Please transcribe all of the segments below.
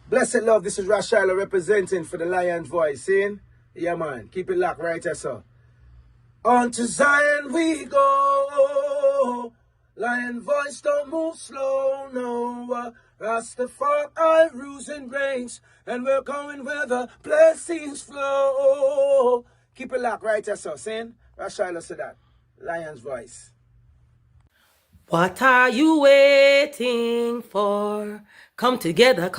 Blessed love, this is Ras Cashawn representing for the Lion's Voice. Seeing? Yeah, man. Keep it locked right there, sir. On to Zion we go. Lion voice don't move slow, no. Rastafari rules and reigns, and we're going where the blessings flow. Keep it locked right there, sir. Seeing? Ras Cashawn said that. Lion's Voice. What are you waiting for? Come together,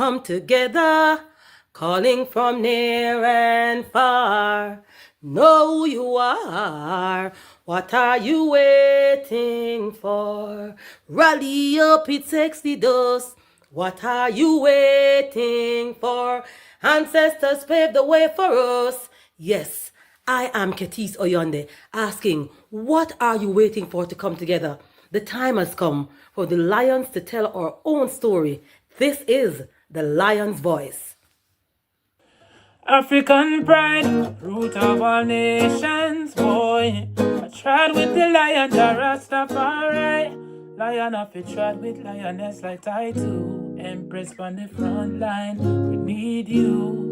calling from near and far. Know who you are. What are you waiting for? Rally up, it's Exodus. What are you waiting for? Ancestors paved the way for us. Yes, I am Ketis Oyonde, asking, what are you waiting for to come together? The time has come for the lions to tell our own story. This is the Lion's Voice. African pride, root of all nations, boy. I tried with the lion, the Rastafari. Lion of it tried with lioness like I do. Empress on the front line, we need you.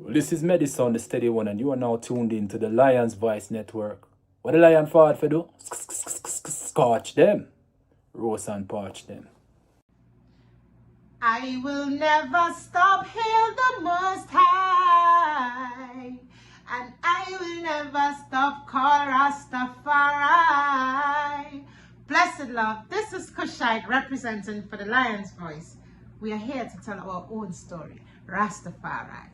Well, this is Medicine, the steady one, and you are now tuned in to the Lion's Voice Network. What the lion fought for do? Scorch them. Roast and parch them. I will never stop, hail the Most High, and I will never stop, call Rastafari. Blessed love, this is Cushite representing for the Lion's Voice. We are here to tell our own story, Rastafari.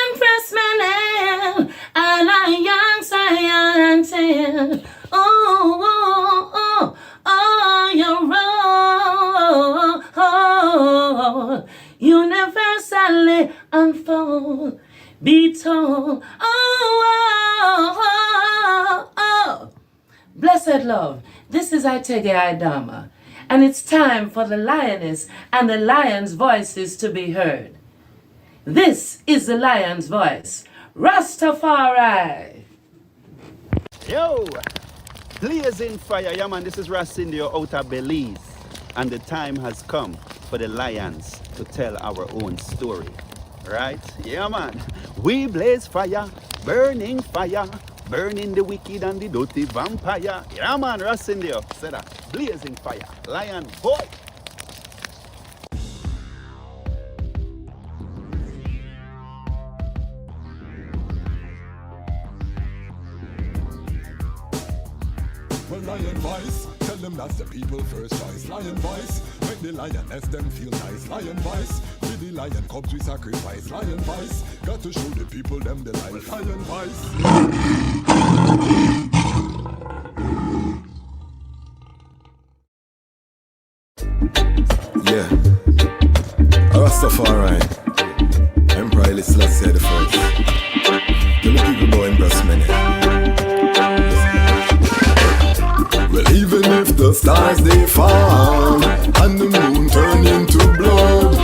Empress Manel, and a young scientist. Your role universally unfold. Be told. Blessed love, this is Itege Idama, and it's time for the lioness and the lion's voices to be heard. This is the Lion's Voice, Rastafari. Yo, blazing fire, yeah man, this is Ras Indio out of Belize, and the time has come for the lions to tell our own story, right? Yeah man, we blaze fire, burning the wicked and the dirty vampire. Yeah man, Ras Indio, say that, blazing fire, lion voice. Lion voice, tell them that's the people first choice. Lion voice, make the lioness them feel nice. Lion voice, with the lion cubs we sacrifice. Lion voice, got to show the people them the life. Lion voice. Yeah, Rastafari, Emperor Haile Selassie the first. Tell the people about embrace many. Well, even if the stars they fall and the moon turn into blood,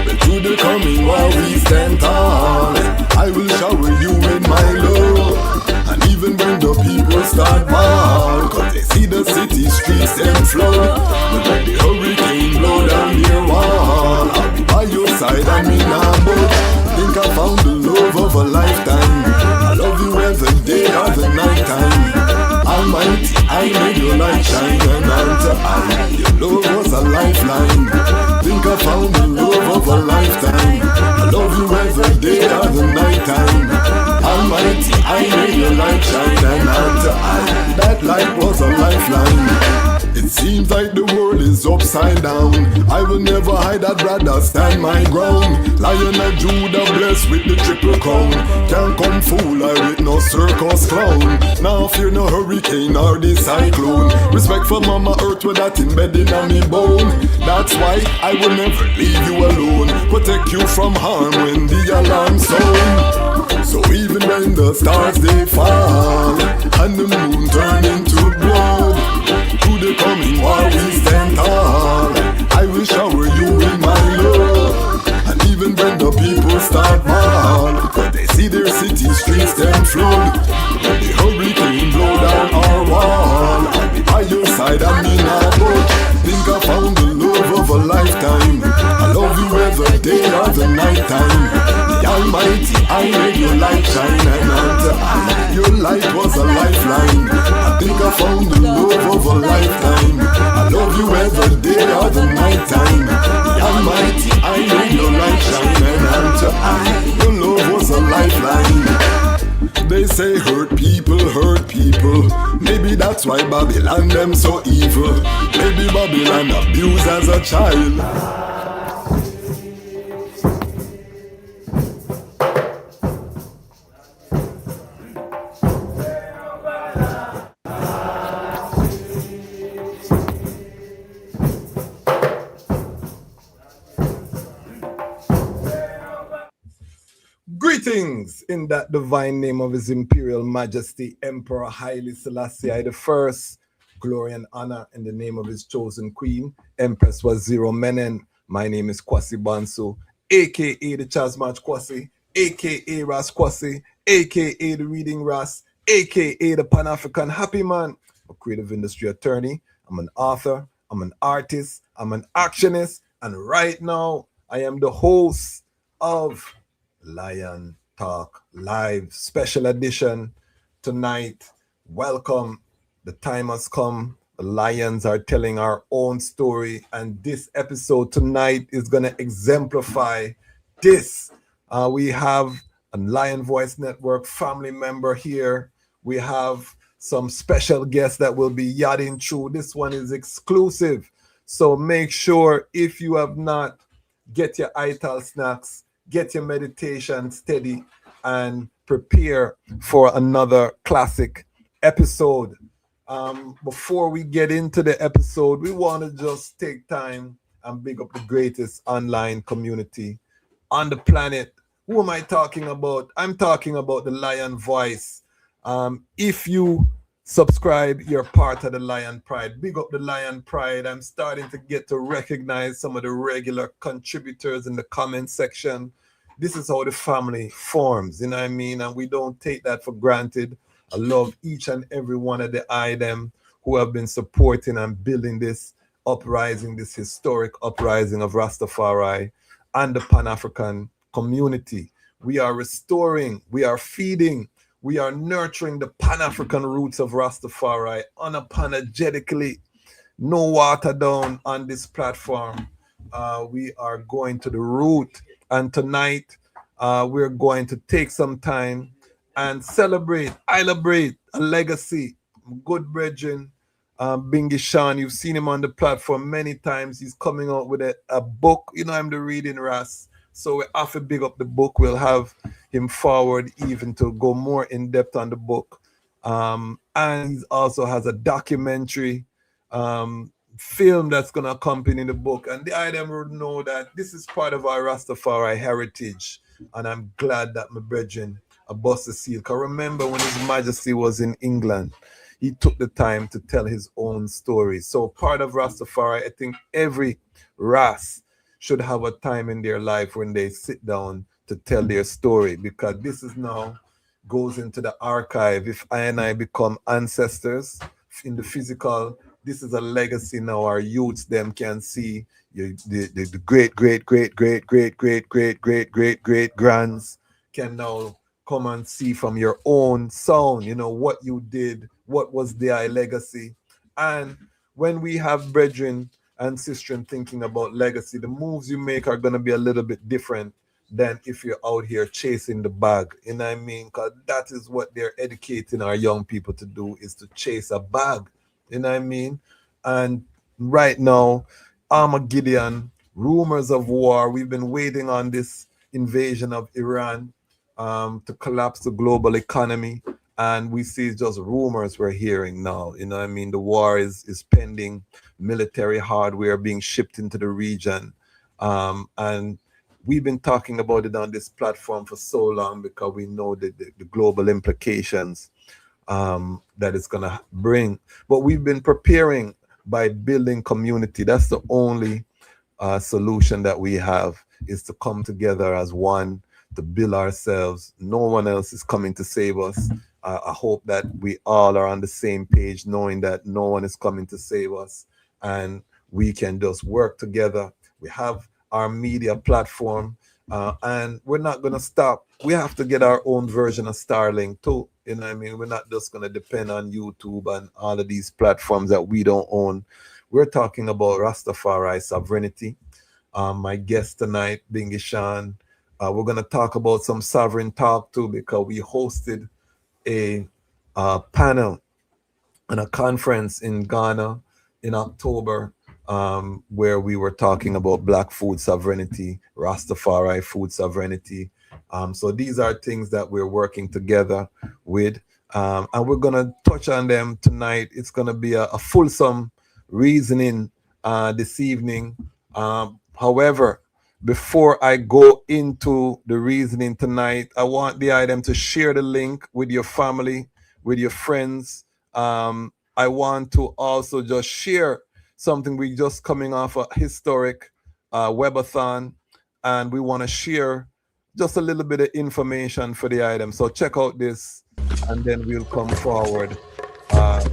but through the coming while we stand tall, I will shower you with my love. And even when the people start ball, cause they see the city streets them flood, but when the hurricane blow down your wall, I'll be by your side, I mean I'm both. Think I found the love of a lifetime. I love you every day or the night time. Almighty, I made your light shine, and unto I, your love was a lifeline. Think I found the love of a lifetime. I love you every day or the night time. Almighty, I made your light shine, and unto I, that light was a lifeline. It seems like the world is upside down. I will never hide, I'd rather stand my ground. Lion of Judah blessed with the triple crown. Can't come fool I with no circus clown. Now fear no hurricane or the cyclone. Respect for Mama Earth with that embedded on me bone. That's why I will never leave you alone. Protect you from harm when the alarm sound. So even when the stars they fall and the moon turn into blood, through the coming war we stand tall, I will shower you with my love. And even when the people start ball, when they see their city streets them flood, when the hurricane blow down our wall, I'll be by your side, I mean I both. Think I found the love of a a lifetime. I love you every day or the night time. The Almighty, I made your light shine, and unto I, your light was a lifeline. I think I found the love of a lifetime. I love you every day or the night time. The Almighty, I made your light shine, and unto I, your love was a lifeline. They say hurt people, maybe that's why Babylon them so evil. Maybe Babylon abused as a child. Greetings in that divine name of His Imperial Majesty Emperor Haile Selassie I. Glory and honor in the name of his chosen queen, Empress Waziri Menen. My name is Kwasi Bansu, aka the Chasmatch Kwasi, aka Ras Kwasi, aka the Reading Ras, aka the Pan-African Happy Man, a creative industry attorney. I'm an author, I'm an artist, I'm an actionist, and right now I am the host of Lion Talk Live special edition tonight. Welcome. The time has come. The lions are telling our own story, and this episode tonight is going to exemplify this. We have a Lion Voice Network family member here. We have some special guests that will be yadding through. This one is exclusive, so make sure, if you have not, get your ital snacks, get your meditation steady, and prepare for another classic episode. Before we get into the episode, we want to just take time and big up the greatest online community on the planet. Who am I talking about? I'm talking about the Lion Voice. If you subscribe, you're part of the Lion Pride. Big up the Lion Pride. I'm starting to get to recognize some of the regular contributors in the comment section. This is how the family forms, you know what I mean? And we don't take that for granted. I love each and every one of the them who have been supporting and building this uprising, this historic uprising of Rastafari and the Pan-African community. We are restoring, we are feeding, we are nurturing the Pan-African roots of Rastafari unapologetically. No water down on this platform. We are going to the root, and tonight we're going to take some time and celebrate a legacy. Good brethren, Bingi Sean, you've seen him on the platform many times. He's coming out with a book. You know, I'm the Reading Ras, so we have to big up the book. We'll have him forward even to go more in depth on the book. And he also has a documentary film that's going to accompany the book. And the item would know that this is part of our Rastafari heritage. And I'm glad that my brethren bust the seal. Because remember, when His Majesty was in England, he took the time to tell his own story. So part of Rastafari, I think every Ras should have a time in their life when they sit down to tell their story, because this is now goes into the archive. If I and I become ancestors in the physical, this is a legacy now. Our youths them can see the great great grands can now come and see from your own sound, you know, what you did, what was their legacy. And when we have brethren and sistren thinking about legacy, the moves you make are going to be a little bit different than if you're out here chasing the bag. You know what I mean? Because that is what they're educating our young people to do, is to chase a bag. You know what I mean? And right now, Armageddon, rumors of war, we've been waiting on this invasion of Iran to collapse the global economy, and we see just rumors we're hearing now. You know what I mean? The war is pending, military hardware being shipped into the region, and we've been talking about it on this platform for so long because we know the global implications that it's going to bring. But we've been preparing by building community. That's the only solution that we have, is to come together as one, to build ourselves. No one else is coming to save us. I hope that we all are on the same page, knowing that no one is coming to save us. And we can just work together. We have our media platform, and we're not going to stop. We have to get our own version of Starlink too. You know what I mean? We're not just going to depend on YouTube and all of these platforms that we don't own. We're talking about Rastafari sovereignty. My guest tonight, Bingy Sean. We're going to talk about some sovereign talk too, because we hosted a panel and a conference in Ghana in October, where we were talking about Black food sovereignty, Rastafari food sovereignty. So these are things that we're working together with, and we're going to touch on them tonight. It's going to be a fulsome reasoning this evening. However, before I go into the reasoning tonight, I want the item to share the link with your family, with your friends. I want to also just share something. We just coming off a historic webathon, and we want to share just a little bit of information for the item. So check out this, and then we'll come forward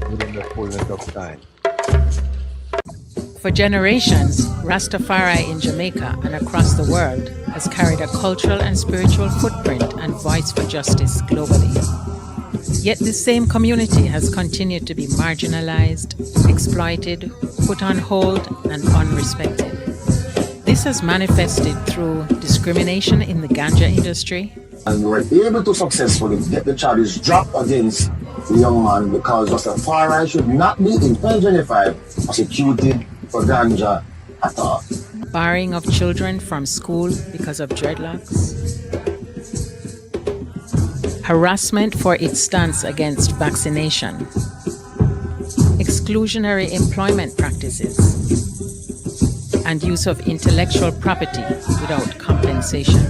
within the fullness of time. For generations, Rastafari in Jamaica and across the world has carried a cultural and spiritual footprint and voice for justice globally. Yet this same community has continued to be marginalized, exploited, put on hold, and unrespected. This has manifested through discrimination in the ganja industry. And we were able to successfully get the charges dropped against the young man because Rastafari should not be in 2025 prosecuted for ganja at all. Barring of children from school because of dreadlocks. Harassment for its stance against vaccination. Exclusionary employment practices. And use of intellectual property without compensation.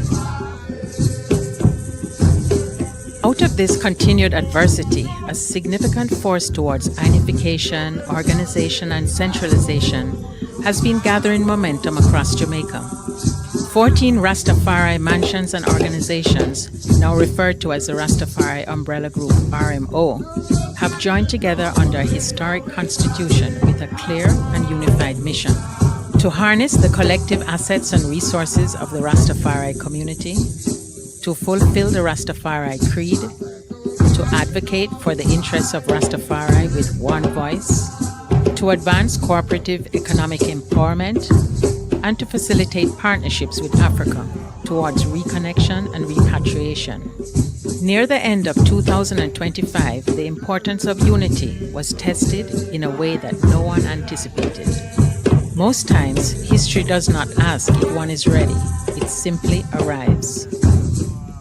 Out of this continued adversity, a significant force towards unification, organization, and centralization has been gathering momentum across Jamaica. 14 Rastafari mansions and organizations, now referred to as the Rastafari Umbrella Group RMO, have joined together under a historic constitution with a clear and unified mission: to harness the collective assets and resources of the Rastafari community, to fulfill the Rastafari creed, to advocate for the interests of Rastafari with one voice, to advance cooperative economic empowerment, and to facilitate partnerships with Africa towards reconnection and repatriation. Near the end of 2025, the importance of unity was tested in a way that no one anticipated. Most times, history does not ask if one is ready, it simply arrives.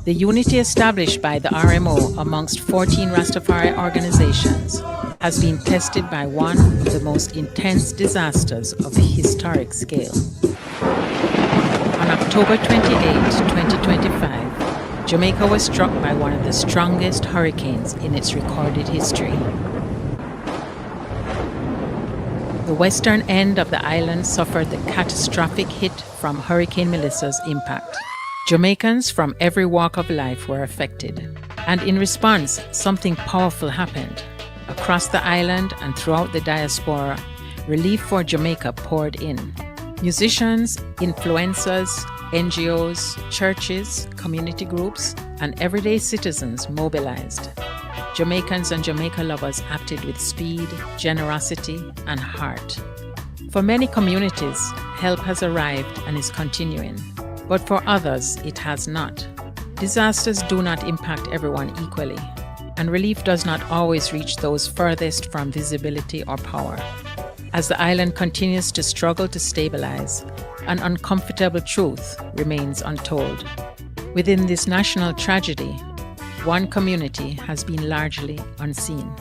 The unity established by the RMO amongst 14 Rastafari organizations has been tested by one of the most intense disasters of historic scale. On October 28, 2025, Jamaica was struck by one of the strongest hurricanes in its recorded history. The western end of the island suffered the catastrophic hit from Hurricane Melissa's impact. Jamaicans from every walk of life were affected, and in response, something powerful happened. Across the island and throughout the diaspora, relief for Jamaica poured in. Musicians, influencers, NGOs, churches, community groups, and everyday citizens mobilized. Jamaicans and Jamaica lovers acted with speed, generosity, and heart. For many communities, help has arrived and is continuing. But for others, it has not. Disasters do not impact everyone equally, and relief does not always reach those furthest from visibility or power. As the island continues to struggle to stabilize, an uncomfortable truth remains untold. Within this national tragedy, one community has been largely unseen.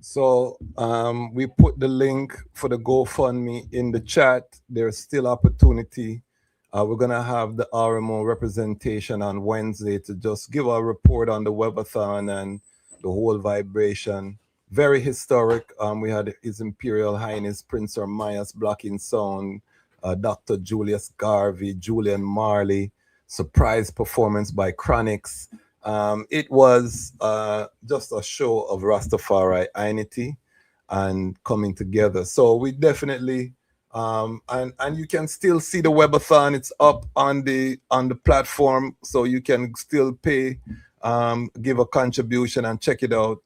So we put the link for the GoFundMe in the chat. There's still opportunity. We're going to have the RMO representation on Wednesday to just give a report on the webathon and the whole vibration. Very historic. We had His Imperial Highness Prince Myers blocking sound, Dr. Julius Garvey, Julian Marley, surprise performance by Chronix, It was just a show of Rastafari unity and coming together. So we definitely and you can still see the webathon. It's up on the platform, so you can still pay, give a contribution and check it out.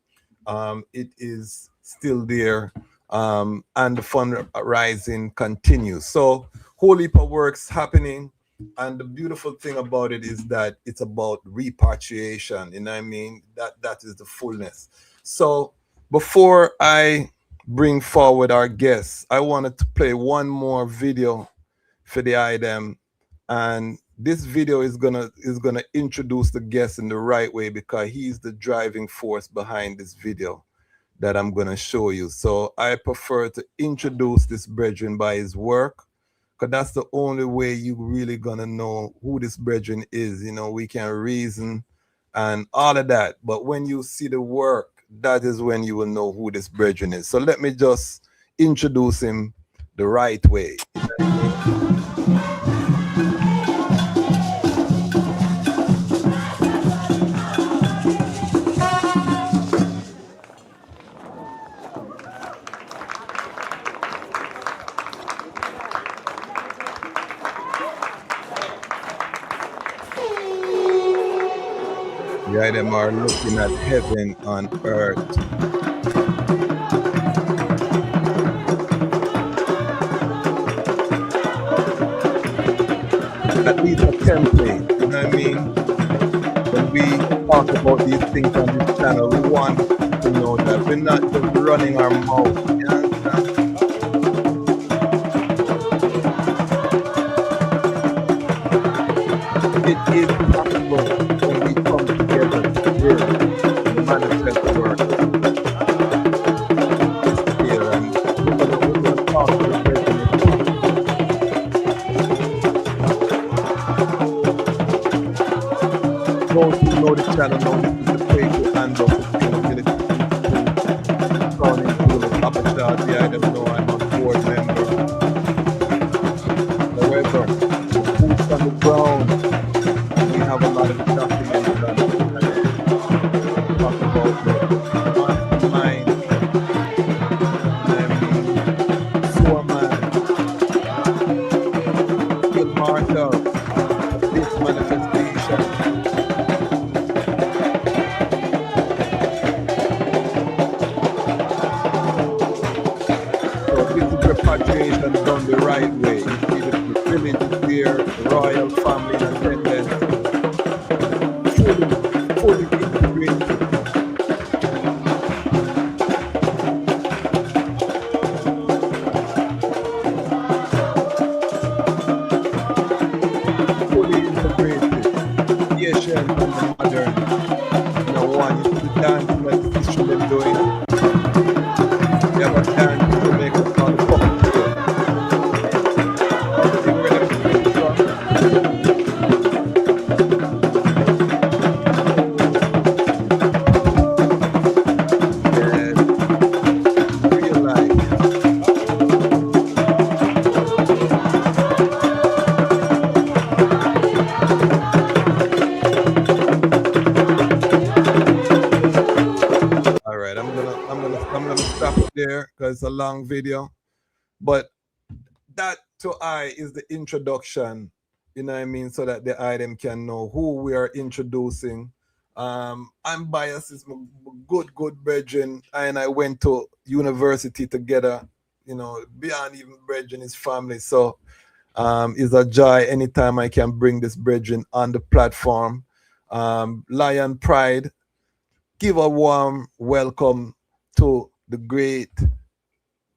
It is still there, and the fundraising continues. So whole heap of works happening. And the beautiful thing about it is that it's about repatriation. You know what I mean? That is the fullness. So before I bring forward our guests, I wanted to play one more video for the item. And this video is gonna introduce the guest in the right way, because he's the driving force behind this video that I'm gonna show you. So I prefer to introduce this brethren by his work, because that's the only way you really gonna know who this brethren is. You know, we can reason and all of that, but when you see the work, that is when you will know who this brethren is. So let me just introduce him the right way. Yeah, them are looking at heaven on earth. At least a template, you know what I mean? When we talk about these things on this channel, we want to know that we're not just running our mouth. You understand? It is possible when we come together to manifest the work. It's here, and we're gonna talk to the president. Those who know the channel know this is the page to hand up the sustainability to Crown HABESHA. The item know I'm a board member. However, the boots on the ground, we have a lot of documents done. Talk about the mastermind, Foreman, Field Marshal, this manifestation. So this is repatriation done the right way. You see the village is there, the royal family and then fully integrated. Fully integrated. Asian and the modern. You know, one, you see the dance that this should be doing. You have a dance to make us call the puppet show. See where them things from? Yes, real life. All right, I'm gonna stop it there because it's a long video. But that to I is the introduction, you know what I mean, so that the item can know who we are introducing. I'm biased, it's my good brethren, and I went to university together, you know, beyond even brethren, his family. So it's a joy anytime I can bring this brethren on the platform. Lion Pride, give a warm welcome to the great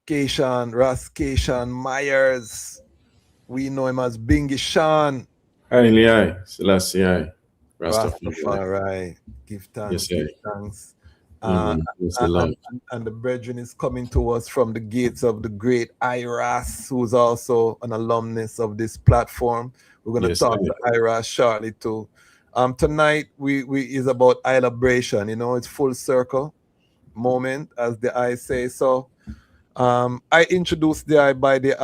Ras Cashawn Myers. We know him as Bingy Sean. Haile Selassie I. Rastafari. Rastafari. Give thanks. Yes, Give sir. thanks. Yes, the Lord. And the brethren is coming to us from the gates of the great Iras, who's also an alumnus of this platform. We're going to Yes, talk sir. to Iras shortly too. Tonight we is about celebration. You know, it's full circle moment, as the I say. So I introduced the I by the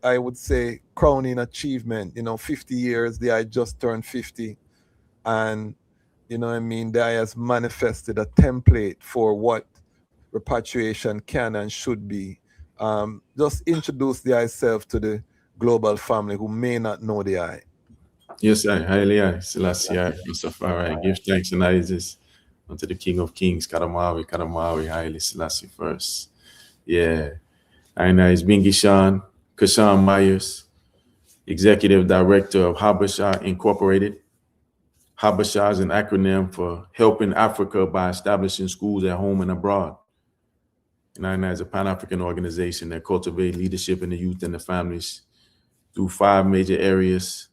I would say crowning achievement. You know, 50 years. The I just turned 50, and you know what I mean, the I has manifested a template for what repatriation can and should be. Just introduce the I self to the global family who may not know the I. Yes, I, highly I, Selassie I, Rastafari, give thanks and praises unto the King of Kings, Kadamawi, Kadamawi, highly Selassie first. Yeah, and is Ras Cashawn Myers, Executive Director of HABESHA Incorporated. HABESHA is an acronym for Helping Africa by Establishing Schools at Home and Abroad. And is a Pan-African organization that cultivates leadership in the youth and the families through 5 major areas: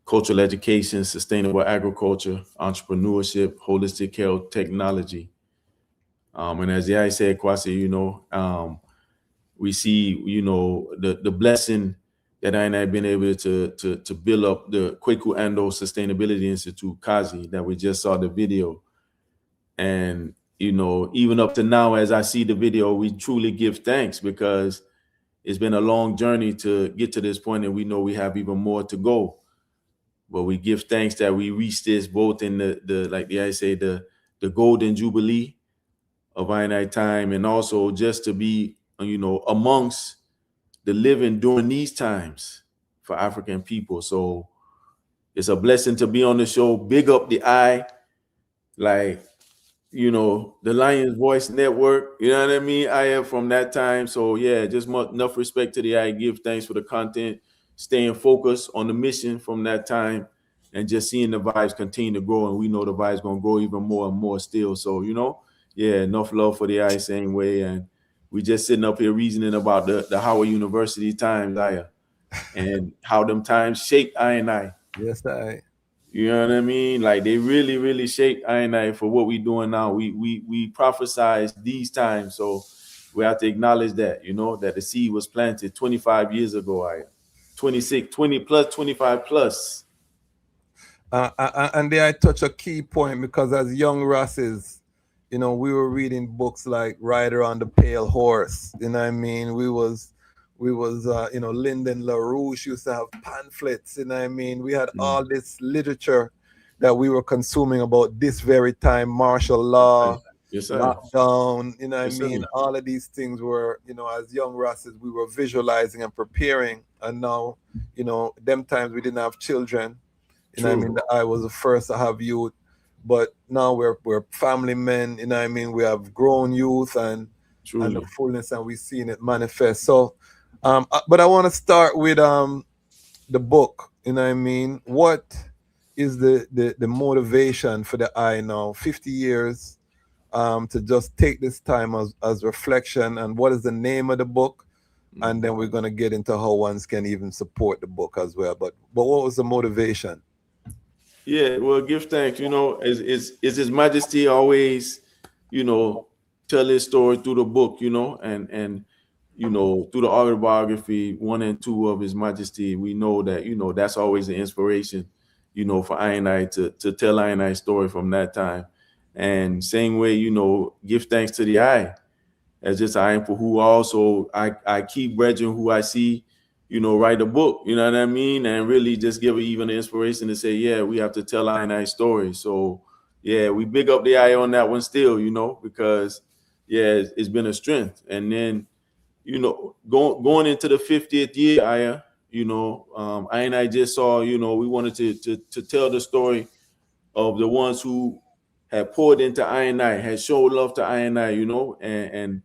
cultural education, sustainable agriculture, entrepreneurship, holistic health, technology. And as I said, Kwasi, you know, we see, you know, the blessing that I have been able to build up the Kweku Ando Sustainability Institute, Kazi, that we just saw the video. And, you know, even up to now, as I see the video, we truly give thanks, because it's been a long journey to get to this point, and we know we have even more to go. But we give thanks that we reached this both in the like I say, the golden jubilee of I time, and also just to be, you know, amongst the living during these times for African people. So it's a blessing to be on the show. Big up the I, like, you know, the Lions Voice Network, you know what I mean? I am from that time. So yeah, just enough respect to the I. Give thanks for the content, staying focused on the mission from that time, and just seeing the vibes continue to grow. And we know the vibes going to grow even more and more still. So, you know, yeah, enough love for the I, same way. And we just sitting up here reasoning about the Howard University times, and how them times shaped I and I. Yes, I. You know what I mean? Like, they really, really shaped I and I for what we doing now. We prophesized these times, so we have to acknowledge that, you know, that the seed was planted 25 years ago. 26, 20 plus, 25 plus. And there I touch a key point, because as young Rasses, you know, we were reading books like Rider on the Pale Horse. You know what I mean? We was you know, Lyndon LaRouche used to have pamphlets. You know what I mean? We had all this literature that we were consuming about this very time: martial law, lockdown. You know what I mean? All of these things were, you know, as young Rasses, we were visualizing and preparing. And now, you know, them times we didn't have children. You know what I mean? I was the first to have youth, but now we're family men. You know what I mean? We have grown youth and the fullness, and we've seen it manifest. So, but I want to start with the book. You know what I mean? What is the motivation for the I now? 50 years to just take this time as reflection, and what is the name of the book? And then we're going to get into how ones can even support the book as well. But what was the motivation? Yeah, well, give thanks. You know, is His Majesty always, you know, tell his story through the book, you know, and you know, through the autobiography 1 and 2 of His Majesty. We know that, you know, that's always an inspiration, you know, for I and I to tell I and I story from that time. And same way, you know, give thanks to the I, as just I am for who also I keep brethren who I see, you know, write a book, you know what I mean? And really just give even the inspiration to say, yeah, we have to tell I and I story. So yeah, we big up the I on that one still, you know, because yeah, it's been a strength. And then, you know, going into the 50th year, you know, I and I just saw, you know, we wanted to tell the story of the ones who had poured into I and I, had showed love to I and I, you know, and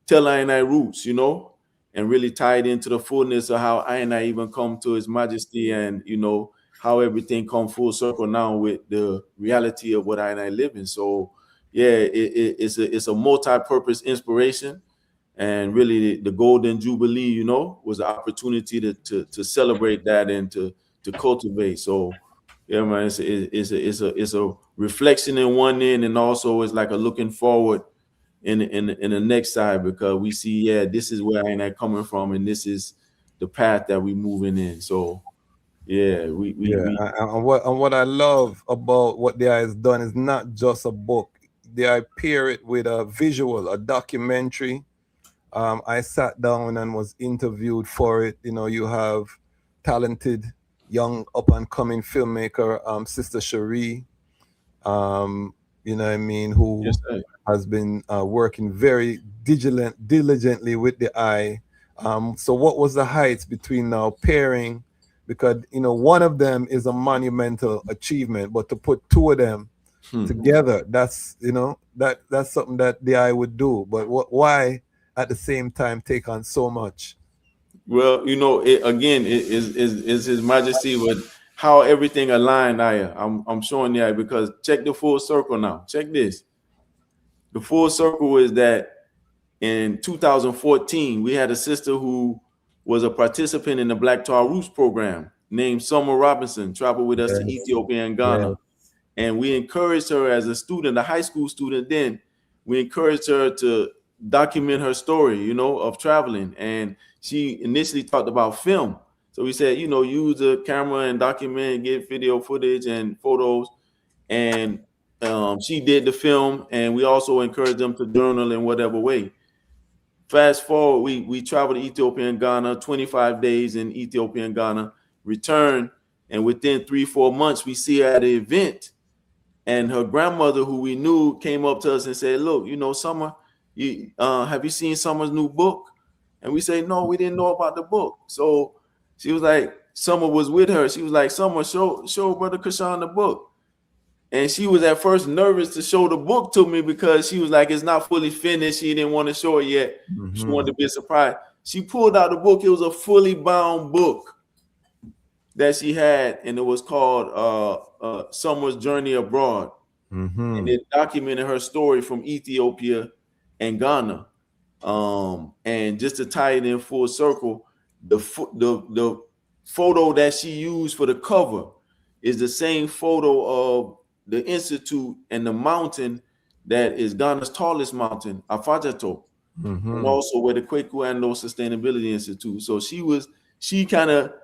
tell I and I roots, you know, and really tied into the fullness of how I and I even come to His Majesty, and, you know, how everything come full circle now with the reality of what I and I live in. So yeah, it's a multi-purpose inspiration. And really the Golden Jubilee, you know, was an opportunity to celebrate that and to cultivate. So yeah, man, it's a reflection in one end, and also it's like a looking forward in the next side, because we see, yeah, this is where I and I coming from, and this is the path that we moving in. So yeah, and what I love about what the I has done is not just a book. The I pair it with a visual, a documentary. I sat down and was interviewed for it. You know, you have talented young up and coming filmmaker, Sister Cherie, you know what I mean, who Yes, sir. has been working very diligently with the eye. So what was the heights between now pairing? Because, you know, one of them is a monumental achievement, but to put two of them together, that's, you know, that's something that the eye would do. But why at the same time take on so much? Well, you know, again, it is His Majesty with how everything aligned. I'm showing you because check the full circle now. Check this. The full circle is that in 2014, we had a sister who was a participant in the Black Tar Roots program named Summer Robinson, traveled with us to Ethiopia and Ghana. And we encouraged her as a student, a high school student then, we encouraged her to document her story, you know, of traveling. And she initially talked about film. So we said, you know, use the camera and document, get video footage and photos. And she did the film, and we also encouraged them to journal in whatever way. Fast forward, we traveled to Ethiopia and Ghana, 25 days in Ethiopia and Ghana, returned, and within 3-4 months, we see her at an event. And her grandmother, who we knew, came up to us and said, look, you know, Summer, have you seen Summer's new book? And we say, no, we didn't know about the book. So she was like, Summer was with her. She was like, Summer, show Brother Cashawn the book. And she was at first nervous to show the book to me because she was like, it's not fully finished. She didn't want to show it yet. She wanted to be a surprise. She pulled out the book. It was a fully bound book that she had, and it was called Summer's Journey Abroad. And it documented her story from Ethiopia and Ghana. And just to tie it in full circle, the photo that she used for the cover is the same photo of the institute and the mountain that is Ghana's tallest mountain, Afajato, and also where the Kwekuando Sustainability Institute. So she kind of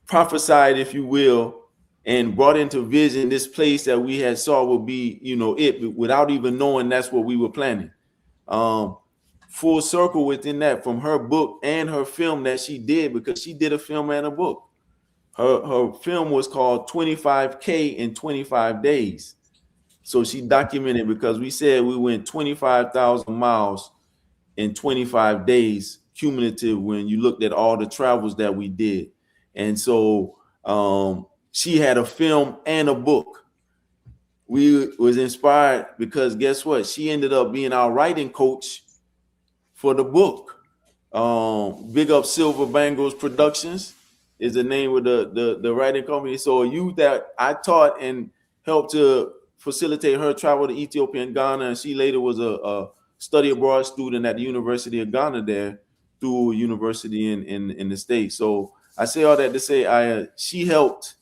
prophesied, if you will, and brought into vision this place that we had saw would be, you know, it without even knowing that's what we were planning. Full circle within that, from her book and her film that she did, because she did a film and a book. Her film was called 25K in 25 days. So she documented, because we said we went 25,000 miles in 25 days cumulative when you looked at all the travels that we did. And so she had a film and a book. We was inspired because guess what? She ended up being our writing coach for the book. Big up Silver Bangles Productions is the name of the writing company. So a youth that I taught and helped to facilitate her travel to Ethiopia and Ghana, and she later was a study abroad student at the University of Ghana there through a university in the States. So I say all that to say she helped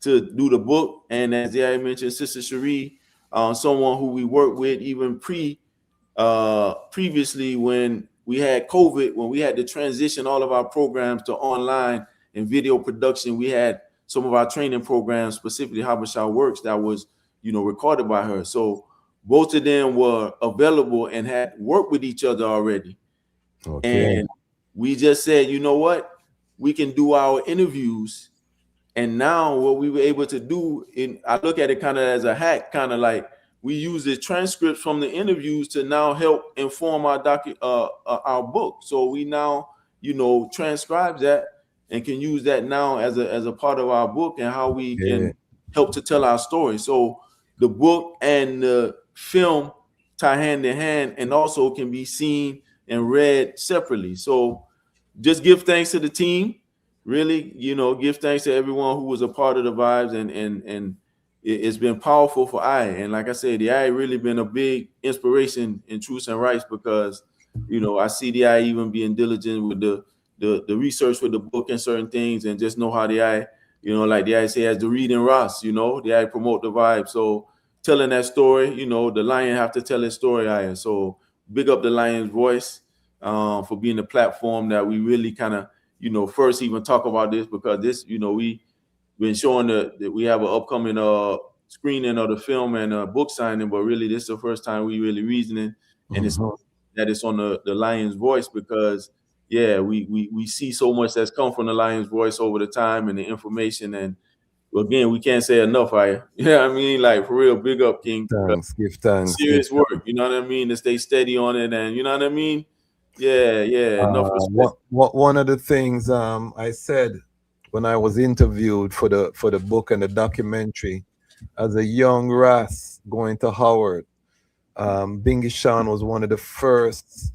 to do the book, and as I mentioned, Sister Cherie, someone who we worked with even previously when we had COVID, when we had to transition all of our programs to online and video production. We had some of our training programs, specifically Habesha Works, that was, you know, recorded by her. So both of them were available and had worked with each other already. And we just said, you know what, we can do our interviews. And now what we were able to do, I look at it kind of as a hack, kind of like we use the transcripts from the interviews to now help inform our book. So we now, you know, transcribe that and can use that now as a part of our book and how we can help to tell our story. So the book and the film tie hand in hand and also can be seen and read separately. So just give thanks to the team. Really, you know, give thanks to everyone who was a part of the vibes, and it's been powerful for I. And like I said, the I really been a big inspiration in Truth and Rights, because, you know, I see the I even being diligent with the research with the book and certain things, and just know how the I, you know, like the I say, as the reading Ras, you know, the I promote the vibe. So telling that story, you know, the lion have to tell his story. I so big up the lion's voice for being the platform that we really kind of, you know, first even talk about this, because this, you know, we been showing that we have an upcoming screening of the film and book signing, but really this is the first time we really reasoning, and it's that it's on the lion's voice, because we see so much that's come from the lion's voice over the time and the information, and again, we can't say enough, yeah, I mean, like for real, big up, King. Thanks, give thanks. Serious work, you know what I mean? To stay steady on it, and you know what I mean? Yeah, enough respect. One of the things I said when I was interviewed for the book and the documentary, as a young Ras going to Howard, Bingy Sean was one of the first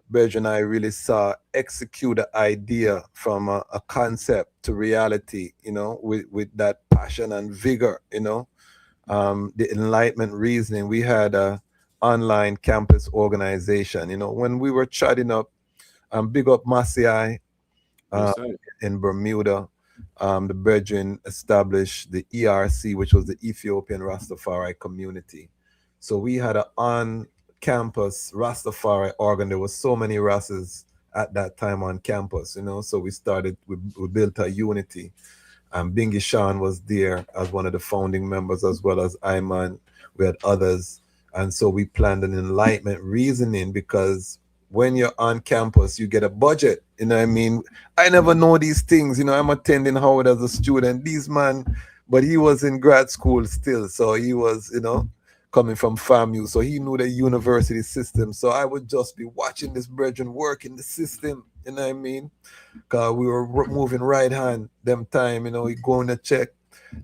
brethren I really saw execute the idea from a concept to reality, you know, with that passion and vigor, you know, the enlightenment reasoning. We had a online campus organization, you know, when we were chatting up, big up Masiai in Bermuda. The brethren established the ERC, which was the Ethiopian Rastafari Community. So we had an on-campus Rastafari organ. There was so many Rasses at that time on campus, you know. So we built a unity. Bingy Sean was there as one of the founding members, as well as Ayman. We had others. And so we planned an enlightenment reasoning, because when you're on campus, you get a budget. You know what I mean? I never know these things. You know, I'm attending Howard as a student. But he was in grad school still. So he was, you know, coming from FAMU. So he knew the university system. So I would just be watching this brethren work in the system. You know what I mean? Because we were moving right hand them time. You know, we going to check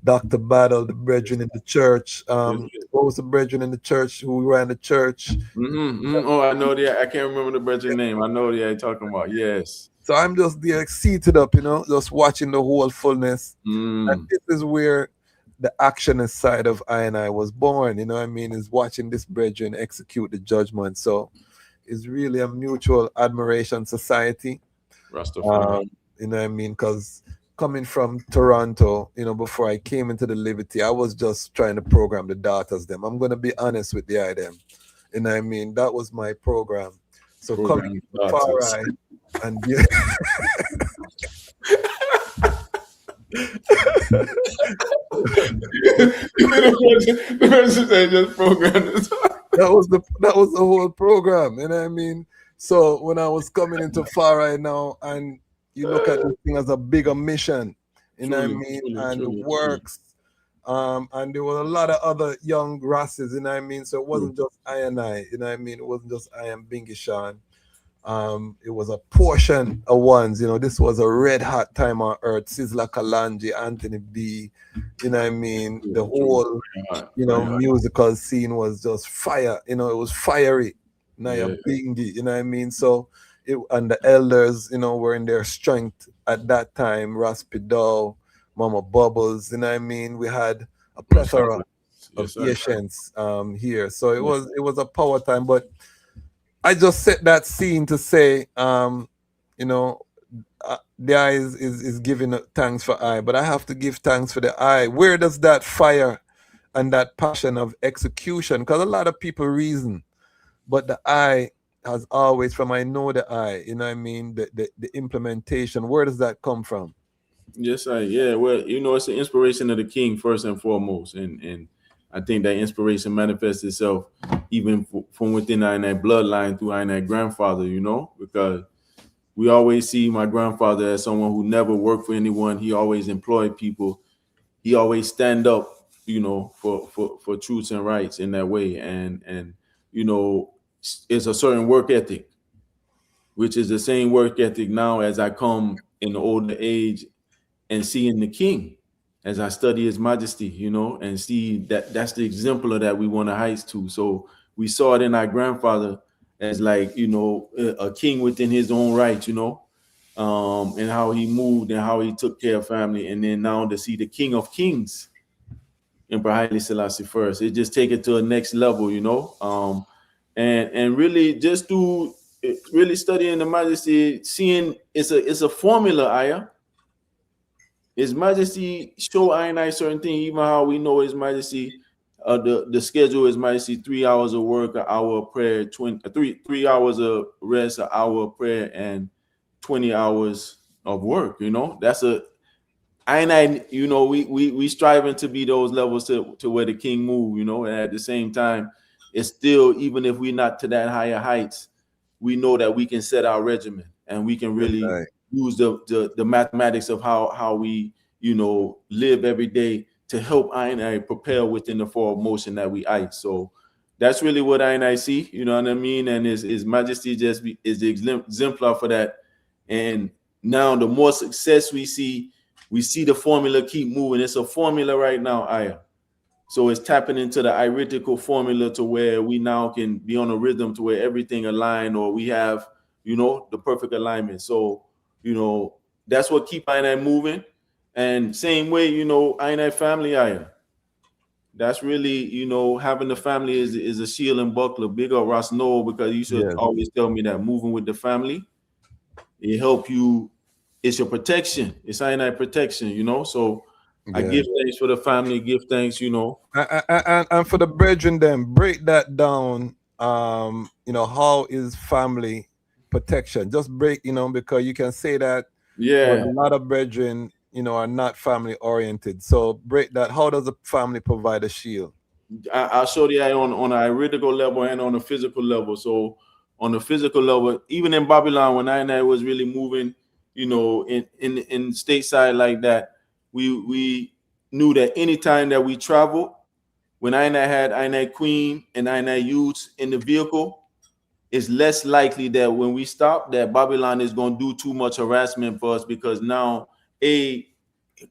Dr. Battle, the brethren in the church. What was the brethren in the church who ran the church? Oh, I know that. I can't remember the brethren name. I know that you're talking about. Yes. So I'm just there seated up, you know, just watching the whole fullness. And this is where the actionist side of I and I was born. You know what I mean? Is watching this brethren execute the judgment. So it's really a mutual admiration society. Rastafari. You know what I mean? Because coming from Toronto, you know, before I came into the Liberty, I was just trying to program the daughters them. I'm going to be honest with the item. You know what I mean? That was my program. So coming far right and that was the whole program, you know what I mean? So when I was coming into far right now, and you look at this thing as a bigger mission, you know what I mean? And it works. And there were a lot of other young Rasses, you know what I mean? So it wasn't just I and I, you know what I mean? It wasn't just I and Bingy Sean. It was a portion of ones, you know. This was a red hot time on earth. Sizzla Kalonji, Anthony B, you know what I mean? The whole, you know, musical scene was just fire, you know, it was fiery. Naya Bingy, you know what I mean? So, and the elders, you know, were in their strength at that time. Ras Pidal, Mama Bubbles, you know what I mean? We had a plethora of Asians here. So it was a power time, but I just set that scene to say, you know, the eye is giving thanks for I, but I have to give thanks for the I. Where does that fire and that passion of execution? Because a lot of people reason, but the I has always from I know the I, you know what I mean? The implementation, where does that come from? Yes, well, you know, it's the inspiration of the King first and foremost, and I think that inspiration manifests itself even from within our bloodline through our grandfather, you know, because we always see my grandfather as someone who never worked for anyone. He always employed people. He always stand up, you know, for truths and rights in that way. And you know, it's a certain work ethic, which is the same work ethic now as I come in the older age and seeing the King, as I study His Majesty, you know, and see that that's the exemplar that we want to heist to. So we saw it in our grandfather as, like, you know, a king within his own right, you know, and how he moved and how he took care of family. And then now to see the King of Kings, Emperor Haile Selassie first, it just take it to a next level, you know, and really just to really studying the Majesty, seeing it's a formula, Aya. His Majesty show I and I certain things, even how we know His Majesty, the schedule of His Majesty, 3 hours of work, an hour of prayer, 3 hours of rest, an hour of prayer, and 20 hours of work. You know, that's I and I, you know, we striving to be those levels to where the King move, you know, and at the same time, it's still, even if we're not to that higher heights, we know that we can set our regimen and we can really use the mathematics of how we, live every day to help I propel within the forward motion that we ice. So that's really what I see, you know what I mean? And His Majesty is the exemplar for that. And now the more success we see the formula keep moving. It's a formula right now, Aya. So it's tapping into the iridical formula to where we now can be on a rhythm to where everything aligned, or we have, the perfect alignment. So, that's what keep I moving. And same way, I family, Aya. That's really, having the family is a shield and buckler. Big up Ras Noel, because you should always tell me that moving with the family, it help you. It's your protection. It's I protection, So I give thanks for the family. Give thanks, And for the brethren, then break that down. How is family protection? Just break, because you can say that. Yeah. But a lot of brethren, are not family oriented. So break that. How does a family provide a shield? I'll show you on an iridical level and on a physical level. So on the physical level, even in Babylon, when I was really moving, in stateside like that, we knew that anytime that we travel, when I had Queen and youths in the vehicle, it's less likely that when we stop that Babylon is going to do too much harassment for us, because now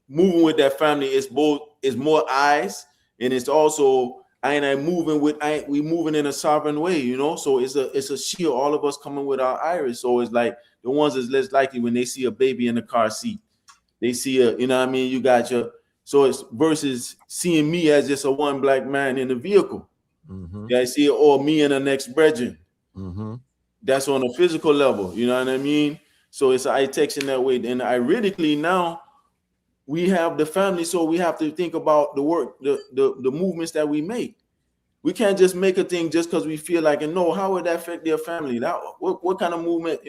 moving with that family is more eyes, and it's also we moving in a sovereign way, So it's a shield. All of us coming with our iris. So it's like the ones that's less likely when they see a baby in the car seat, they see you got your. So it's versus seeing me as just a one black man in the vehicle. Yeah, I see it, or me and the next brethren. That's on a physical level, you know what I mean? So it's eye text in that way. And iridically now we have the family, so we have to think about the work, the movements that we make. We can't just make a thing just because we feel like, and no, how would that affect their family? What kind of movement,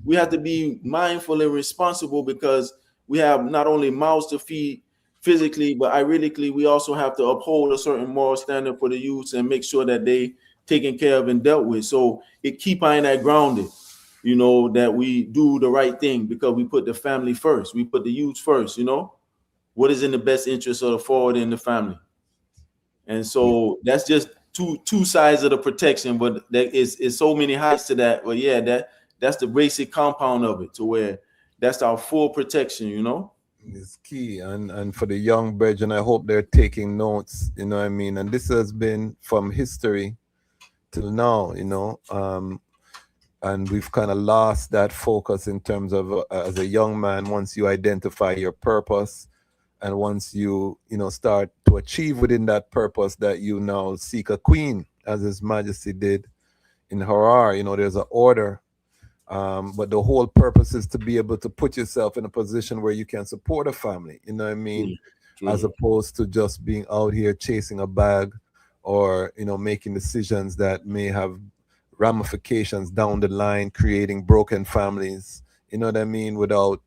We have to be mindful and responsible, because we have not only mouths to feed physically, but iridically, we also have to uphold a certain moral standard for the youths and make sure that they taken care of and dealt with. So it keep that grounded, that we do the right thing, because we put the family first. We put the youth first, what is in the best interest of the forward in the family. And so that's just two sides of the protection, but there is so many heights to that. But yeah, that's the basic compound of it, to where that's our full protection, It's key. And for the young brethren, I hope they're taking notes, And this has been from history till now, and we've kind of lost that focus in terms of as a young man, once you identify your purpose, and once you start to achieve within that purpose, that you now seek a queen, as His Majesty did in Harar. There's an order, but the whole purpose is to be able to put yourself in a position where you can support a family, as opposed to just being out here chasing a bag, or making decisions that may have ramifications down the line, creating broken families, without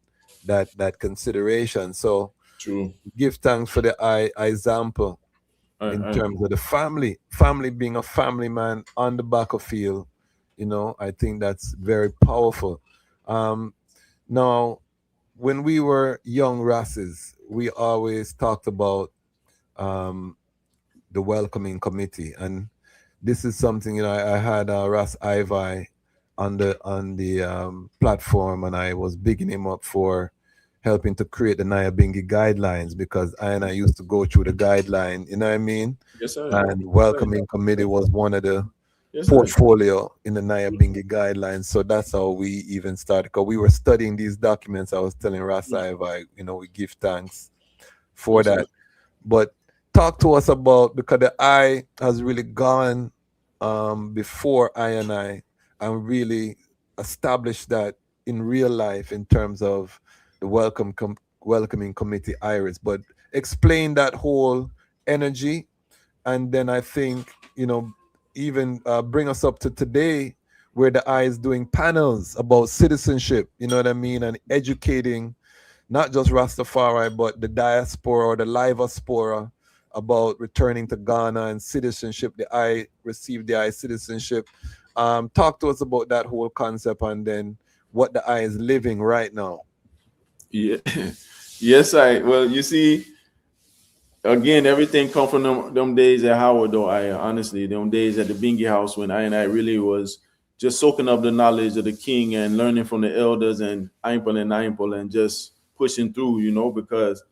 that consideration. So give thanks for the example in terms of the family being a family man on the battlefield. I think that's very powerful. Now, when we were young Rasses, we always talked about the welcoming committee, and this is something, I had Ras Ivai on the platform, and I was bigging him up for helping to create the Nyabingi guidelines, because I used to go through the guideline, Yes, sir. And welcoming committee was one of the portfolio in the Nyabingi guidelines. So that's how we even started, because we were studying these documents. I was telling Ras Ivai, we give thanks for that. But talk to us about, because the I has really gone before I and really established that in real life in terms of the welcoming committee iris. But explain that whole energy, and then I think even bring us up to today, where the I is doing panels about citizenship, and educating not just Rastafari, but the diaspora or the Livaspora about returning to Ghana and citizenship. The I received the I citizenship. Talk to us about that whole concept, and then what the I is living right now. Yeah. Yes, well, you see, again, everything come from them days at Howard, though. I honestly, them days at the Bingy House when I really was just soaking up the knowledge of the king and learning from the elders and Imple and just pushing through, because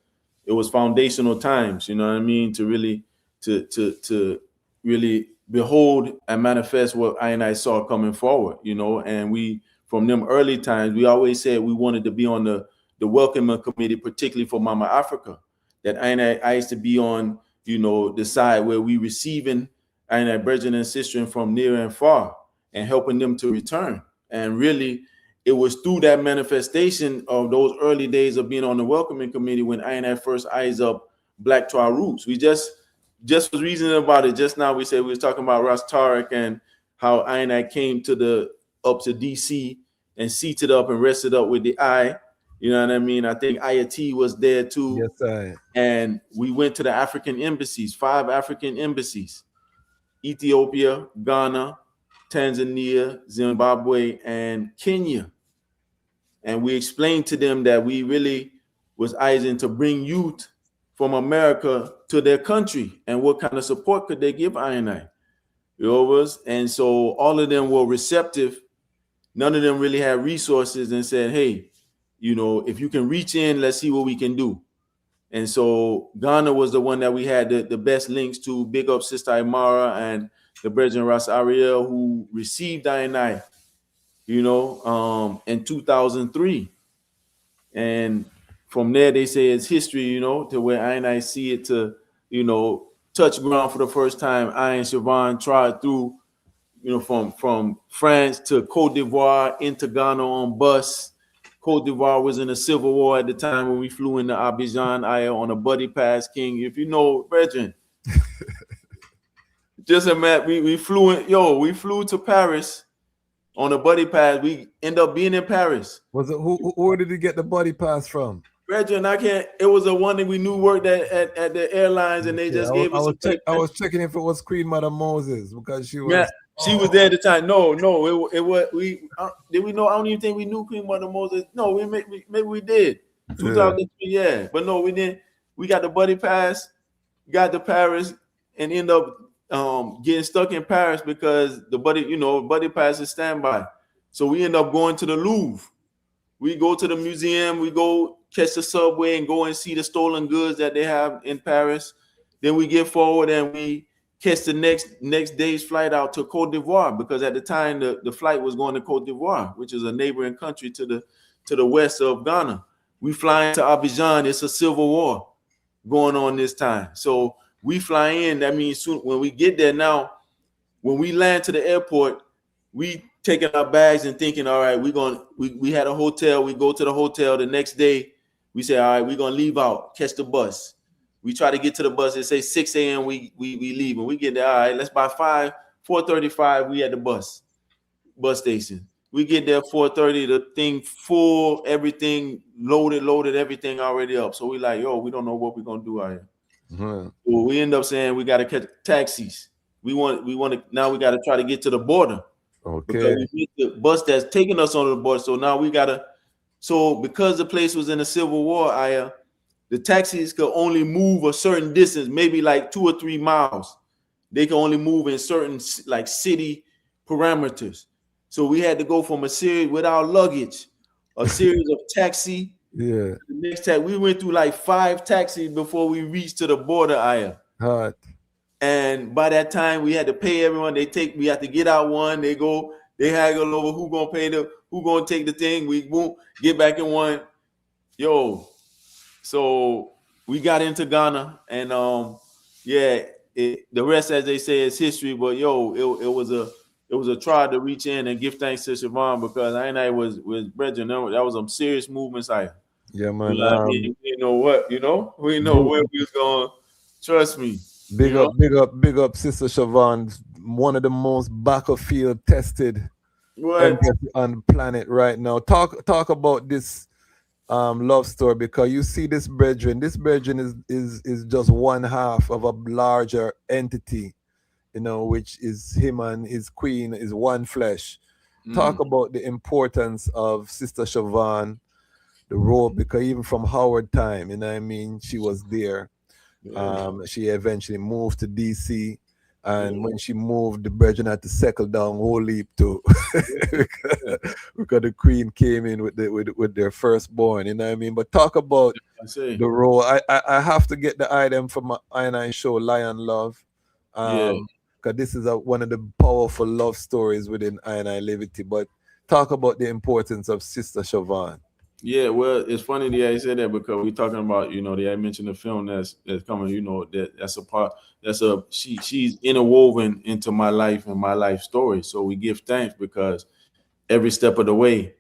it was foundational times, you know what I mean, to really to really behold and manifest what I saw coming forward, and we from them early times, we always said we wanted to be on the welcoming committee, particularly for Mama Africa. That I used to be on, the side where we receiving brethren and sisters from near and far and helping them to return. And really, it was through that manifestation of those early days of being on the welcoming committee when I first eyes up Black to our roots. We just was reasoning about it just now. We said we was talking about Ras Tariq and how I came up to DC and seated up and rested up with the eye. You know what I mean? I think IAT was there too. Yes, I. And we went to the African embassies, 5 African embassies: Ethiopia, Ghana, Tanzania, Zimbabwe, and Kenya. And we explained to them that we really was eyeing to bring youth from America to their country and what kind of support could they give I. And so all of them were receptive. None of them really had resources and said, hey, if you can reach in, let's see what we can do. And so Ghana was the one that we had the best links to. Big up Sister Imara and the brethren Ras Ariel, who received I, in 2003. And from there, they say it's history, to where I see it to, touch ground for the first time. I and Siobhan tried through, from France to Cote d'Ivoire into Ghana on bus. Cote d'Ivoire was in a civil war at the time when we flew into Abidjan, on a buddy pass, King. If you know, brethren, just imagine we flew to Paris on a buddy pass. We end up being in Paris. Was it where did you get the buddy pass from? Brethren, it was a one that we knew worked at the airlines, and they just gave us. I was checking if it was Queen Mother Moses because she was. Yeah. She was there at the time. No, it was we. Did we know? I don't even think we knew Queen Mother Moses. No, maybe we did. 2003, yeah. But no, we didn't. We got the buddy pass, got to Paris, and end up getting stuck in Paris because the buddy pass is standby. So we end up going to the Louvre. We go to the museum. We go catch the subway and go and see the stolen goods that they have in Paris. Then we get forward and we catch the next day's flight out to Cote d'Ivoire, because at the time the flight was going to Cote d'Ivoire, which is a neighboring country to the west of Ghana. We fly into Abidjan. It's a civil war going on this time. So we fly in. That means soon when we get there now, when we land to the airport, we taking our bags and thinking, all right, we had a hotel. We go to the hotel the next day. We say, all right, we're gonna leave out, catch the bus. We try to get to the bus. They say 6 a.m. We leave, and we get there. All right, let's by 4:35. We at the bus station. We get there 4:30. The thing full, everything loaded, everything already up. So we like, we don't know what we're gonna do out here. Mm-hmm. Well, we end up saying we gotta catch taxis. We want to now. We gotta try to get to the border. Okay. Because we get the bus that's taking us on the border. So now we gotta. So because the place was in a civil war, the taxis could only move a certain distance, maybe like 2 or 3 miles. They can only move in certain like city parameters. So we had to go from a series with our luggage, a series of taxi. Yeah. The next taxi, we went through like 5 taxis before we reached to the border. Hot. And by that time, we had to pay everyone. We had to get out one. They haggle over who gonna pay who gonna take the thing. We won't get back in one. So we got into Ghana, and the rest, as they say, is history. But it was a try to reach in and give thanks to Siobhan, because I was brethren. That was some serious movements. Yeah, man. We know what, we know where we was going. Trust me. Big up, Sister Siobhan. One of the most battlefield tested on the planet right now. Talk about this love story, because you see this brethren is just one half of a larger entity, which is him and his queen is one flesh. Talk about the importance of Sister Siobhan role, because even from Howard time, you know what I mean, she was there. Yeah. She eventually moved to DC, and when she moved, the brethren had to settle down whole heap too, because the Queen came in with their firstborn, you know what I mean. But talk about I say. the role. I have to get the item from my I show, Lion Love, Yeah. because this is one of the powerful love stories within I Liberty. But talk about the importance of Sister Siobhan. Yeah, well, it's funny that I said that because we're talking about, you know, I mentioned the film that's coming, you know, that's a part, she's interwoven into my life and my life story. So we give thanks because every step of the way,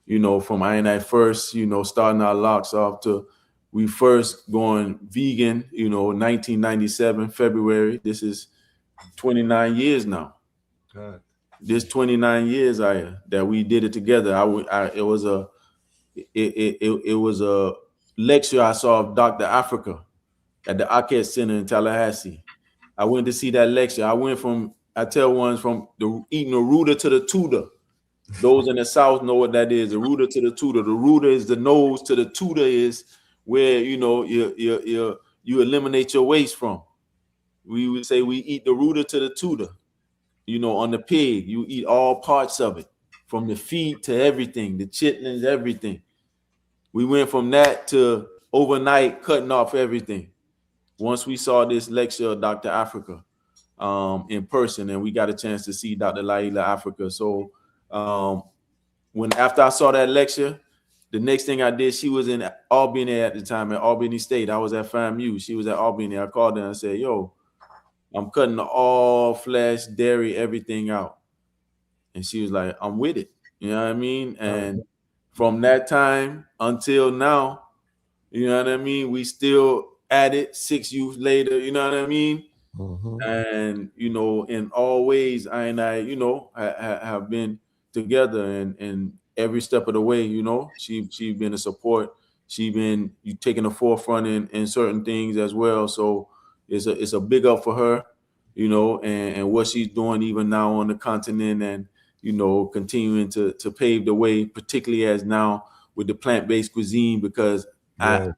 you know, from I first, you know, starting our locks off to we first going vegan, you know, 1997 February. This is 29 years now. God. This 29 years that we did it together. It was a lecture I saw of Dr. Africa at the Arcade Center in Tallahassee. I went to see that lecture. I went from eating the rooter to the tutor. Those in the South know what that is. The rooter to the tutor. The rooter is the nose to the tutor is where, you know, you eliminate your waste from. We would say we eat the rooter to the tutor. You know, on the pig, you eat all parts of it, from the feet to everything, the chitlins, everything. We went from that to overnight cutting off everything. Once we saw this lecture of Dr. Africa in person, and we got a chance to see Dr. Laila Africa. So after I saw that lecture, the next thing I did, she was in Albany at the time, at Albany State. I was at FAMU. She was at Albany. I called her and I said, yo, I'm cutting all flesh, dairy, everything out. And she was like, I'm with it. You know what I mean? And from that time until now, you know what I mean? We still at it 6 years later, you know what I mean? And, you know, in all ways, I, you know, have been together and every step of the way, you know, she been a support. She been taking the forefront in certain things as well. So it's a big up for her, you know, and what she's doing even now on the continent and, you know, continuing to pave the way, particularly as now with the plant-based cuisine, because I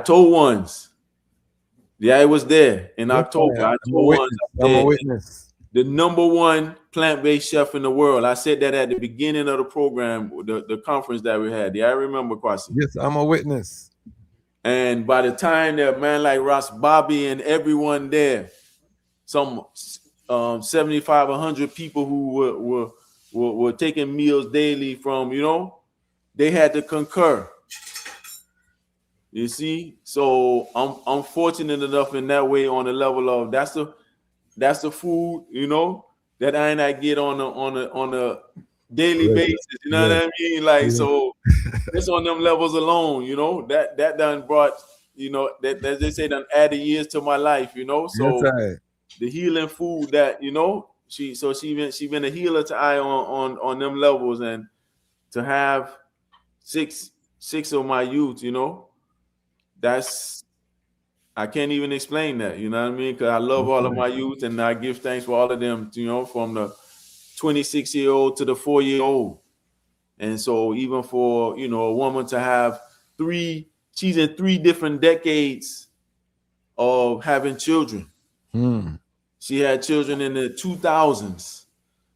told ones, yeah, I was there in October. I told ones, I'm a witness. The #1 plant-based chef in the world. I said that at the beginning of the program, the conference that we had. Yeah, I remember, Kwasi. Yes, I'm a witness. And by the time that man like Ross Bobby and everyone there, some 75, 100 people who were taking meals daily from, you know, they had to concur. You see, so I'm fortunate enough in that way on the level of that's the food, you know, that I get on a daily basis. You know what I mean? Like, so it's on them levels alone, you know, that done brought, you know, that as they say, done added years to my life, you know. So the healing food that, you know, she been a healer to I on them levels, and to have six of my youth, you know, I can't even explain that, you know what I mean? Because I love all of my youth, and I give thanks for all of them, you know, from the 26-year-old to the 4-year-old. And so even for, you know, a woman to have she's in 3 different decades of having children. She had children in the 2000s.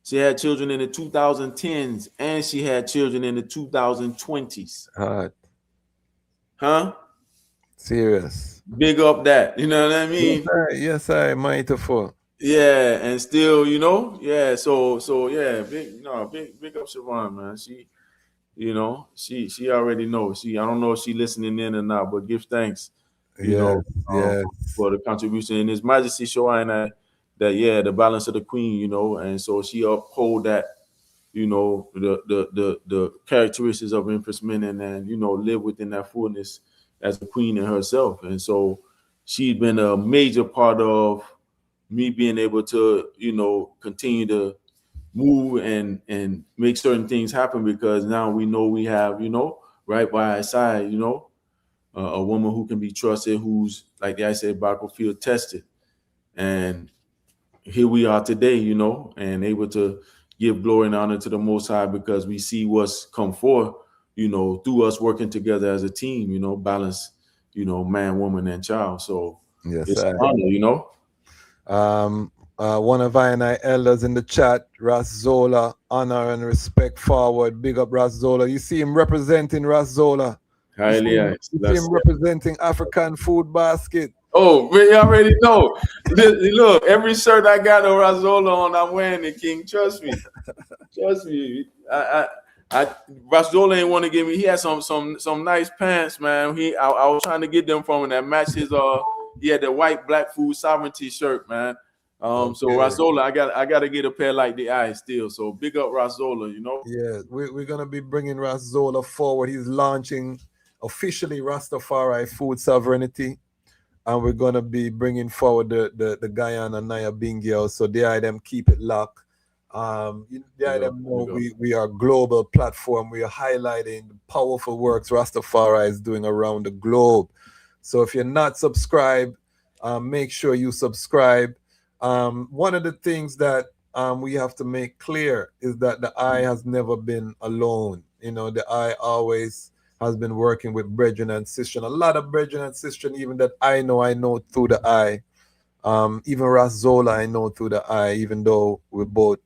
She had children in the 2010s, and she had children in the 2020s. Huh? Serious. Big up that, you know what I mean? Yes, I mindful. Yeah, and still, you know, yeah. So yeah, big up Siobhan, man. She, you know, she already knows. I don't know if she listening in or not, but give thanks, you know, for the contribution in His Majesty showing that the balance of the Queen, you know, and so she uphold that, you know, the characteristics of Empress Menen, and you know, live within that fullness as a queen in herself. And so she's been a major part of me being able to, you know, continue to move and make certain things happen, because now we know we have, you know, right by our side, you know, a woman who can be trusted, who's, like I said, battlefield tested. And here we are today, you know, and able to give glory and honor to the Most High, because we see what's come forth, through us working together as a team, balance, man, woman, and child. So Yes, it's an honor, one of I elders in the chat, Ras Zola, honor and respect forward. Big up Ras Zola. You see him representing Ras Zola. You see him representing African food basket. Oh, man, you already know. Look, every shirt I got a Razola on, I'm wearing it, King. Trust me. Trust me. Razola ain't want to give me. He had some nice pants, man. I was trying to get them from him that matched his he had the white black food sovereignty shirt, man. So Razola, I gotta get a pair like the eye still. So big up Razola, Yeah, we're gonna be bringing Razola forward. He's launching officially Rastafari food sovereignty. And we're gonna be bringing forward the Guyana Naya Bingiel. So them keep it locked. Them know we are a global platform. We are highlighting the powerful works Rastafari is doing around the globe. So if you're not subscribed, make sure you subscribe. One of the things that we have to make clear is that the I has never been alone. The I always has been working with brethren and sisters. A lot of brethren and sisters, even that I know through the I. Even Ras Zola, I know through the I, even though we both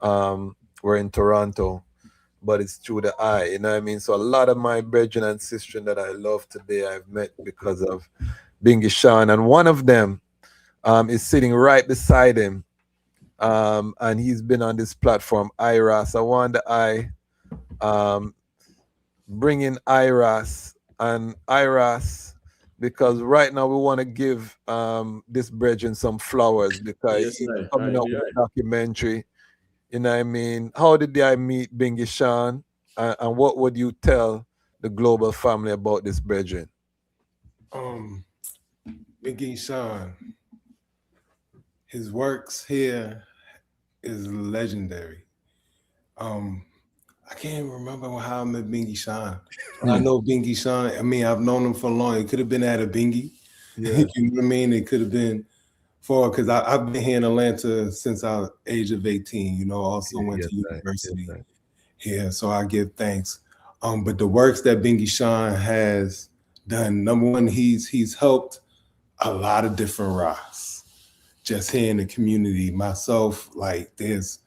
were in Toronto, but it's through the I, you know what I mean? So a lot of my brethren and sisters that I love today, I've met because of Bingy Sean, and one of them is sitting right beside him, and he's been on this platform, Iras. I want the bring in Iras because right now we want to give this brethren some flowers because he's coming up with a documentary. You know what I mean? How did I meet Bingy Sean? And what would you tell the global family about this brethren? Bingy Sean, his works here is legendary. I can't remember how I met Bingy Sean. I know Bingy Sean. I mean, I've known him for long. It could have been at a Bingy. Yeah. You know what I mean? It could have been because I've been here in Atlanta since I was age of 18. Also went to university here. So I give thanks. But the works that Bingy Sean has done, number one, he's helped a lot of different Ras just here in the community. Myself, like there's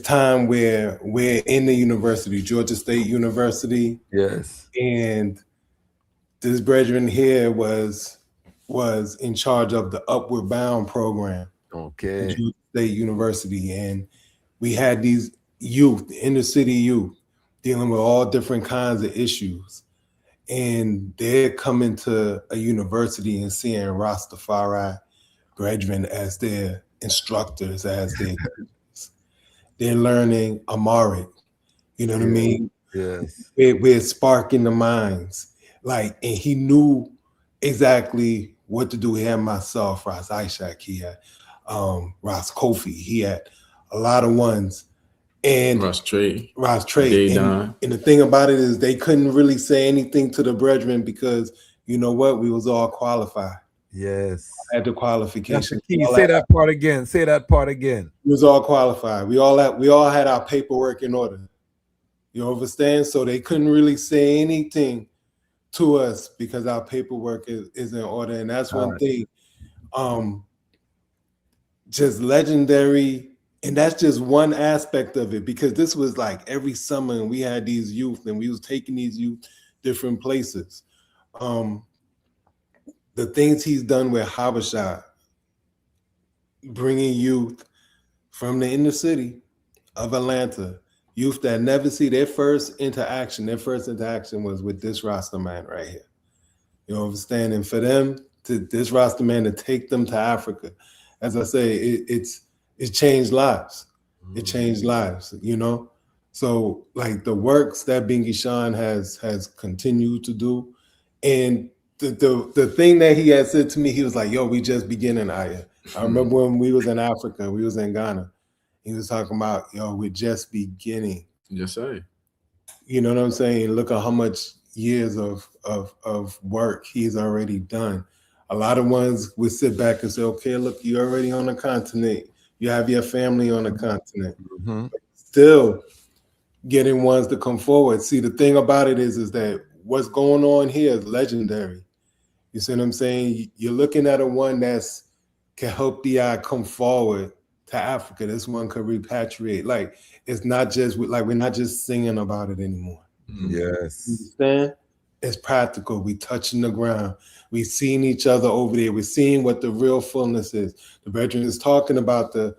time where we're in the university, Georgia State University. Yes. And this brethren here was in charge of the Upward Bound program. Okay. At Georgia State University. And we had these youth, inner city youth, dealing with all different kinds of issues. And they're coming to a university and seeing Rastafari brethren as their instructors, as their they're learning Amharic, you know what I mean? Yes. We're sparking the minds. And he knew exactly what to do. He had myself, Ras Ishak, he had Ras Kofi, he had a lot of ones. And Ras Trey. And the thing about it is they couldn't really say anything to the brethren because you know what? We was all qualified. Yes. I had the qualification. Say that part again. Say that part again. We was all qualified. We all had our paperwork in order. You understand? So they couldn't really say anything to us because our paperwork is in order. And that's one thing. Just legendary. And that's just one aspect of it because this was like every summer and we had these youth and we was taking these youth different places. The things he's done with Habesha, bringing youth from the inner city of Atlanta, youth that never see their first interaction was with this Rasta man right here. You understand? And for them, this Rasta man to take them to Africa, as I say, it changed lives. It changed lives, So like the works that Bingy Sean has continued to do, and the thing that he had said to me, he was like, "Yo, we just beginning, Aya." I remember when we was in Africa, we was in Ghana. He was talking about, "Yo, we're just beginning." Yes, sir. You know what I'm saying? Look at how much years of work he's already done. A lot of ones would sit back and say, "Okay, look, you're already on the continent. You have your family on the continent." But still, getting ones to come forward. See, the thing about it is that what's going on here is legendary. You see what I'm saying? You're looking at a one that's can help the eye come forward to Africa. This one could repatriate. Like, it's not just like we're not just singing about it anymore. Yes. You understand? It's practical. We touching the ground. We seeing each other over there. We're seeing what the real fullness is. The brethren is talking about the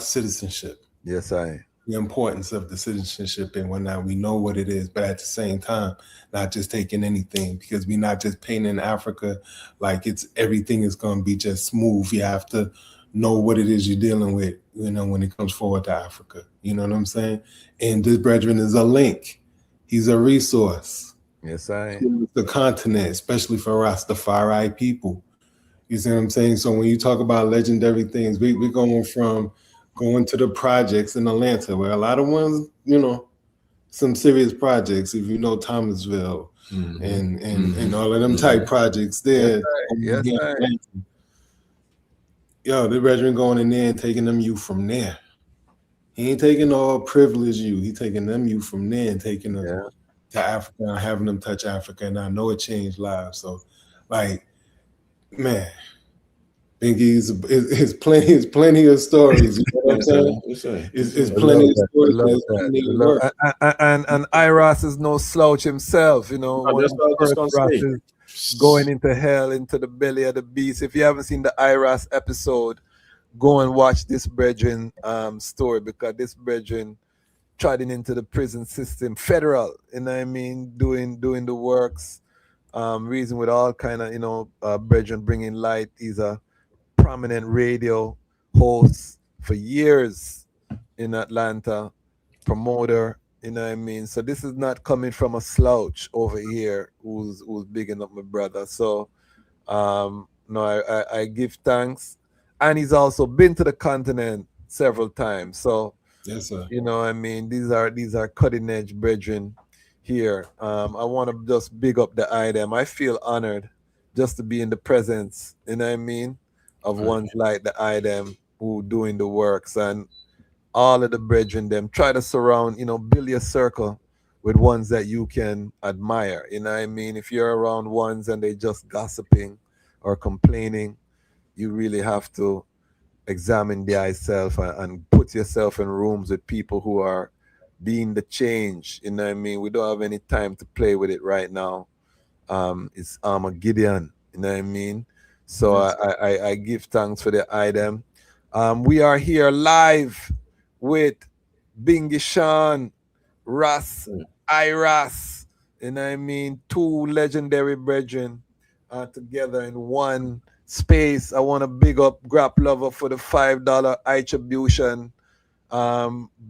citizenship. Yes, the importance of the citizenship and whatnot. We know what it is, but at the same time, not just taking anything, because we're not just painting Africa like it's everything is going to be just smooth. You have to know what it is you're dealing with, you know, when it comes forward to Africa. You know what I'm saying? And this brethren is a link. He's a resource. Yes, I. The continent, especially for Rastafari people. You see what I'm saying? So when you talk about legendary things, we're going from going to the projects in Atlanta, where a lot of ones, you know, some serious projects, if you know Thomasville and all of them type projects there. Yes, right. Yo, the brethren going in there and taking them youth from there. He ain't taking all privileged youth. He taking them youth from there and taking them to Africa and having them touch Africa. And I know it changed lives. So, like, man, it's plenty of stories. You know what I'm saying? It's plenty of stories. And Iras is no slouch himself, you know. That's what I was just gonna say. Going into hell, into the belly of the beast. If you haven't seen the Iras episode, go and watch this brethren story, because this brethren trotting into the prison system, federal, you know what I mean, doing the works, reason with all kind of, you know, brethren bringing light. He's a prominent radio host for years in Atlanta, promoter, you know what I mean. So this is not coming from a slouch over here who's bigging up my brother. So no, I give thanks. And he's also been to the continent several times. So yes, sir. You know what I mean, these are cutting edge brethren here. I want to just big up the item. I feel honored just to be in the presence, you know what I mean, of ones like the item who doing the works, and all of the brethren them try to surround, you know, build your circle with ones that you can admire, you know what I mean. If you're around ones and they just gossiping or complaining, you really have to examine thyself and put yourself in rooms with people who are being the change, you know what I mean. We don't have any time to play with it right now. It's Armageddon, you know what I mean. So I give thanks for the item. We are here live with Bingy Sean, Ras, Iras, you know what I mean, two legendary brethren together in one space. I want to big up Grap Lover for the $5 attribution.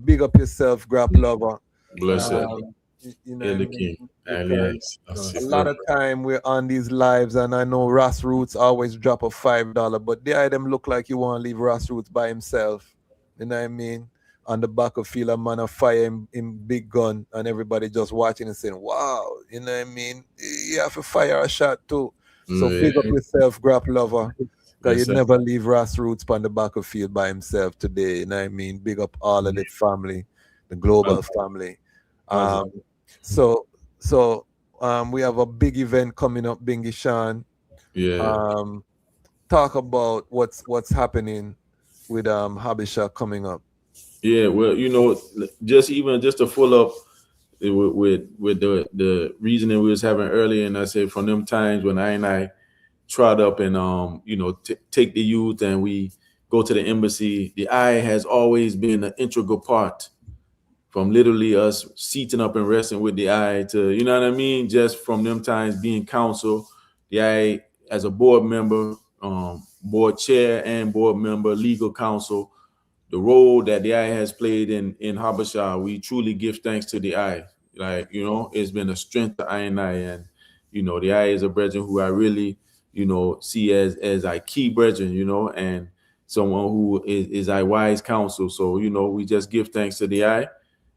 Big up yourself, Grap Lover. Bless it. You know, the king. A lot of time we're on these lives, and I know Ras Roots always drop a $5, but the item look like you want to leave Ras Roots by himself. You know what I mean? On the battlefield, a man of fire in big gun, and everybody just watching and saying, "Wow!" You know what I mean? You have to fire a shot too. So big up yourself, Grap Lover, because you never leave Ras Roots on the battlefield by himself today. You know what I mean? Big up all of the family, the global family. So we have a big event coming up, Bingy Sean. Talk about what's happening with Habesha coming up. Yeah, well, you know, just to follow up with the reasoning we was having earlier, and I said from them times when I trot up and you know, take the youth and we go to the embassy, the eye has always been an integral part. From literally us seating up and resting with the eye to, you know what I mean, just from them times being counsel, the eye as a board member, board chair and board member, legal counsel, the role that the eye has played in Habesha, we truly give thanks to the eye. Like, you know, it's been a strength to I, and you know, the eye is a brethren who I really, you know, see as a key brethren, you know, and someone who is a wise counsel. So, you know, we just give thanks to the eye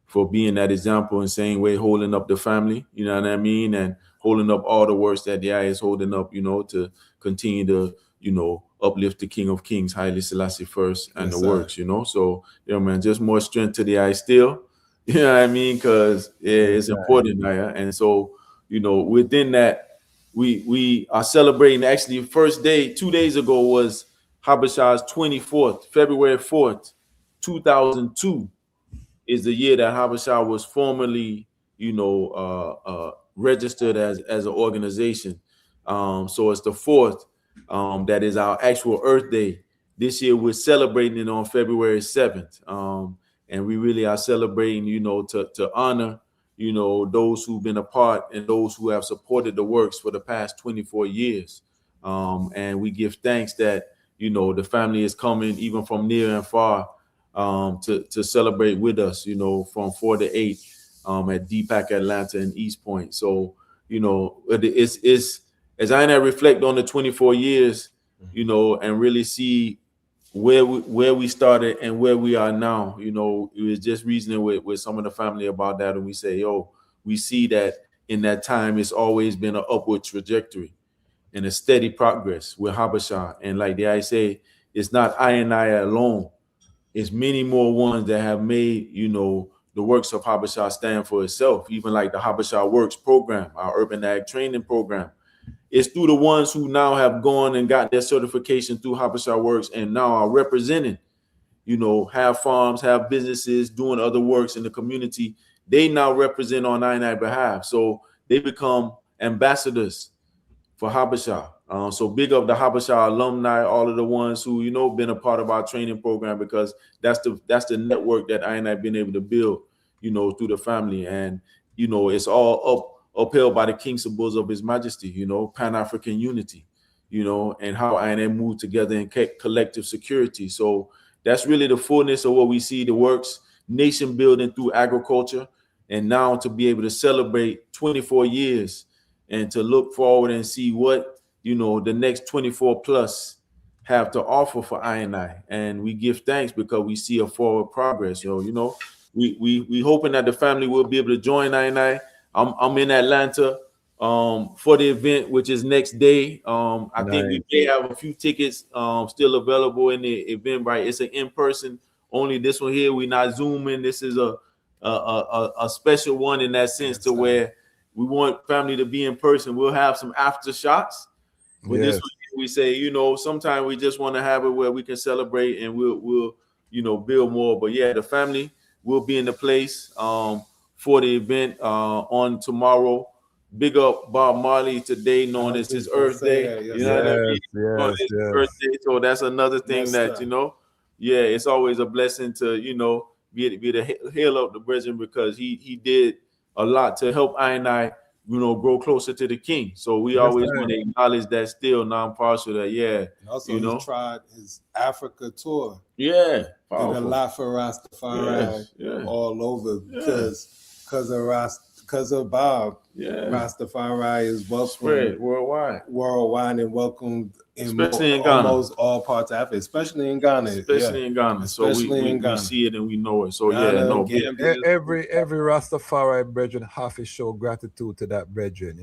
for being that example and same way holding up the family, you know what I mean, and holding up all the works that the eye is holding up, you know, to continue to, you know, uplift the King of Kings, Haile Selassie first, and Yes, the sir. works, you know. So, man, just more strength to the eye still. You know what I mean? Because it's important, yeah. And so, within that, we are celebrating. Actually, first day 2 days ago was Habesha's 24th, February 4th, 2002 is the year that Habesha was formally, registered as an organization. So it's the 4th. That is our actual Earth Day. This year we're celebrating it on February 7th. And we really are celebrating, to honor, those who've been a part and those who have supported the works for the past 24 years. And we give thanks that, the family is coming even from near and far to celebrate with us, from 4 to 8 at DPAC Atlanta and East Point. So, it's as I reflect on the 24 years, and really see where we started and where we are now. It was just reasoning with some of the family about that, and we say, we see that in that time it's always been an upward trajectory and a steady progress with Habesha. And like I say, it's not I and I alone. It's many more ones that have made, the works of Habesha stand for itself, even like the Habesha Works program, our urban ag training program. It's through the ones who now have gone and got their certification through Habesha Works and now are representing, have farms, have businesses, doing other works in the community. They now represent on I behalf. So they become ambassadors for Habesha. So big up the Habesha alumni, all of the ones who, been a part of our training program, because that's the network that I been able to build, through the family. And, it's all upheld by the King Symbols of His Majesty, Pan-African unity, and how I move together in collective security. So that's really the fullness of what we see, the works, nation building through agriculture. And now to be able to celebrate 24 years and to look forward and see what, the next 24 plus have to offer for I. And we give thanks because we see a forward progress. We hoping that the family will be able to join I. I'm in Atlanta for the event, which is next day. I think we may have a few tickets still available in the event, right? It's an in-person only. This one here, we're not Zooming. This is a special one in that sense, to where we want family to be in person. We'll have some after shots. But this one we say, sometimes we just want to have it where we can celebrate and we'll build more. But yeah, the family will be in the place for the event on tomorrow. Big up Bob Marley today, known as his Earth Day. What I mean? Earth Day. So that's another thing that, it's always a blessing to, be to hail up the brethren, because he did a lot to help I grow closer to the King. So we always want to acknowledge that still non-partial, that And also he tried his Africa tour. Yeah. Powerful. Did a lot for Rastafari all over because of Bob. Rastafari is welcomed worldwide and welcomed in almost all parts of Africa, especially in Ghana. So we see it and we know it. So Ghana, every Rastafari brethren have to show gratitude to that brethren.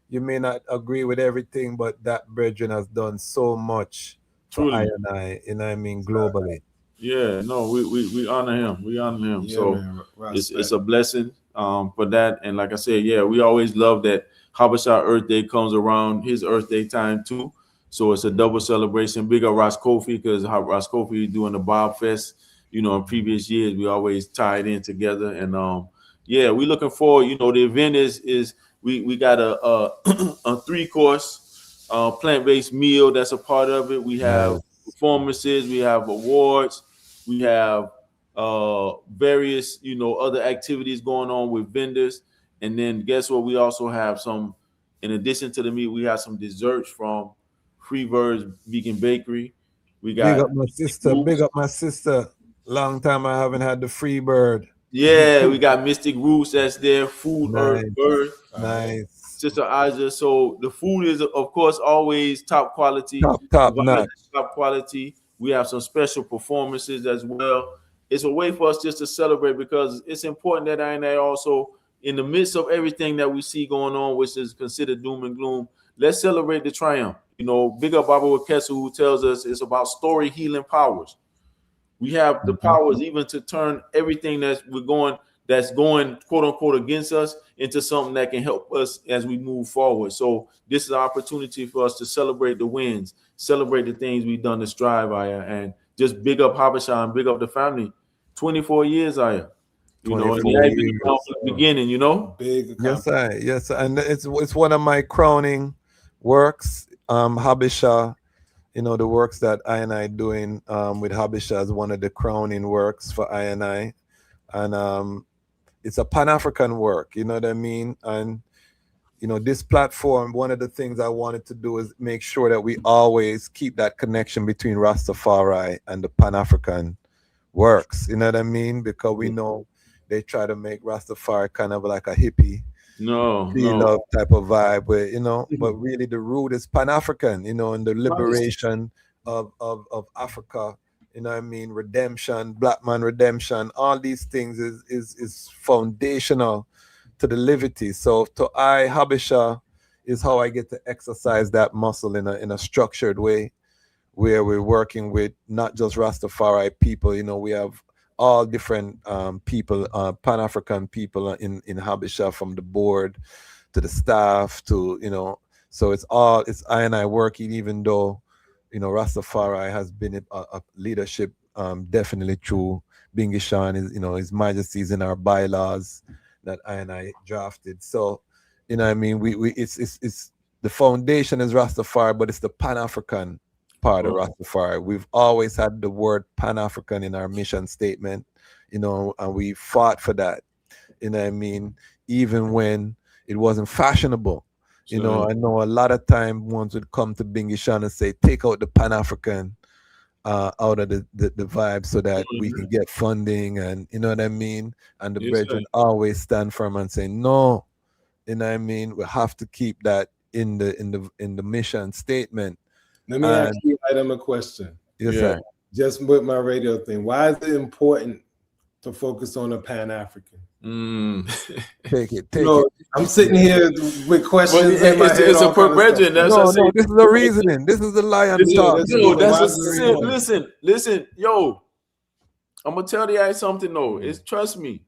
You may not agree with everything, but that brethren has done so much for I, globally. Yeah, no, we honor him. We honor him. So it's a blessing for that. And like I said, we always love that Habesha Earth Day comes around his Earth Day time too. So it's a double celebration. Big up Ras Kofi, because Ras Kofi is doing the Bob Fest. In previous years we always tied in together. And we looking forward. The event is we got a 3-course plant-based meal that's a part of it. We have performances, we have awards, we have various other activities going on with vendors. And then guess what, we also have some, in addition to the meat, we have some desserts from Free Birds Vegan Bakery. We got big up my sister. Long time I haven't had the Free Bird. We got Mystic Roots that's there, Food Earth Bird. Sister Aja. So the food is, of course, always top quality. Top notch. Top quality. We have some special performances as well. It's a way for us just to celebrate, because it's important that I also, in the midst of everything that we see going on, which is considered doom and gloom, let's celebrate the triumph. You know, big up Baba Wakesu, who tells us it's about story healing powers. We have the powers even to turn everything that's going quote unquote against us into something that can help us as we move forward. So this is an opportunity for us to celebrate the wins, celebrate the things we've done to strive, Aya, and just big up Habesha and big up the family. 24 years, Aya. You know, and been from the beginning, you know? Big yes, and it's one of my crowning works, Habesha. You know, the works that I and I doing with Habesha is one of the crowning works for I and I. And it's a Pan-African work, you know what I mean? And, you know, this platform, one of the things I wanted to do is make sure that we always keep that connection between Rastafari and the Pan-African works, you know what I mean? Because we know they try to make Rastafari kind of like a hippie, love type of vibe, where, you know, but really the root is Pan-African, you know, and the liberation of Africa, you know what I mean, redemption, black man redemption, all these things is foundational to the liberty. So to I, Habesha is how I get to exercise that muscle in a structured way, where we're working with not just Rastafari people, you know, we have all different people, Pan-African people in Habesha, from the board to the staff to, you know, so it's I and I working, even though, you know, Rastafari has been a leadership definitely through Bingishan, is, you know, His Majesty is in our bylaws that I and I drafted. So, you know what I mean, it's the foundation is Rastafari, but it's the Pan-African part of Rastafari. We've always had the word Pan-African in our mission statement, you know, and we fought for that, you know what I mean, even when it wasn't fashionable. You know, I know a lot of time ones would come to Bingishan and say, take out the Pan-African out of the vibe so that we can get funding, and you know what I mean? And the brethren always stand firm and say, no, you know what I mean? We have to keep that in the mission statement. Let me ask you a question. Yes, sir. Just with my radio thing, why is it important to focus on a Pan-African? Take it. I'm sitting here with questions. It's a progression. This is the reasoning. This is the lion talk. Listen, yo. I'm gonna tell you guys something though. Trust me.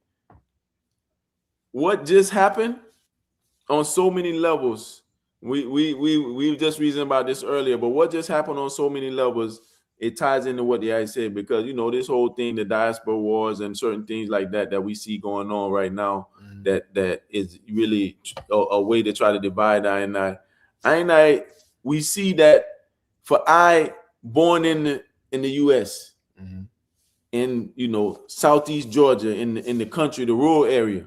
What just happened on so many levels. We just reasoned about this earlier, but what just happened on so many levels, it ties into what the I said, because you know this whole thing, the diaspora wars and certain things like that we see going on right now, that is really a way to try to divide I and I. We see that for I, born in the U.S. in, you know, Southeast Georgia, in the country, the rural area,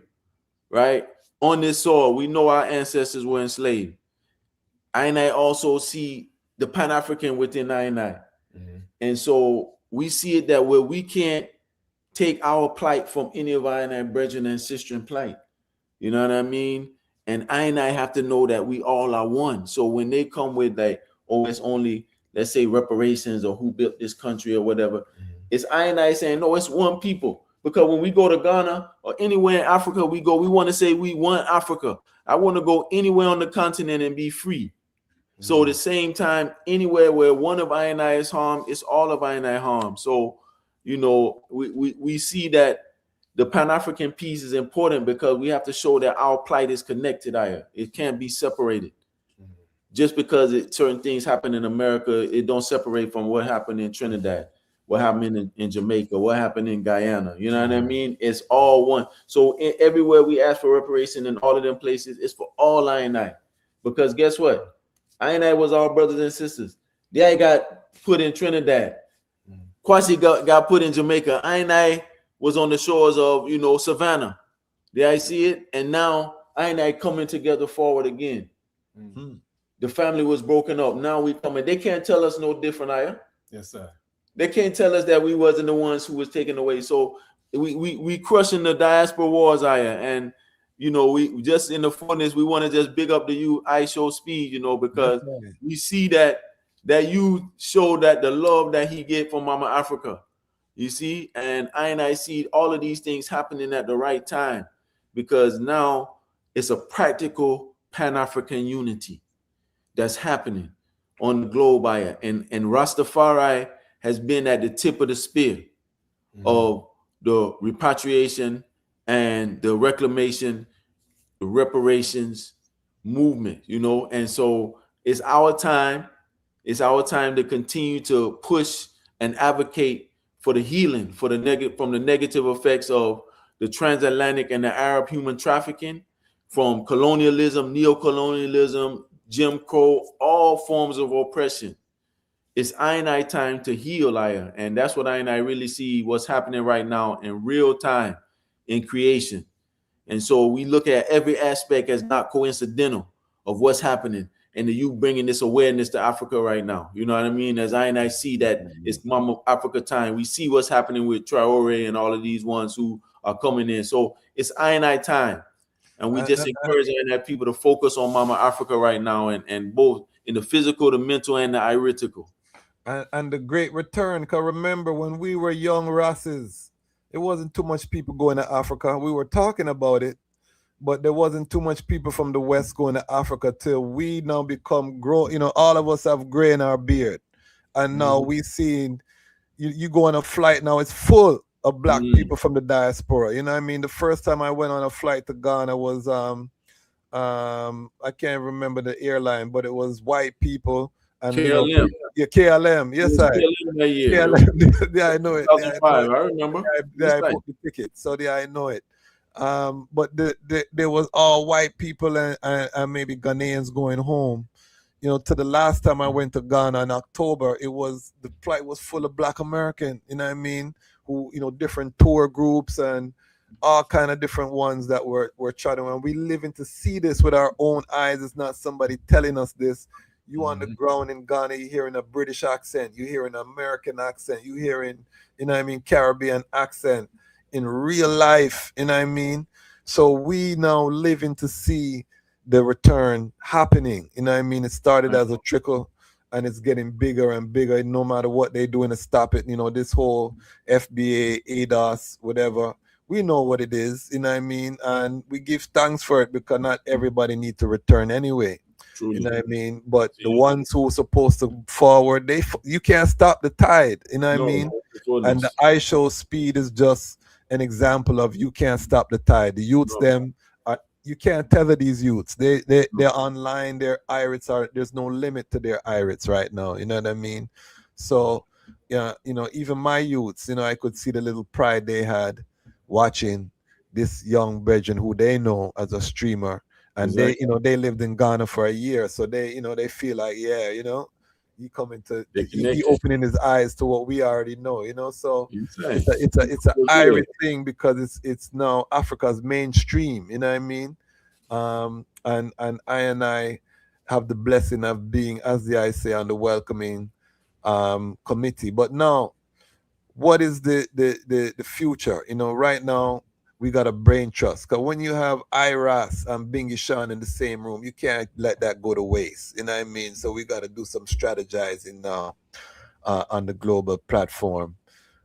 right, on this soil, we know our ancestors were enslaved. I and I also see the Pan-African within I and I. And so we see it that where we can't take our plight from any of our and I brethren and sister in plight. You know what I mean? And I have to know that we all are one. So when they come with like, oh, it's only, let's say, reparations or who built this country or whatever, it's I and I saying, no, it's one people. Because when we go to Ghana or anywhere in Africa we go, we want to say we want Africa. I want to go anywhere on the continent and be free. So at the same time, anywhere where one of I and I is harmed, it's all of I and I harm. So, you know, we see that the Pan-African piece is important because we have to show that our plight is connected. It can't be separated. Just because certain things happen in America, it don't separate from what happened in Trinidad, what happened in Jamaica, what happened in Guyana. You know what I mean? It's all one. So everywhere we ask for reparation in all of them places, it's for all I and I. Because guess what? I and I was our brothers and sisters. They got put in Trinidad. Kwasi got put in Jamaica. I and I was on the shores of, you know, Savannah. Did I see it? And now I and I coming together forward again. The family was broken up. Now we coming. They can't tell us no different, Aya. Yes, sir. They can't tell us that we wasn't the ones who was taken away. So we crushing the diaspora wars, Aya, and you know, we just in the fullness, we want to just big up to you, I Show Speed, you know, because we see that you show that the love that he get from Mama Africa, you see, and I see all of these things happening at the right time, because now it's a practical Pan-African unity that's happening on the globe, and Rastafari has been at the tip of the spear of the repatriation and the reclamation, the reparations movement, and so it's our time. It's our time to continue to push and advocate for the healing, for from the negative effects of the transatlantic and the Arab human trafficking, from colonialism, neocolonialism, Jim Crow, all forms of oppression. It's I time to heal, Aya, and that's what I really see what's happening right now in real time in creation. And so we look at every aspect as not coincidental of what's happening, and you bringing this awareness to Africa right now. You know what I mean? As I see that it's Mama Africa time. We see what's happening with Traore and all of these ones who are coming in. So it's I time. And we just encourage people to focus on Mama Africa right now, and both in the physical, the mental, and the iritical. And the great return. Because remember, when we were young Rasses, it wasn't too much people going to Africa. We were talking about it, but there wasn't too much people from the West going to Africa till we now become grown. All of us have gray in our beard. And now we seen, you go on a flight now, it's full of black people from the diaspora. You know what I mean? The first time I went on a flight to Ghana was, I can't remember the airline, but it was white people. And KLM. KLM. Yes, KLM. Yeah, I know it. 2005, I remember. Yeah, I booked the ticket. So I know it. But there was all white people and maybe Ghanaians going home. To the last time I went to Ghana in October, the flight was full of Black American, you know what I mean? Who, different tour groups and all kind of different ones that were chatting. And we living to see this with our own eyes. It's not somebody telling us this. You on the ground in Ghana, you're hearing a British accent, you're hearing an American accent, you're hearing, Caribbean accent in real life, you know what I mean? So we now living to see the return happening, you know what I mean? It started as a trickle and it's getting bigger and bigger, no matter what they're doing to stop it. This whole FBA, ADOS, whatever, we know what it is, you know what I mean? And we give thanks for it because not everybody need to return anyway. Truly. You know what I mean? But the ones who are supposed to forward, you can't stop the tide, you know what I mean? And the iShow speed is just an example of you can't stop the tide. The youths, you can't tether these youths. They're online, their irates there's no limit to their irates right now, you know what I mean? So, yeah, even my youths, I could see the little pride they had watching this young brethren who they know as a streamer. And they lived in Ghana for a year, so they feel like, he coming to, he opening his eyes to what we already know, So it's an Irish thing because it's now Africa's mainstream, you know what I mean? And I have the blessing of being, as I say, on the welcoming committee. But now, what is the future? Right now, we got a brain trust. Because when you have Ras and Bingy Sean in the same room, you can't let that go to waste. You know what I mean? So we got to do some strategizing now on the global platform.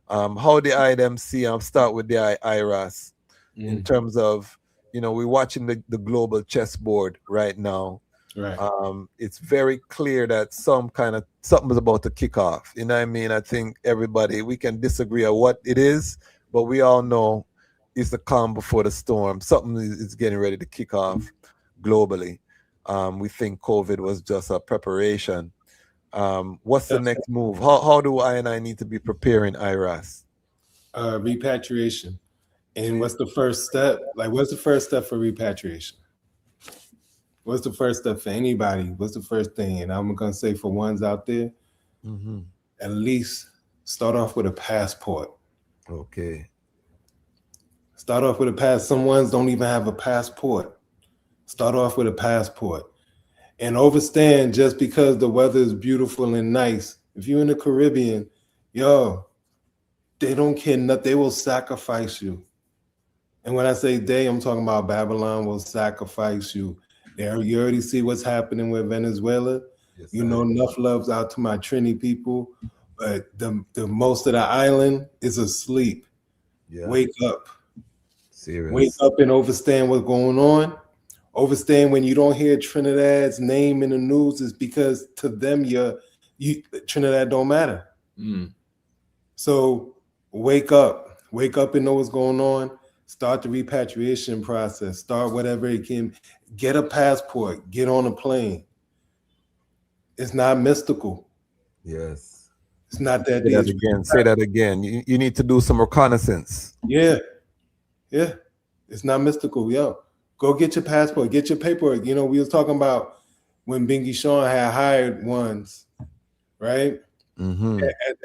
How the IDMC, I'll start with the Ras in terms of, we're watching the global chessboard right now. Right. It's very clear that something is about to kick off. You know what I mean? I think we can disagree on what it is, but we all know it's the calm before the storm. Something is getting ready to kick off globally. We think COVID was just a preparation. What's the next move? How do I need to be preparing IRAS? Repatriation. And what's the first step? What's the first step for repatriation? What's the first step for anybody? What's the first thing? And I'm going to say for ones out there, at least start off with a passport. Okay. Start off with a pass. Some ones don't even have a passport. Start off with a passport. And understand, just because the weather is beautiful and nice, if you're in the Caribbean, they don't care nothing. They will sacrifice you. And when I say they, I'm talking about Babylon will sacrifice you. You already see what's happening with Venezuela. Yes, enough love's out to my Trini people, but the most of the island is asleep. Yeah. Wake up. Serious. Wake up and understand what's going on. Overstand when you don't hear Trinidad's name in the news is because to them Trinidad don't matter. So wake up and know what's going on. Start the repatriation process. Start whatever it can. Get a passport. Get on a plane. It's not mystical. Yes. It's not that Say that again. Say that again. You need to do some reconnaissance. Yeah. It's not mystical. Yo, go get your passport. Get your paperwork. You know, we was talking about when Bingy Sean had hired ones, right?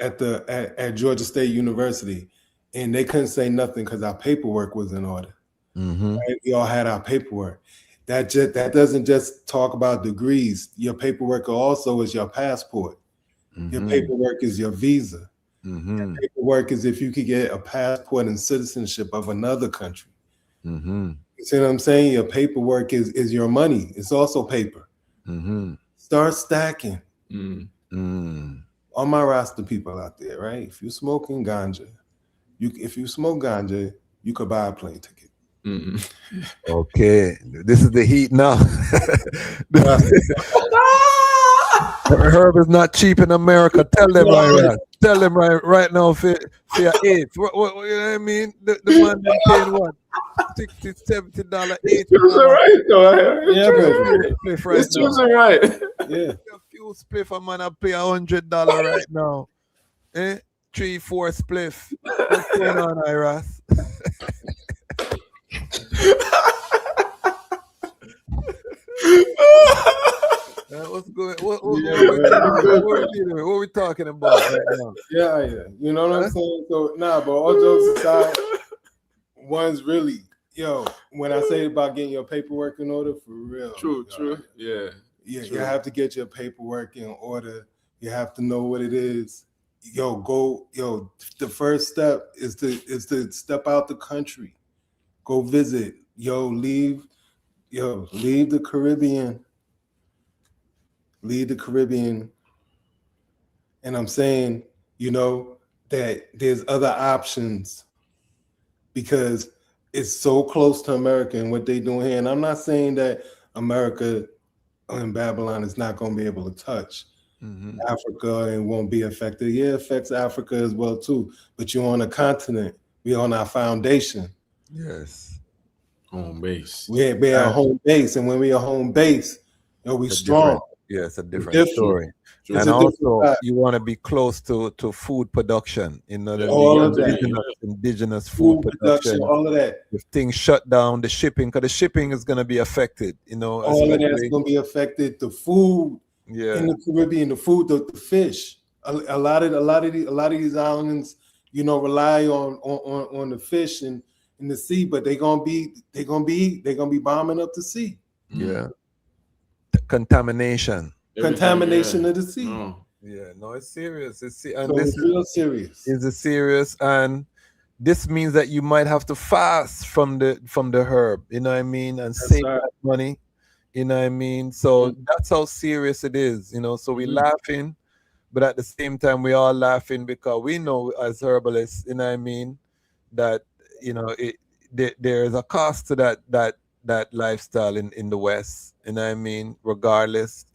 At Georgia State University, and they couldn't say nothing because our paperwork was in order. Right? We all had our paperwork. That doesn't just talk about degrees. Your paperwork also is your passport. Your paperwork is your visa. Your paperwork is if you could get a passport and citizenship of another country. You see what I'm saying? Your paperwork is your money. It's also paper. Start stacking. All my Rasta people out there, right? If you're smoking ganja, if you smoke ganja, you could buy a plane ticket. Okay, this is the heat now. Herb is not cheap in America. Tell them Tell them right now for your eighth. What you know what I mean? The man been paying what? $60, $70, $80. Right, though. It's choosing right. Yeah. A few spliff, a man I pay $100 right now. 3, 4 spliff. What's going on, Ras? What's going? What are we talking about right now? Yeah. You know what I'm saying? So but all jokes aside, one's really, when I say about getting your paperwork in order, for real. True. Yeah. You have to get your paperwork in order. You have to know what it is. The first step is to step out the country. Go visit. Leave the Caribbean. Leave the Caribbean. And I'm saying, that there's other options because it's so close to America and what they doing here. And I'm not saying that America and Babylon is not going to be able to touch Africa and won't be affected. Yeah, it affects Africa as well too. But you're on a continent. We're on our foundation. Yes. Home base. We're at home base. And when we're at home base, we strong. Yeah, it's a different story. And also, you want to be close to food production, indigenous food production, all of that. If things shut down, the shipping, because the shipping is going to be affected, All of that's going to be affected. The food in the Caribbean, the food, the fish. A lot of these islands, rely on the fish and in the sea, but they're gonna be bombing up the sea. Yeah. Contamination of the sea. No, it's serious. It's real serious. It's serious, and this means that you might have to fast from the herb. You know what I mean, and save that money. You know what I mean. So that's how serious it is. So we're laughing, but at the same time we are laughing because we know as herbalists, you know what I mean, that there is a cost to that lifestyle in the West, you know what I mean, regardless,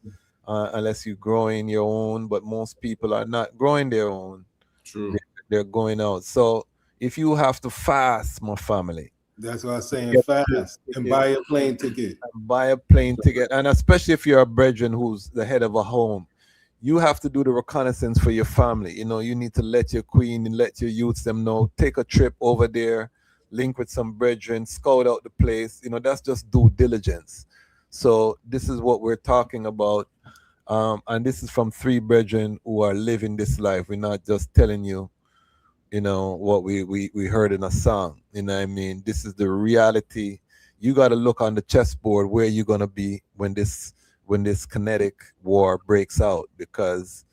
unless you're growing your own, but most people are not growing their own. True. They're going out. So if you have to fast, my family. That's what I'm saying, fast and buy a plane ticket. And especially if you're a brethren who's the head of a home, you have to do the reconnaissance for your family. You need to let your queen and let your youths them know, take a trip over there, link with some brethren, scout out the place. That's just due diligence. So this is what we're talking about. And this is from 3 brethren who are living this life. We're not just telling you, what we heard in a song. You know what I mean? This is the reality. You got to look on the chessboard where you're going to be when this kinetic war breaks out, because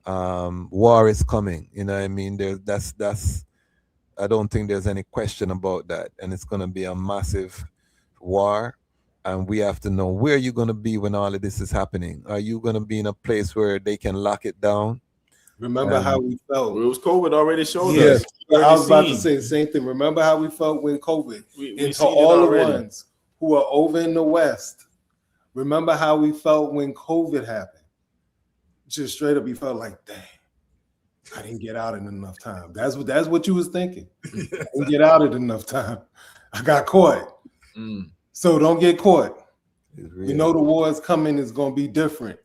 war is coming. You know what I mean? I don't think there's any question about that. And it's going to be a massive war. And we have to know where you're going to be when all of this is happening. Are you going to be in a place where they can lock it down? Remember how we felt. It was COVID already showed us. I was about to say the same thing. Remember how we felt when COVID. And to all the ones who are over in the West, remember how we felt when COVID happened. Just straight up, you felt like, dang, I didn't get out in enough time. That's what you was thinking. I didn't get out in enough time. I got caught. So don't get caught. You know the war is coming. It's going to be different.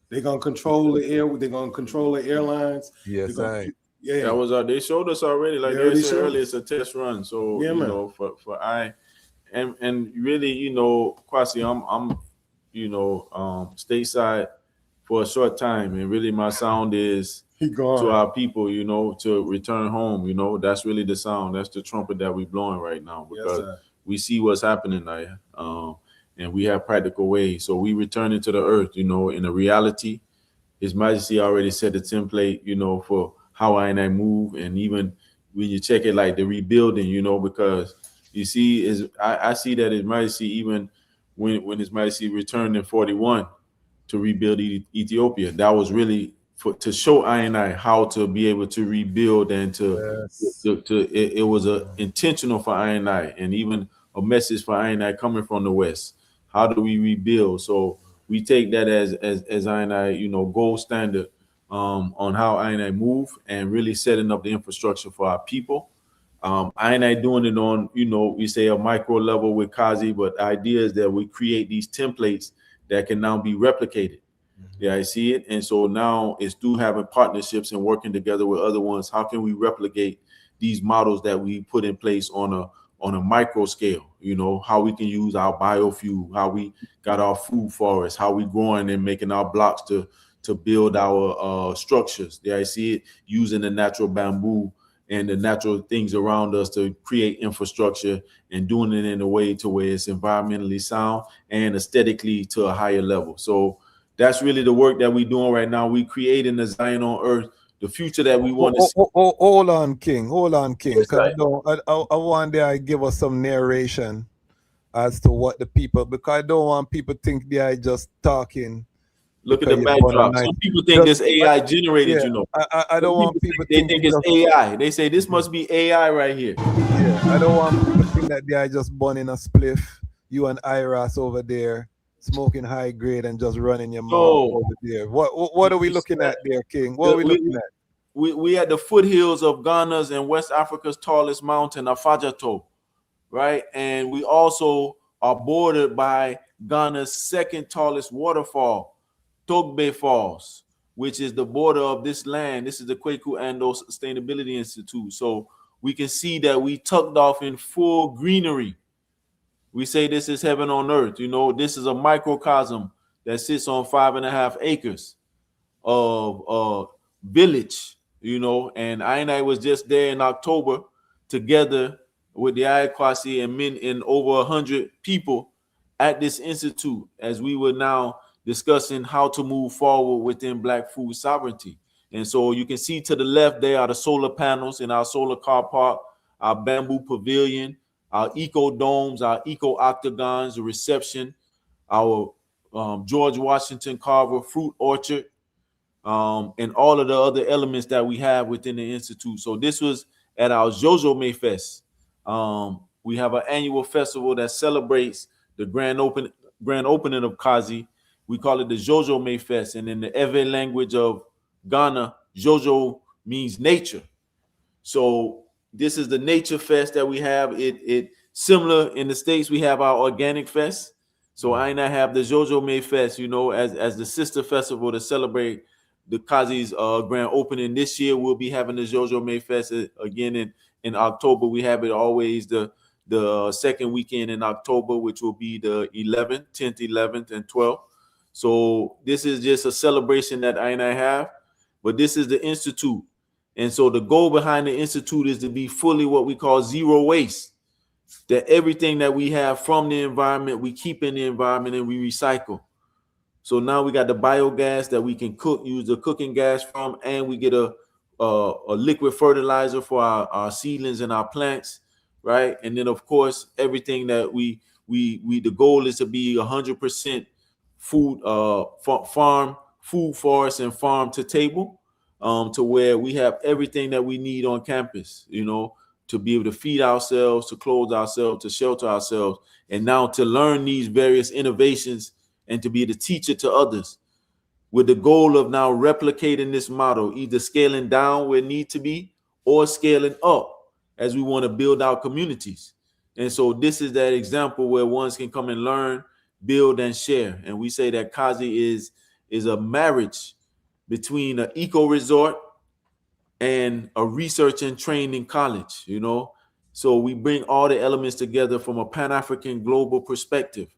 They're going to control the air. They're going to control the airlines. Yes, yeah. That was they showed us already. Like they said earlier, it's a test run. So yeah, you know, and really, you know, Kwasi, I'm you know, stateside for a short time, and really my sound is to our people, you know, to return home. You know, that's really the sound. That's the trumpet that we're blowing right now, because we see what's happening there, and we have practical ways. So we return into the earth, you know, in a reality. His Majesty already set the template, you know, for how I move, and even when you check it, like the rebuilding, you know, because you see, I see that His Majesty, even when His Majesty returned in 41 to rebuild Ethiopia, that was really to show I how to be able to rebuild, and it was intentional for I, and even a message for I coming from the West. How do we rebuild? So we take that as I, you know, gold standard on how I move, and really setting up the infrastructure for our people. I doing it on, you know, we say a micro level with Kazi, but the idea is that we create these templates that can now be replicated. Yeah, I see it. And so now it's through having partnerships and working together with other ones. How can we replicate these models that we put in place on a micro scale? You know, how we can use our biofuel, how we got our food forests, how we growing and making our blocks to build our structures. Yeah, I see it, using the natural bamboo and the natural things around us to create infrastructure, and doing it in a way to where it's environmentally sound and aesthetically to a higher level. So that's really the work that we're doing right now. We creating the Zion on earth, the future that we want to see. Hold on, King. Because I want to give us some narration as to what the people, because I don't want people to think they are just talking. Look at the backdrop. Some people think this AI generated, you know. I don't want people to think it's AI. They say this must be AI right here. Yeah, I don't want people to think that they are just burning a spliff, you and Ras over there, smoking high grade and just running your mouth over there. What are we looking at there, King? What are we looking at? We at the foothills of Ghana's and West Africa's tallest mountain, Afajato, right? And we also are bordered by Ghana's second tallest waterfall, Togbe Falls, which is the border of this land. This is the Kweku Ando Sustainability Institute. So we can see that we tucked off in full greenery. We say this is heaven on earth. You know, this is a microcosm that sits on 5.5 acres of village, you know, and I was just there in October together with the Ayakwasi and men in over 100 people at this institute, as we were now discussing how to move forward within Black food sovereignty. And so you can see to the left, there are the solar panels in our solar car park, our bamboo pavilion, our eco domes, our eco octagons, the reception, our George Washington Carver fruit orchard, and all of the other elements that we have within the institute. So this was at our Jojo May Fest. We have an annual festival that celebrates the grand opening of Kazi. We call it the Jojo May Fest, and in the Ewe language of Ghana, Jojo means nature. So this is the nature fest that we have. It similar in the States. We have our organic fest. So I have the Jojo May Fest, you know, as the sister festival to celebrate the Kazi's grand opening. This year we'll be having the Jojo May Fest again in October. We have it always the second weekend in October, which will be the 11th, 10th, 11th, and 12th. So this is just a celebration that I have, but this is the Institute. And so the goal behind the Institute is to be fully what we call zero waste, that everything that we have from the environment, we keep in the environment and we recycle. So now we got the biogas that we can use the cooking gas from, and we get a liquid fertilizer for our seedlings and our plants, right? And then of course, everything that we the goal is to be 100% food, farm, food, forest, and farm to table, to where we have everything that we need on campus. You know, to be able to feed ourselves, to clothe ourselves, to shelter ourselves, and now to learn these various innovations and to be able to teach it to others, with the goal of now replicating this model, either scaling down where it need to be or scaling up as we want to build our communities. And so this is that example where ones can come and learn, build, and share. And we say that Kazi is a marriage between an eco resort and a research and training college, you know. So we bring all the elements together from a Pan-African global perspective.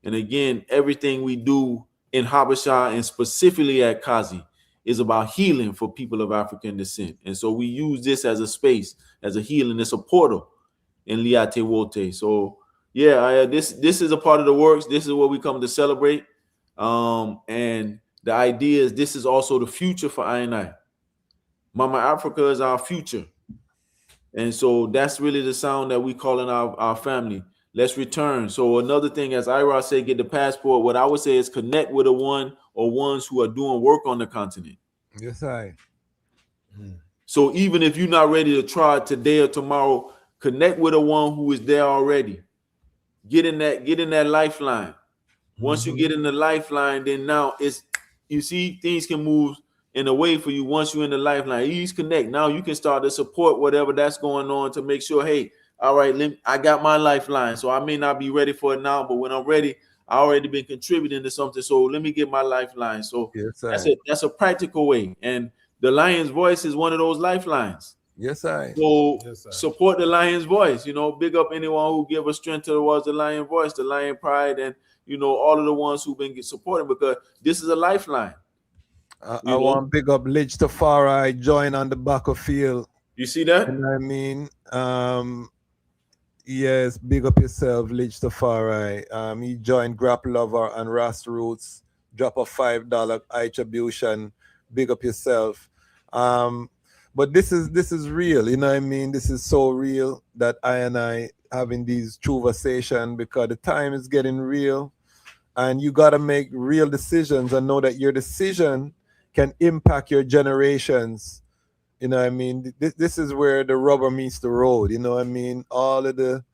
And again, everything we do in Habesha and specifically at Kazi is about healing for people of African descent. And so we use this as a space, as a healing, it's a portal in Liate Wote. So yeah, this is a part of the works. This is what we come to celebrate. And the idea is this is also the future for I. Mama Africa is our future. And so that's really the sound that we call in our family. Let's return. So another thing, as Ira said, get the passport. What I would say is connect with a one or ones who are doing work on the continent. Yes, I. So even if you're not ready to try it today or tomorrow, connect with a one who is there already. Get in that lifeline. Once you get in the lifeline, then now you see things can move in a way for you once you're in the lifeline. Ease connect. Now you can start to support whatever that's going on to make sure, hey, all right, I got my lifeline. So I may not be ready for it now, but when I'm ready, I already been contributing to something. So let me get my lifeline. So yes, that's a practical way. And the Lion's Voice is one of those lifelines. Yes, I. So support the Lion's Voice. You know, big up anyone who give us strength towards the Lion Voice, the Lion Pride, and you know all of the ones who've been supporting, because this is a lifeline. I want big up Lidge Tafari, join on the back of field. You see that? And I mean, yes, big up yourself, Lidge Tafari. He joined Grap Lover and Ras Roots, drop a $5 attribution. Big up yourself. But this is real, you know what I mean? This is so real that I having these conversations, because the time is getting real and you got to make real decisions and know that your decision can impact your generations. You know what I mean? This is where the rubber meets the road, you know what I mean? All of the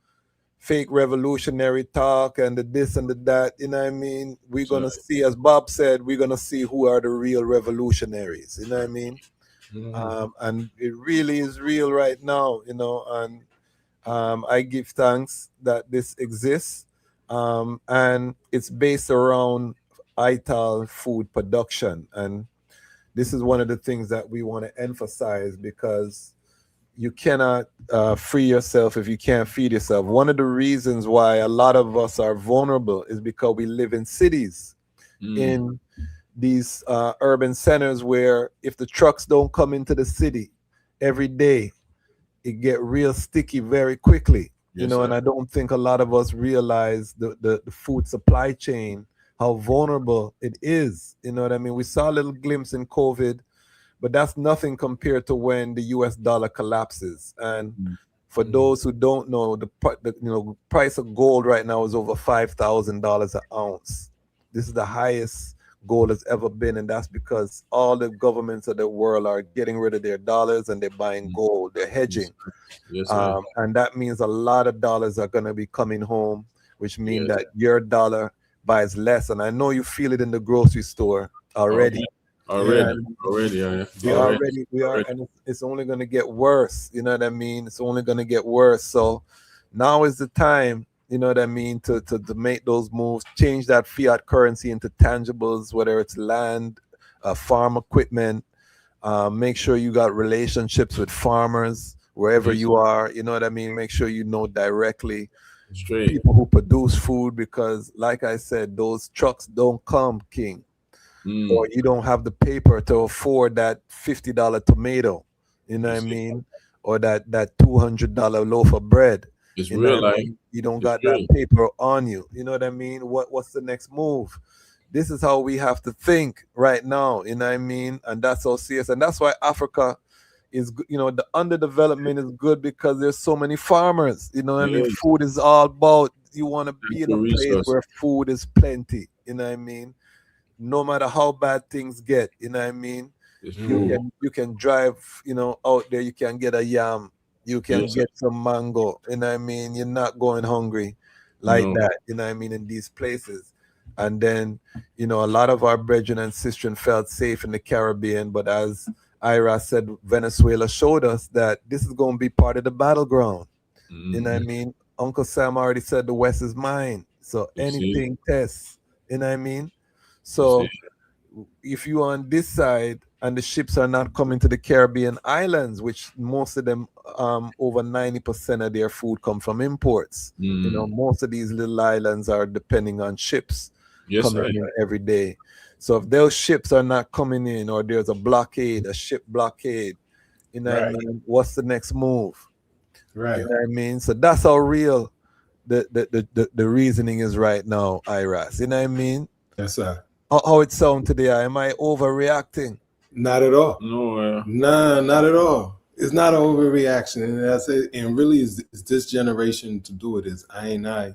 fake revolutionary talk and the this and the that, you know what I mean? We're going to see, as Bob said, we're going to see who are the real revolutionaries, you know what I mean? And it really is real right now, you know, and I give thanks that this exists, and it's based around ITAL food production. And this is one of the things that we want to emphasize, because you cannot free yourself if you can't feed yourself. One of the reasons why a lot of us are vulnerable is because we live in cities, in these urban centers, where if the trucks don't come into the city every day, it get real sticky very quickly. You know, and I don't think a lot of us realize the food supply chain, how vulnerable it is. You know what I mean? We saw a little glimpse in COVID, but that's nothing compared to when the US dollar collapses. And for those who don't know, the price of gold right now is over $5,000 an ounce. This is the highest gold has ever been, and that's because all the governments of the world are getting rid of their dollars and they're buying gold, they're hedging. And that means a lot of dollars are going to be coming home, which means that your dollar buys less. And I know you feel it in the grocery store already. And it's only going to get worse. You know what I mean? It's only going to get worse. So now is the time, you know what I mean, to make those moves, change that fiat currency into tangibles, whether it's land, farm equipment. Make sure you got relationships with farmers wherever you are. You know what I mean? Make sure you know directly people who produce food, because like I said, those trucks don't come, King. Or you don't have the paper to afford that $50 tomato, you know what I mean? Or that $200 loaf of bread. It's real life. You don't got that paper on you. You know what I mean? What's the next move? This is how we have to think right now. You know what I mean? And that's so serious. And that's why Africa is, you know, the underdevelopment is good, because there's so many farmers. You know what I mean? Food is all about, you want to be in a place where food is plenty. You know what I mean? No matter how bad things get, you know what I mean? You can drive, you know, out there, you can get a yam, You can Yes, get some mango. You know what I mean? You're not going hungry like no. that. You know what I mean? In these places. And then, a lot of our brethren and sisters felt safe in the Caribbean. But as Ira said, Venezuela showed us that this is going to be part of the battleground. You know what I mean? Uncle Sam already said the West is mine. So You see? anything tests. You know what I mean? You So see? if you are on this side and the ships are not coming to the Caribbean islands, which most of them, over 90% of their food come from imports. Most of these little islands are depending on ships Yes, coming right. in every day. So if those ships are not coming in, or there's a blockade, a ship blockade, what I mean? What's the next move? Right. You know what I mean? So that's how real the reasoning is right now, Iras. You know what I mean? Yes, sir. How it sound today? Am I overreacting? Not at all. No. Nah, not at all. It's not an overreaction. And I say, and really is this generation to do it. Is I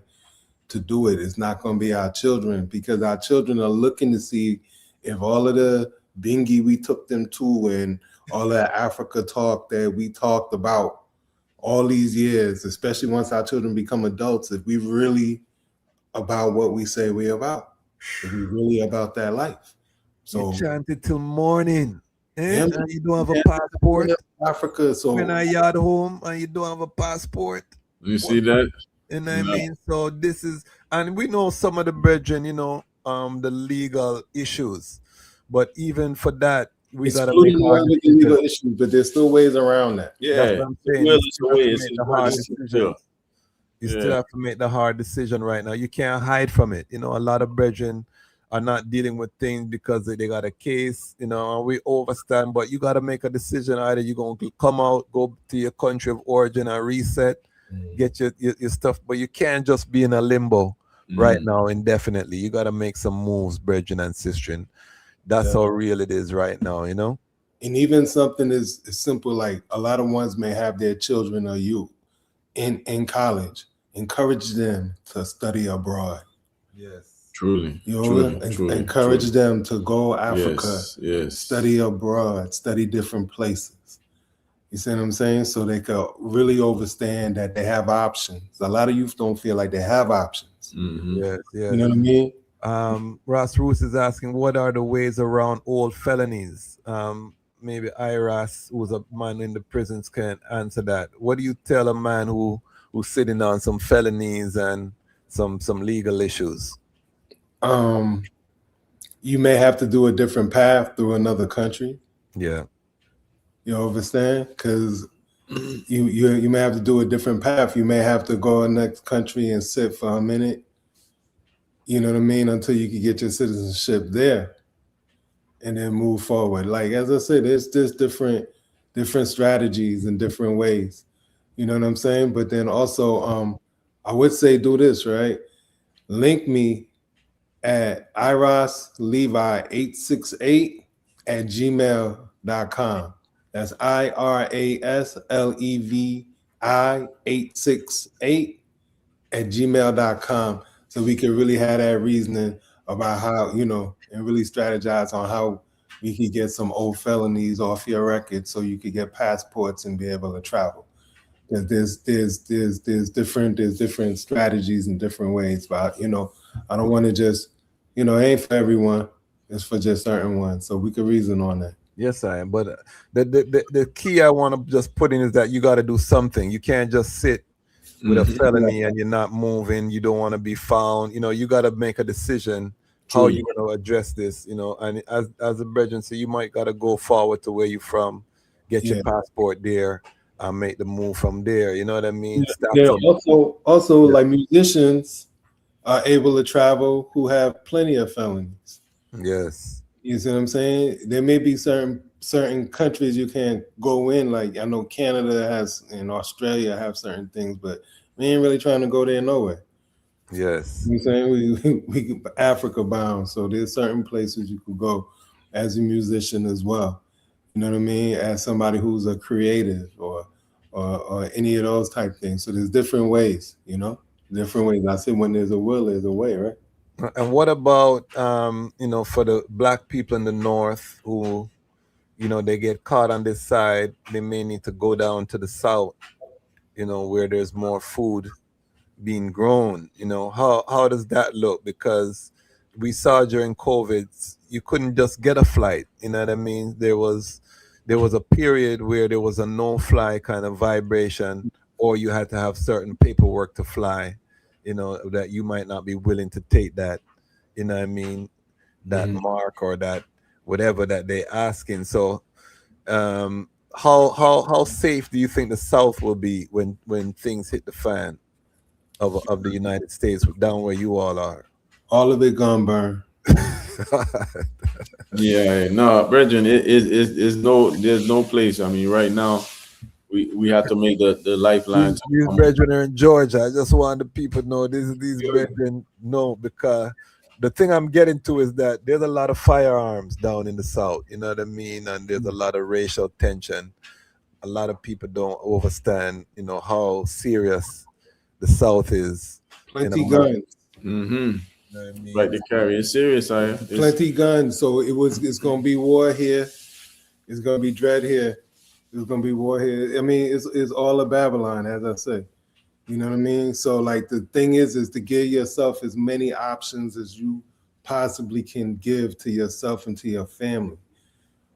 to do it. It's not going to be our children, because our children are looking to see if all of the bingy we took them to and all that Africa talk that we talked about all these years, especially once our children become adults, if we really about what we say we're about, if we really about that life. So you chanted till morning. Yeah, and you don't have a passport. Africa. So when I yard home and you don't have a passport. You see that? You know what I mean? So this is, and we know some of the brethren, the legal issues. But even for that, we got to make hard legal issues, but there's still ways around that. Yeah. That's what I'm saying. Well, You still have to make the hard decision. You Yeah. still have to make the hard decision right now. You can't hide from it. A lot of brethren are not dealing with things because they got a case, and we overstand, but you got to make a decision. Either you're going to come out, go to your country of origin and reset, get your stuff, but you can't just be in a limbo right now indefinitely. You got to make some moves, brethren and sisters. That's how real it is right now, And even something as simple like a lot of ones may have their children or youth in college. Encourage them to study abroad. Yes. Truly. Encourage them to go Africa, yes. Study abroad, study different places. You see what I'm saying? So they could really understand that they have options. A lot of youth don't feel like they have options. Yes. You know what I mean? Ross Roos is asking, what are the ways around old felonies? Maybe Iras, who's a man in the prisons, can answer that. What do you tell a man who's sitting on some felonies and some legal issues? You may have to do a different path through another country. Yeah. You understand? Because you may have to do a different path. You may have to go in the next country and sit for a minute. You know what I mean? Until you can get your citizenship there, and then move forward. Like as I said, there's different strategies and different ways. You know what I'm saying? But then also, I would say do this, right? Link me at iraslevi868@gmail.com. That's iraslevi868@gmail.com. So we can really have that reasoning about how, and really strategize on how we could get some old felonies off your record so you could get passports and be able to travel. There's different strategies and different ways, but I don't want to just, it ain't for everyone. It's for just certain ones. So we can reason on that. Yes, I am. But the key I want to just put in is that you got to do something. You can't just sit with a felony and you're not moving. You don't want to be found. You got to make a decision how you're going to address this. And as a brethren, so you might got to go forward to where you're from, get your passport there, and make the move from there. You know what I mean? Also, like musicians are able to travel who have plenty of felonies. Yes. You see what I'm saying? There may be certain countries you can't go in. Like I know Canada has and Australia have certain things, but we ain't really trying to go there nowhere. Yes. You know what I'm saying? We Africa bound. So there's certain places you could go as a musician as well. You know what I mean? As somebody who's a creative or any of those type things. So there's different ways, different ways. I said when there's a will, there's a way, right? And what about, for the black people in the North who, they get caught on this side, they may need to go down to the South where there's more food being grown. How does that look? Because we saw during COVID, you couldn't just get a flight. You know what I mean? There was a period where there was a no fly kind of vibration, or you had to have certain paperwork to fly, that you might not be willing to take that, you know what I mean, that mark or that whatever that they asking. So how safe do you think the South will be when things hit the fan of the United States down where you all are? All of it gonna burn. Yeah, no, brethren, there's no place. I mean, right now, we have to make the lifeline. These brethren are in Georgia. I just want the people to know these brethren know, because the thing I'm getting to is that there's a lot of firearms down in the South, you know what I mean? And there's a lot of racial tension. A lot of people don't understand, how serious the South is. Plenty guns. Mm-hmm. You know what I mean? Like the carry. It's serious, Plenty guns. So it's gonna be war here. It's gonna be dread here. It's gonna be war here. I mean, it's all of Babylon, as I say. You know what I mean? So like the thing is to give yourself as many options as you possibly can give to yourself and to your family.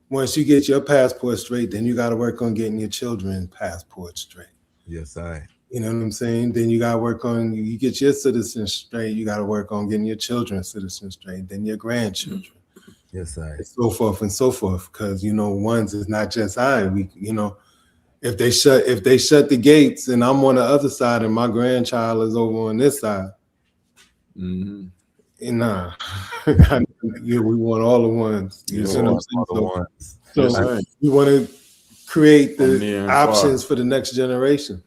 Once you get your passport straight, then you got to work on getting your children's passport straight. Yes, You know what I'm saying? Then you got to work on, you get your citizen straight, you got to work on getting your children's citizen straight, then your grandchildren. Yes, and so forth and so forth. Because, ones is not just if they shut the gates and I'm on the other side and my grandchild is over on this side, we want all the ones. You see what I'm saying? So we want to create the options for the next generation.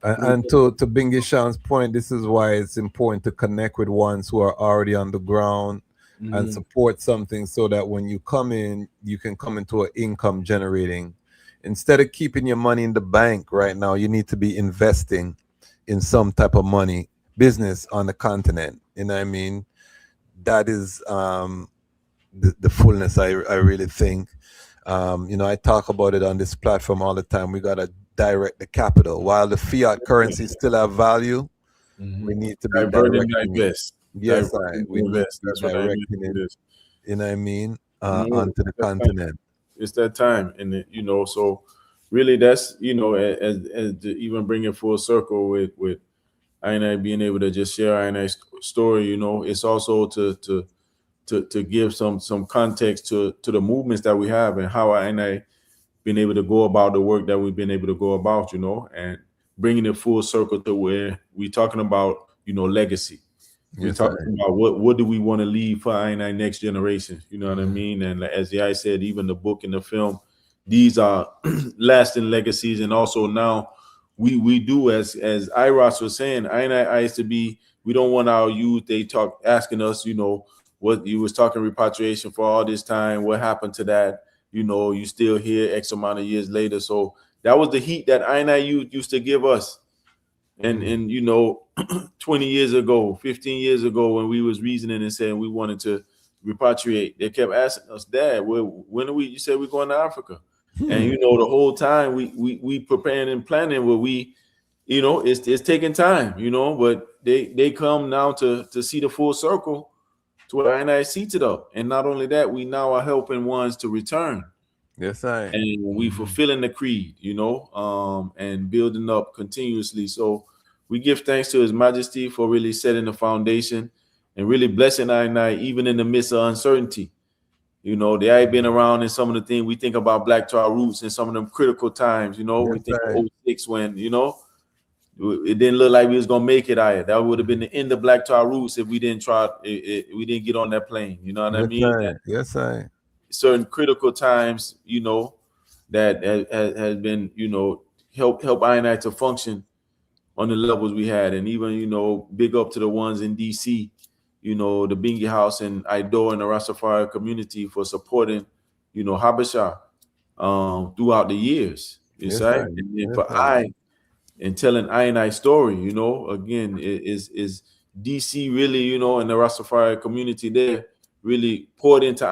And to Bingy Sean's point, this is why it's important to connect with ones who are already on the ground and support something, so that when you come in, you can come into an income generating. Instead of keeping your money in the bank right now, you need to be investing in some type of money business on the continent. You know what I mean? That is the fullness, I really think. I talk about it on this platform all the time. We got to direct the capital. While the fiat currency still have value, we need to be directing it. Yes, we need to be directing it. You know what I mean? Onto the continent. It's that time, and so really that's as to even bring it full circle with I being able to just share I story. It's also to give some context to the movements that we have and how I been able to go about the work that we've been able to go about, and bringing it full circle to where we're talking about legacy. We're talking about what do we want to leave for our next generation, you know what I mean? And as the I said, even the book and the film, these are lasting legacies. And also now we do, as Ras was saying, I used to be, we don't want our youth, they asking us, what you was talking repatriation for all this time, what happened to that? You still here X amount of years later. So that was the heat that youth used to give us. And 20 years ago, 15 years ago, when we was reasoning and saying we wanted to repatriate, they kept asking us, Dad, when are we? You said we're going to Africa. And the whole time we preparing and planning what we, it's taking time, but they come now to see the full circle to where I seated up. And not only that, we now are helping ones to return. Yes, and we fulfilling the creed, and building up continuously. So we give thanks to His Majesty for really setting the foundation and really blessing I even in the midst of uncertainty. They ain't been around in some of the things we think about Black to our roots in some of them critical times. We think of 06 when it didn't look like we was gonna make it either. That would have been the end of Black to our roots if we didn't try. We didn't get on that plane. You know what I mean? Yes, certain critical times, that has been, help I to function on the levels we had. And even, big up to the ones in DC, the Bingi House and Ido and the Rastafari community for supporting, Habesha throughout the years. Yes, And then for and telling I story, again, is DC really, and the Rastafari community there really poured into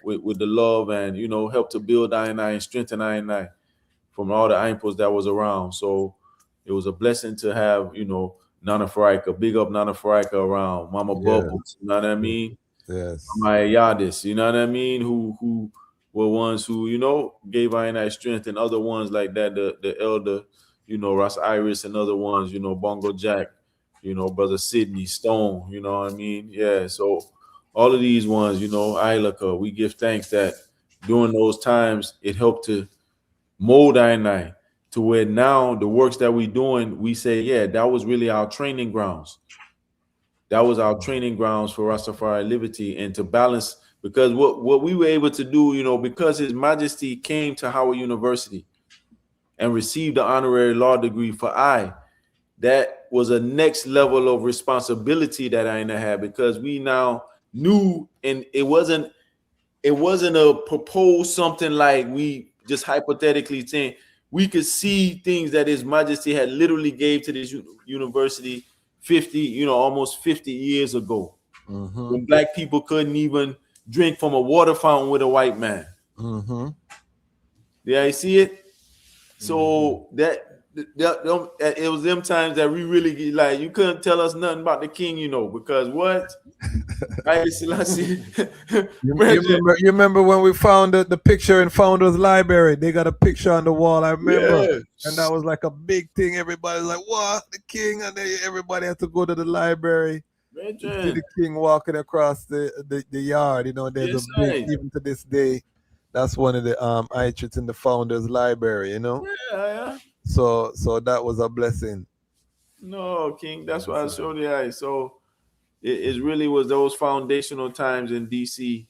with the love and, help to build and strengthen from all the impulse that was around. So it was a blessing to have, you know, Nana Farika, big up Nana Farika around, Mama Bubbles, you know what I mean? Yes. My Yadis, you know what I mean? Who were ones who, you know, gave I and I strength, and other ones like that, the elder, you know, Ras Iris and other ones, you know, Bongo Jack, you know, Brother Sidney Stone, you know what I mean? Yeah, so all of these ones, you know, Ilaka, we give thanks that during those times it helped to mold I and I to where now the works that we doing, we say, yeah, that was really our training grounds. That was our training grounds for Rastafari liberty, and to balance, because what we were able to do, you know, because His Majesty came to Howard University and received the honorary law degree for that was a next level of responsibility that I had, because we now knew, and it wasn't a proposed something like we just hypothetically saying. We could see things that His Majesty had literally gave to this university 50, you know, almost 50 years ago, when black people couldn't even drink from a water fountain with a white man. Yeah, I see it. So that it was them times that we really, like, you couldn't tell us nothing about the king, you know, because what? You remember when we found the picture in Founders Library? They got a picture on the wall, I remember. Yes. And that was like a big thing. Everybody's like, what? The king? And everybody had to go to the library to see the king walking across the yard. You know, there's a big, even to this day, that's one of the items in the Founders Library, you know? Yeah. So that was a blessing. No, King, that's why I showed you guys. So it really was those foundational times in DC.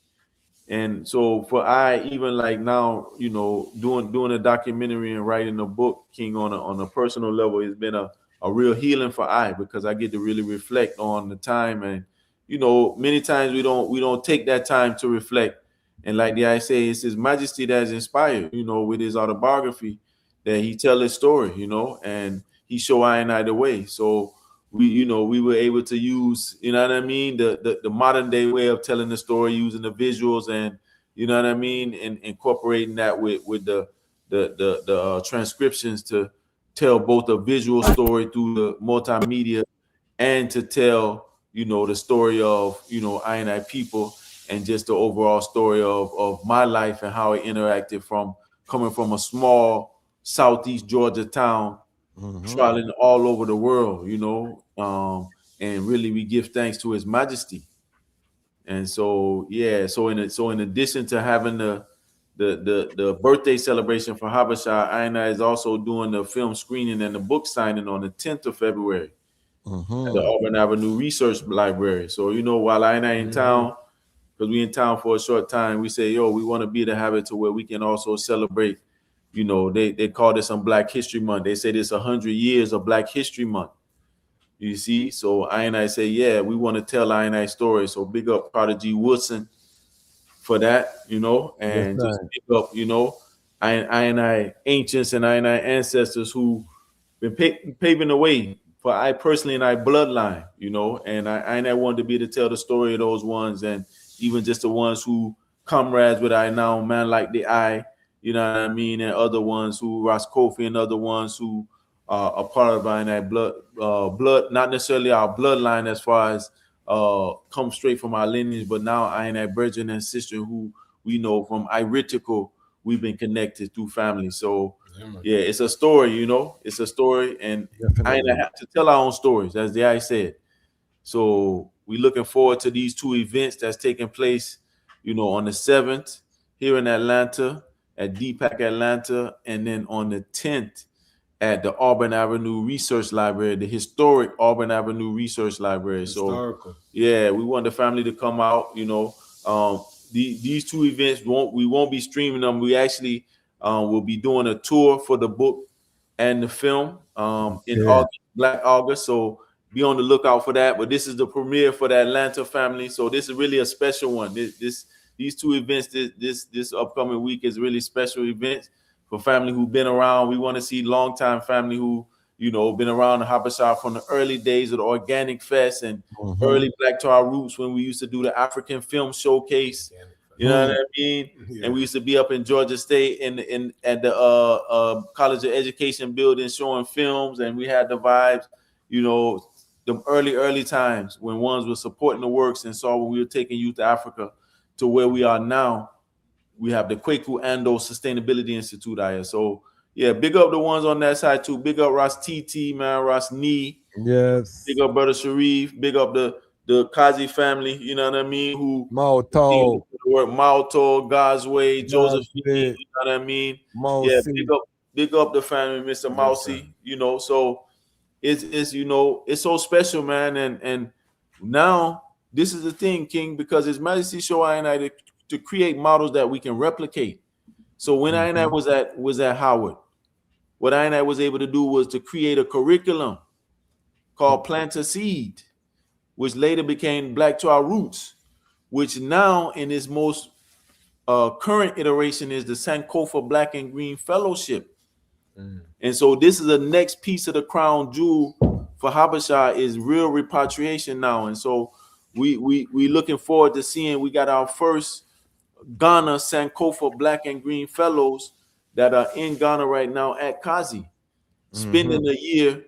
And so for even like now, you know, doing a documentary and writing a book, King, on a personal level, has been a real healing for because I get to really reflect on the time. And, you know, many times we don't take that time to reflect. And like the say, it's His Majesty that is inspired, you know, with his autobiography, that he tell his story, you know, and he show I and I the way. So we were able to use, you know what I mean, the modern day way of telling the story, using the visuals, and you know what I mean, and incorporating that with the transcriptions to tell both a visual story through the multimedia, and to tell, you know, the story of, you know, I and I people, and just the overall story of my life and how it interacted from coming from a small Southeast Georgia town, traveling all over the world, you know, and really we give thanks to His Majesty. And so, yeah, so in addition to having the birthday celebration for Habesha, I is also doing the film screening and the book signing on the 10th of February at the Auburn Avenue Research Library. So, you know, while I in town, because we in town for a short time, we say, yo, we want to be the habit to where we can also celebrate. You know, they call this on Black History Month. They say this 100 years of Black History Month. You see, so I say, yeah, we want to tell I stories. So big up Prodigy Woodson for that, you know, and just big up, you know, I ancients and I ancestors who been paving the way for I personally and I bloodline, you know, and I wanted to be to tell the story of those ones, and even just the ones who comrades with I now, man like the you know what I mean, and other ones who Ras Kofi and other ones who are part of I blood, not necessarily our bloodline as far as come straight from our lineage, but now I brethren and sister who we know from Iritical, we've been connected through family. So yeah, it's a story, you know, it's a story, and I have to tell our own stories, as the said. So we're looking forward to these two events that's taking place, you know, on the 7th here in Atlanta at DPAC Atlanta, and then on the 10th at the Auburn Avenue Research Library, the historic Auburn Avenue Research Library. Historical. So yeah, we want the family to come out, you know. These two events, we won't be streaming them. We actually will be doing a tour for the book and the film in August, Black August. So be on the lookout for that. But this is the premiere for the Atlanta family. So this is really a special one. These two events this upcoming week is really special events for family who've been around. We want to see longtime family who, you know, been around the Habesha from the early days of the Organic Fest and early Black to Our Roots, when we used to do the African Film Showcase. You know what I mean? Yeah. And we used to be up in Georgia State at the College of Education building showing films, and we had the vibes, you know, the early times when ones were supporting the works and saw when we were taking youth to Africa to where we are now. We have the Kwaku Ando Sustainability Institute out here. So yeah, big up the ones on that side too. Big up Ras TT, man, Ras Nee. Yes. Big up Brother Sharif. Big up the Kazi family, you know what I mean? Who Mauto, Mauto, Gosway, Josephine, Gosway, you know what I mean? Mousy. Yeah, big up the family, Mr. Mousy, you know. So it's you know, it's so special, man. And now this is the thing, King, because His Majesty show I and I to create models that we can replicate. So when I and I was at Howard, what I and I was able to do was to create a curriculum called Plant a Seed, which later became Black to Our Roots, which now in its most current iteration is the Sankofa Black and Green Fellowship. And so this is the next piece of the crown jewel for Habesha is real repatriation now. And so we looking forward to seeing we got our first Ghana Sankofa Black and Green Fellows that are in Ghana right now at Kazi, spending a year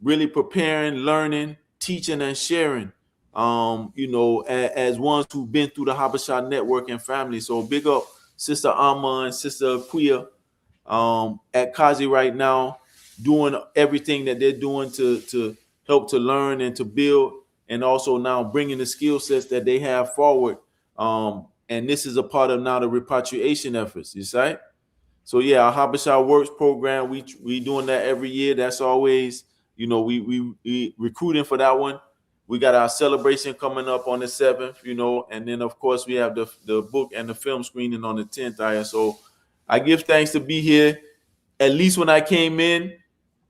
really preparing, learning, teaching, and sharing. You know, as ones who've been through the Habesha network and family. So big up Sister Amma and Sister Puya at Kazi right now, doing everything that they're doing to help to learn and to build, and also now bringing the skill sets that they have forward. And this is a part of now the repatriation efforts, you see? So yeah, our Habesha Works program, we doing that every year. That's always, you know, we recruiting for that one. We got our celebration coming up on the 7th, you know, and then of course we have the book and the film screening on the 10th. So I give thanks to be here. At least when I came in,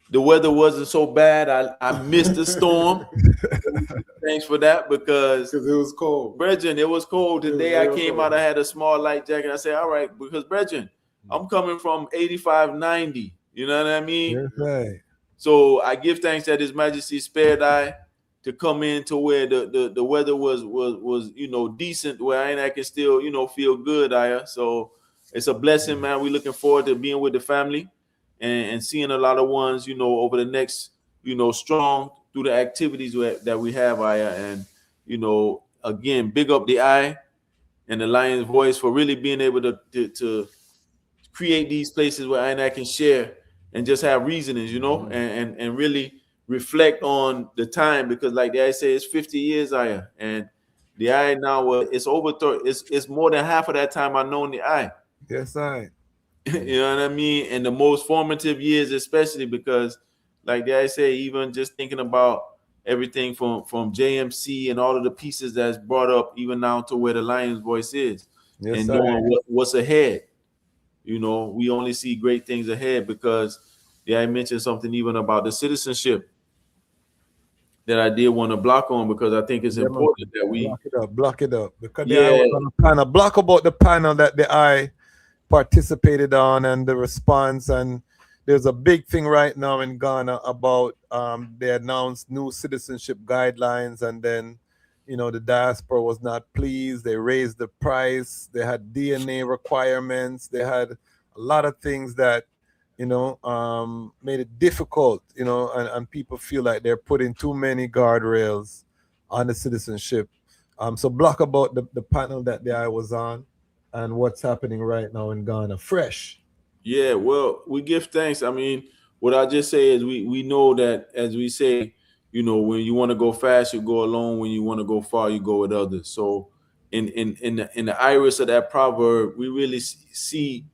the weather wasn't so bad. I missed the storm. Thanks for that, because it was cold. Brethren, it was cold. Today I came out, I had a small light jacket. I said, all right, because Brethren, I'm coming from 85, 90. You know what I mean? Yes, right. So I give thanks that His Majesty spared I to come in to where the weather was you know, decent, where I can still, you know, feel good. So it's a blessing, man. We're looking forward to being with the family and seeing a lot of ones, you know, over the next, you know, strong through the activities that we have, and, you know, again, big up the Eye and the Lion's Voice for really being able to create these places where I can share and just have reasonings, you know, and really reflect on the time, because like the Eye say, it's 50 years, and the Eye now, it's over 30, it's more than half of that time I've known the Eye. Yes, I. You know what I mean? And the most formative years, especially because, like I say, even just thinking about everything from JMC and all of the pieces that's brought up, even now to where the Lion's Voice is, and knowing what's ahead. You know, we only see great things ahead because, I mentioned something even about the citizenship that I did want to block on, because I think it's important that we block it up. Because I was on a panel, block about the panel that the Eye participated on and the response, and there's a big thing right now in Ghana about they announced new citizenship guidelines, and then, you know, the diaspora was not pleased. They raised the price. They had DNA requirements. They had a lot of things that, you know, made it difficult, you know, and people feel like they're putting too many guardrails on the citizenship. So block about the panel that the Eye was on and what's happening right now in Ghana, fresh. Yeah, well, we give thanks. I mean, what I just say is we know that, as we say, you know, when you want to go fast, you go alone. When you want to go far, you go with others. So in the iris of that proverb, we really see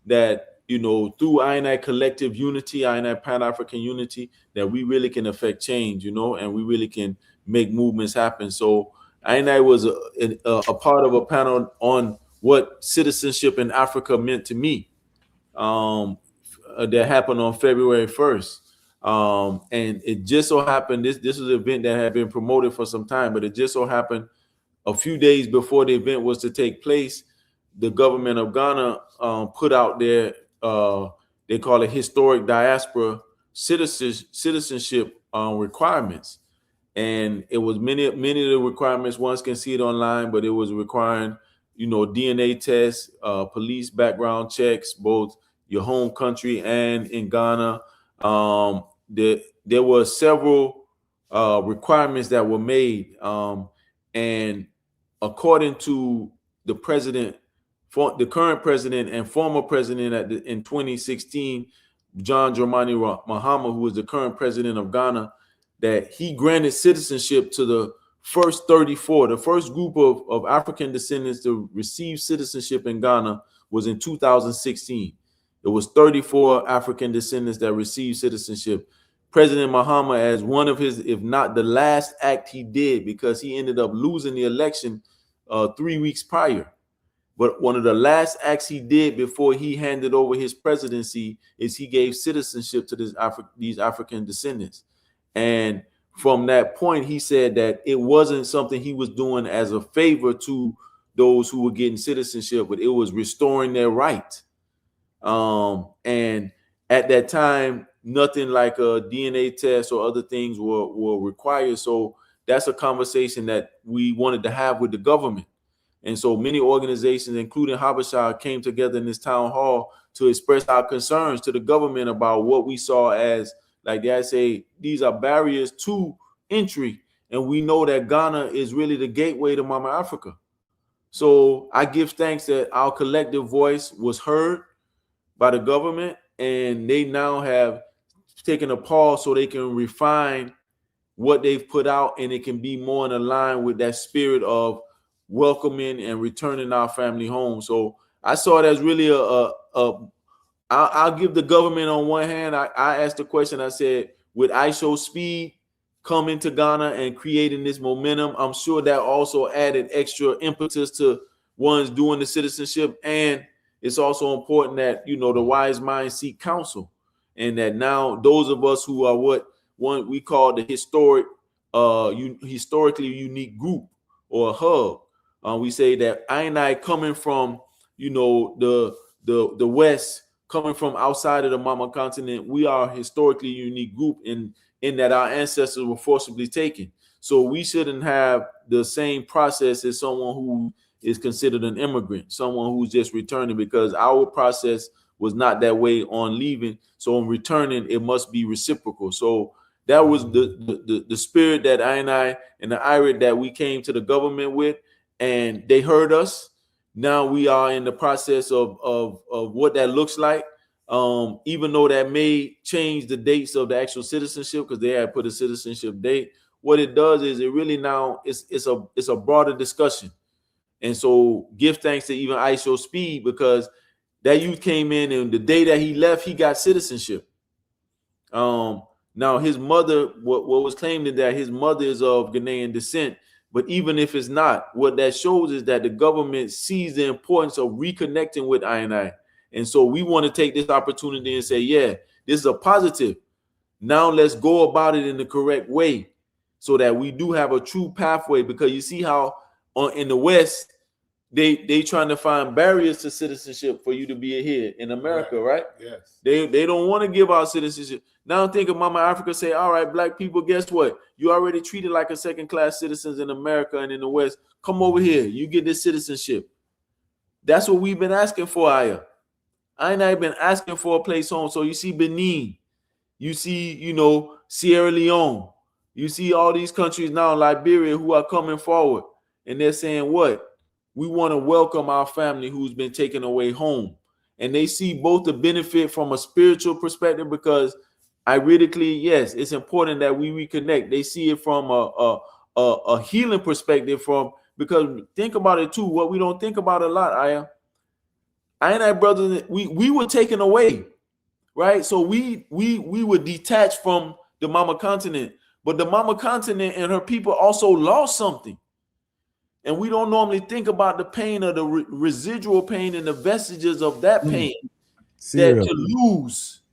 that, you know, through I collective unity, I Pan-African unity, that we really can affect change, you know, and we really can make movements happen. So I was a part of a panel on what citizenship in Africa meant to me. That happened on February 1st. And it just so happened, this was an event that had been promoted for some time, but it just so happened a few days before the event was to take place, the government of Ghana put out their, they call it historic diaspora citizenship requirements. And it was many of the requirements, ones can see it online, but it was requiring DNA tests, police background checks, both your home country and in Ghana. There were several requirements that were made, and according to the president, the current president and former president in 2016, John Dramani Mahama, who is the current president of Ghana, that he granted citizenship to the first 34. The first group of African descendants to receive citizenship in Ghana was in 2016. It was 34 African descendants that received citizenship. President Mahama, as one of his, if not the last act he did, because he ended up losing the election 3 weeks prior. But one of the last acts he did before he handed over his presidency is he gave citizenship to these African descendants. And from that point, he said that it wasn't something he was doing as a favor to those who were getting citizenship, but it was restoring their right. And at that time, nothing like a DNA test or other things were required. So that's a conversation that we wanted to have with the government. And so many organizations, including Habesha, came together in this town hall to express our concerns to the government about what we saw as, like they say, these are barriers to entry. And we know that Ghana is really the gateway to Mama Africa. So I give thanks that our collective voice was heard by the government, and they now have taken a pause so they can refine what they've put out, and it can be more in line with that spirit of welcoming and returning our family home. So I saw it as really I'll give the government on one hand. I asked the question, I said, with ISO Speed coming to Ghana and creating this momentum, I'm sure that also added extra impetus to ones doing the citizenship. And it's also important that, the wise minds seek counsel, and that now those of us who are what we call the historically unique group or a hub, we say that I coming from, the West, coming from outside of the Mama continent, we are a historically unique group in that our ancestors were forcibly taken. So we shouldn't have the same process as someone who is considered an immigrant, someone who's just returning, because our process was not that way on leaving. So on returning, it must be reciprocal. So that was the spirit that I and the IRID that we came to the government with, and they heard us. Now we are in the process of what that looks like. Even though that may change the dates of the actual citizenship, because they had put a citizenship date, what it does is it really now it's a broader discussion. And so give thanks to even ISO Speed, because that youth came in, and the day that he left, he got citizenship. Now his mother, what was claimed is that his mother is of Ghanaian descent. But even if it's not, what that shows is that the government sees the importance of reconnecting with I. And so we want to take this opportunity and say, yeah, this is a positive. Now let's go about it in the correct way so that we do have a true pathway. Because you see how in the West, they trying to find barriers to citizenship for you to be here in America, right? Yes. They don't want to give out citizenship. Now think of Mama Africa say, all right, black people, guess what? You already treated like a second-class citizens in America and in the West. Come over here. You get this citizenship. That's what we've been asking for, Aya. I ain't been asking for a place home. So you see Benin, you see, Sierra Leone, you see all these countries now, Liberia, who are coming forward, and they're saying what? We want to welcome our family who's been taken away home. And they see both the benefit from a spiritual perspective, because ironically, yes, it's important that we reconnect. They see it from a healing perspective, because think about it too. What we don't think about a lot, I and I brothers, we were taken away, right? So we were detached from the Mama continent, but the Mama continent and her people also lost something. And we don't normally think about the pain of the residual pain and the vestiges of that pain that to lose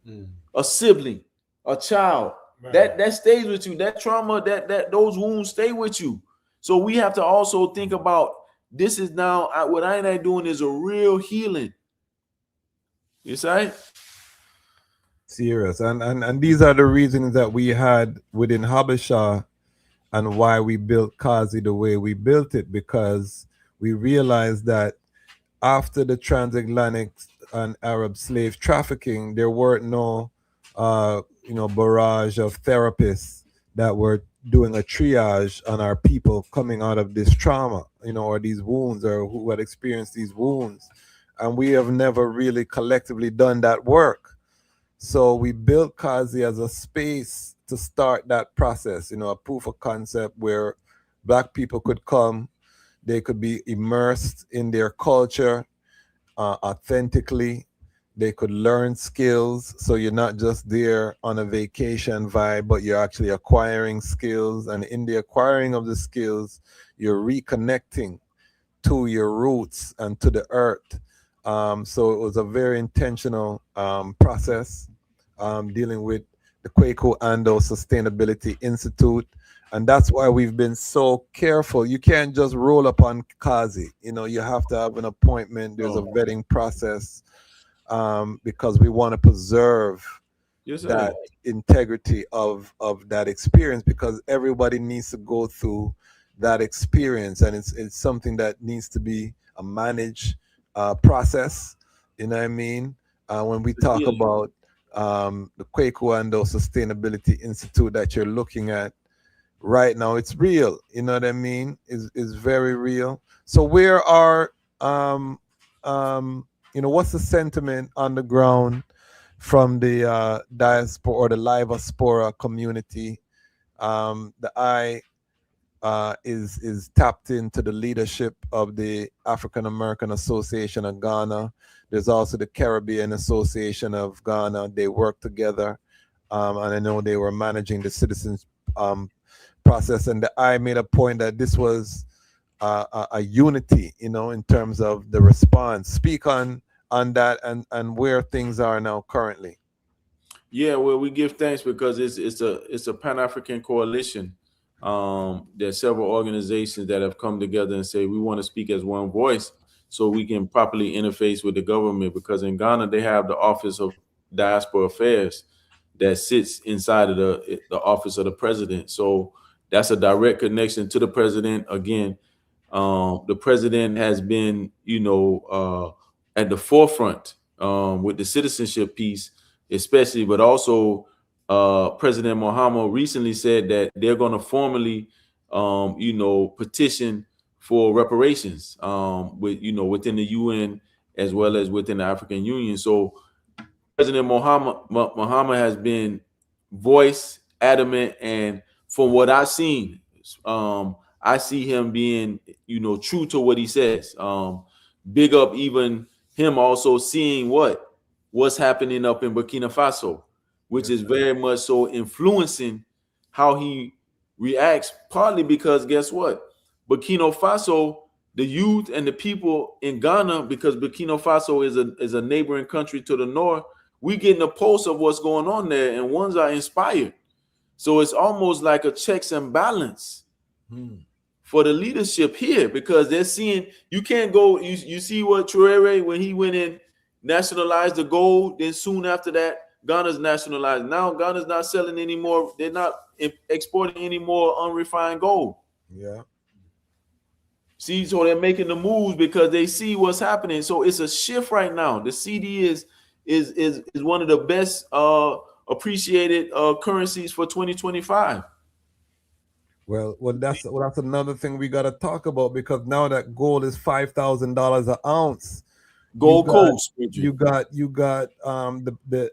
a sibling, a child, right. that stays with you. That trauma, that those wounds stay with you. So we have to also think about this is now what I doing is a real healing. You see? Serious. And these are the reasons that we had within Habesha and why we built Kazi the way we built it, because we realized that after the transatlantic and Arab slave trafficking, there weren't no, barrage of therapists that were doing a triage on our people coming out of this trauma, or these wounds, or who had experienced these wounds. And we have never really collectively done that work. So we built Kazi as a space to start that process, a proof of concept where Black people could come, they could be immersed in their culture authentically, they could learn skills. So you're not just there on a vacation vibe, but you're actually acquiring skills. And in the acquiring of the skills, you're reconnecting to your roots and to the earth. So it was a very intentional process dealing with the Kwaku Ando Sustainability Institute. And that's why we've been so careful. You can't just roll up on Kazi. You have to have an appointment. There's a vetting process because we want to preserve that integrity of that experience, because everybody needs to go through that experience. And it's something that needs to be a managed process. You know what I mean? When we talk about the Kwaku Ando Sustainability Institute that you're looking at right now, it's real. You know what I mean? Is very real. So where are what's the sentiment on the ground from the diaspora or the Livaspora community? The eye is tapped into the leadership of the African American Association of Ghana. There's also the Caribbean Association of Ghana. They work together, and I know they were managing the citizens process. And the eye made a point that this was a unity, in terms of the response. Speak on that and where things are now currently. Yeah, well, we give thanks because it's a Pan-African coalition. There's several organizations that have come together and say we want to speak as one voice so we can properly interface with the government, because in Ghana they have the Office of Diaspora Affairs that sits inside of the office of the president. So that's a direct connection to the president. Again, the president has been, at the forefront with the citizenship piece, especially, but also President Mahama recently said that they're going to formally, petition for reparations, within the UN as well as within the African Union. So President Mahama has been voice adamant, and from what I've seen, I see him being, true to what he says. Big up even him also seeing what's happening up in Burkina Faso, which is very much so influencing how he reacts, partly because guess what? Burkina Faso, the youth and the people in Ghana, because Burkina Faso is a neighboring country to the north, we getting a pulse of what's going on there, and ones are inspired. So it's almost like a checks and balance for the leadership here, because they're seeing you can't go. You see what Traore, when he went in, nationalized the gold, then soon after that, Ghana's nationalized. Now Ghana's not selling anymore. They're not exporting any more unrefined gold. Yeah. See, so they're making the moves because they see what's happening. So it's a shift right now. The CD is one of the best appreciated currencies for 2025. Well, that's another thing we got to talk about, because now that gold is $5,000 an ounce, Gold Coast, you got the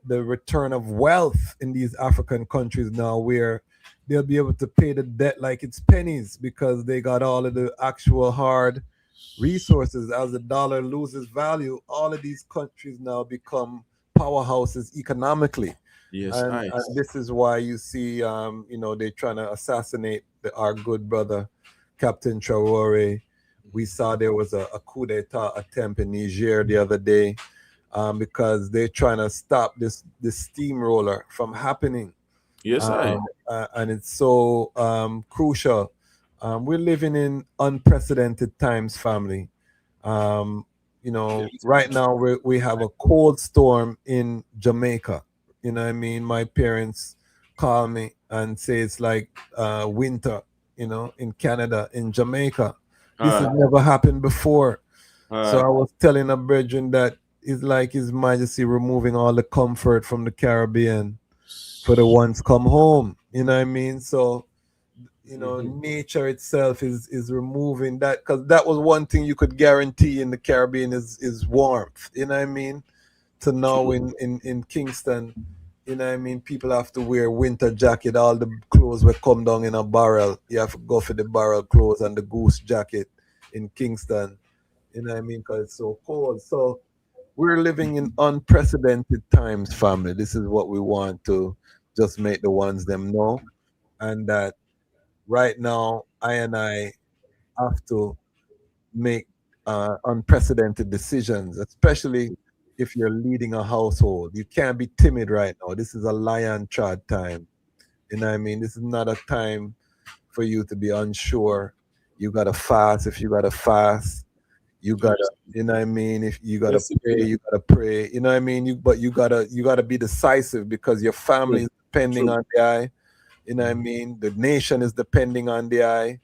return of wealth in these African countries now, where they'll be able to pay the debt like it's pennies, because they got all of the actual hard resources. As the dollar loses value, all of these countries now become powerhouses economically. Yes, and this is why you see, they're trying to assassinate our good brother, Captain Traore. We saw there was a coup d'etat attempt in Niger the other day, because they're trying to stop this steamroller from happening. Yes, and it's so crucial. We're living in unprecedented times, family. Right now we have a cold storm in Jamaica. You know what I mean? My parents call me and say it's like winter, in Canada, in Jamaica. This has never happened before. So Alright. I was telling a brethren that it's like His Majesty removing all the comfort from the Caribbean for the ones come home. You know what I mean? So, you know, nature itself is removing that, because that was one thing you could guarantee in the Caribbean is warmth. You know what I mean? To now in Kingston, you know what I mean, people have to wear winter jacket. All the clothes will come down in a barrel. You have to go for the barrel clothes and the goose jacket in Kingston. You know what I mean? Because it's so cold. So we're living in unprecedented times, family. This is what we want to just make the ones them know. And that right now, I have to make unprecedented decisions, especially if you're leading a household. You can't be timid right now. This is a lion trod time. You know what I mean? This is not a time for you to be unsure. You gotta fast if you gotta fast. You gotta, you know what I mean? If you gotta pray, you gotta pray. You know what I mean? You gotta be decisive, because your family is depending on the eye. You know what I mean? The nation is depending on the eye.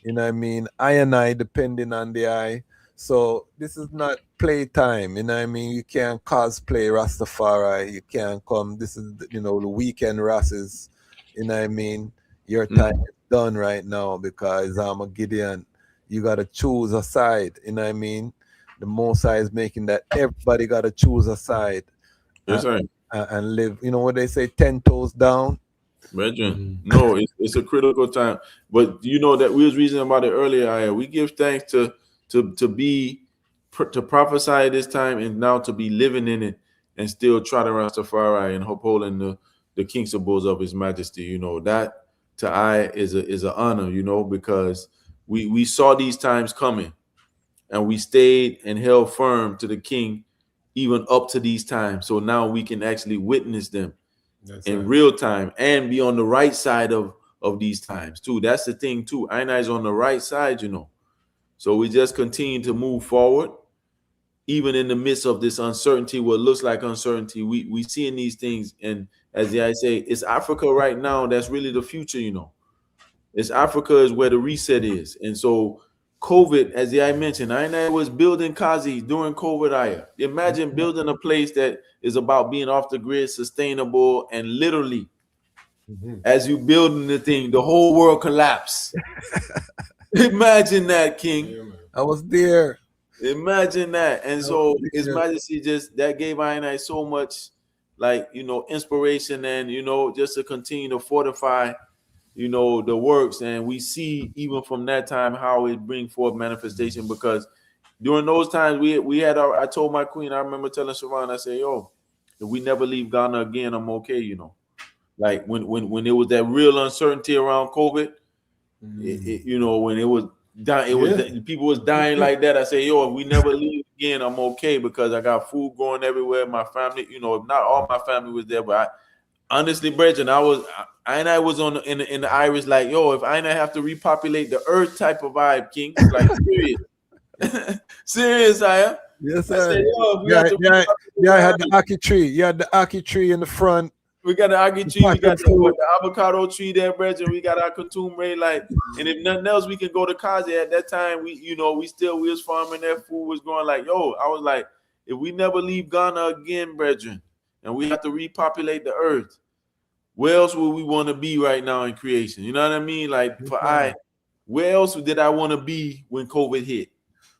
You know what I mean? I depending on the eye. So this is not playtime. You know what I mean? You can't cosplay Rastafari. You can't come. This is, you know, the weekend Rasses. You know what I mean? Your time is done right now, because I'm a Gideon. You got to choose a side. You know what I mean? The Most High is making that everybody got to choose a side. Yes, sir. And live. You know what they say, 10 toes down? Brethren, no, it's a critical time. But you know that we was reasoning about it earlier. We give thanks to prophesy this time, and now to be living in it, and still trotting Rastafari and upholding the principles of His Majesty. You know, that to I is an honor. You know, because we saw these times coming, and we stayed and held firm to the King even up to these times. So now we can actually witness them in real time and be on the right side of these times too. That's the thing too. I's on the right side, you know. So we just continue to move forward, even in the midst of this uncertainty, what looks like uncertainty. We seeing these things, and as I say, it's Africa right now that's really the future, you know. It's Africa is where the reset is. And so COVID, as I mentioned, I was building Kazi during COVID. Imagine building a place that is about being off the grid, sustainable, and literally, as you building the thing, the whole world collapsed. Imagine that, King. I was there. Imagine that. And so His Majesty that gave I so much, like, you know, inspiration, and, you know, just to continue to fortify, you know, the works. And we see even from that time how it bring forth manifestation, because during those times we had I told my queen, I remember telling Sharon, I said, yo, if we never leave Ghana again, I'm okay, you know. Like when there was that real uncertainty around COVID, you know, when it was dying, people was dying like that. I say, yo, if we never leave again, I'm okay, because I got food growing everywhere. My family, you know, not all my family was there, but honestly, Brethren, I was on in the Irish, like, yo, if I have to repopulate the earth type of vibe, King, like serious. Serious, I am. Yes, I sir. said, yo, I had the Aki tree. You had the Aki tree in the front. We got the Aki tree, we got the avocado tree there, Brethren. We got our Katumre, like, and if nothing else, we can go to Kazi. At that time, we was farming there, food was growing. Like, yo, I was like, if we never leave Ghana again, Brethren, and we have to repopulate the earth, where else would we want to be right now in creation? You know what I mean? Like, where else did I want to be when COVID hit?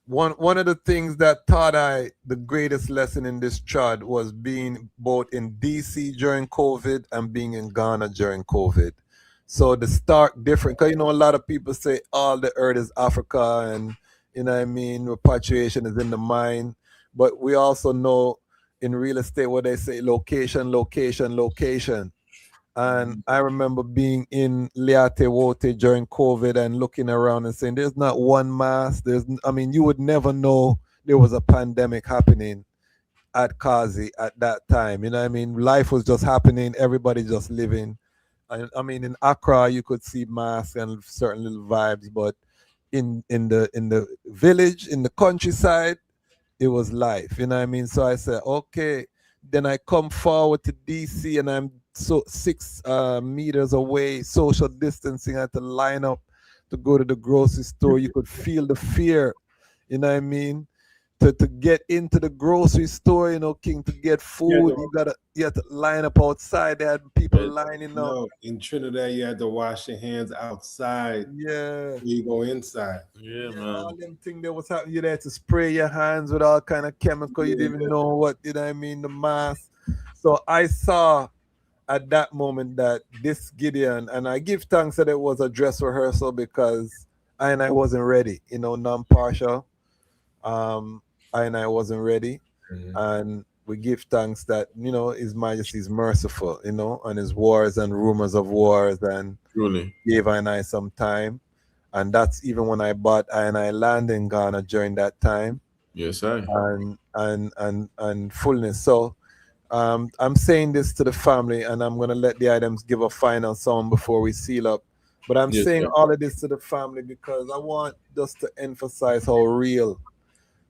One of the things that taught I the greatest lesson in this trod was being both in DC during COVID and being in Ghana during COVID. So the stark difference, because, you know, a lot of people say all the earth is Africa, and, you know what I mean, repatriation is in the mind. But we also know in real estate what they say, location, location, location. And I remember being in Liate Wote during COVID and looking around and saying, there's not one mass. You would never know there was a pandemic happening at Kazi at that time. You know what I mean? Life was just happening. Everybody just living. I mean, in Accra, you could see masks and certain little vibes, but in the village, in the countryside, it was life. You know what I mean? So I said, okay. Then I come forward to DC, and I'm 6 meters away, social distancing. I had to line up to go to the grocery store. You could feel the fear, you know what I mean? To get into the grocery store, you know, King, to get food, you had to line up outside. They had people lining up. No, in Trinidad, you had to wash your hands outside. Yeah. Before you go inside. Yeah, man. All them things that was happening, you had to spray your hands with all kind of chemical. You didn't even know what, you know what I mean, the mask. So I saw at that moment that this Gideon, and I give thanks that it was a dress rehearsal because I wasn't ready, you know, non-partial. I wasn't ready. And we give thanks that, you know, His Majesty is merciful, you know, on his wars and rumors of wars, and Truly gave I some time. And that's even when I bought I land in Ghana during that time. Yes, sir. And fullness. So I'm saying this to the family, and I'm gonna let the items give a final sound before we seal up. But I'm saying all of this to the family because I want just to emphasize how real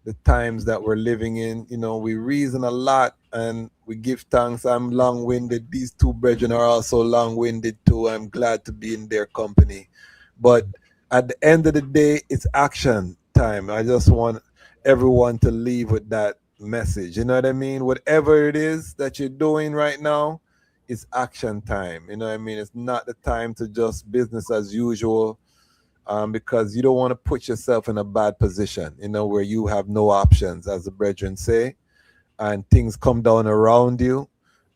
the times that we're living in. You know, we reason a lot and we give thanks. I'm long-winded. These two brethren are also long-winded too. I'm glad to be in their company. But at the end of the day, it's action time. I just want everyone to leave with that message. You know what I mean? Whatever it is that you're doing right now, it's action time. You know what I mean? It's not the time to just business as usual. Because you don't want to put yourself in a bad position, you know, where you have no options, as the brethren say, and things come down around you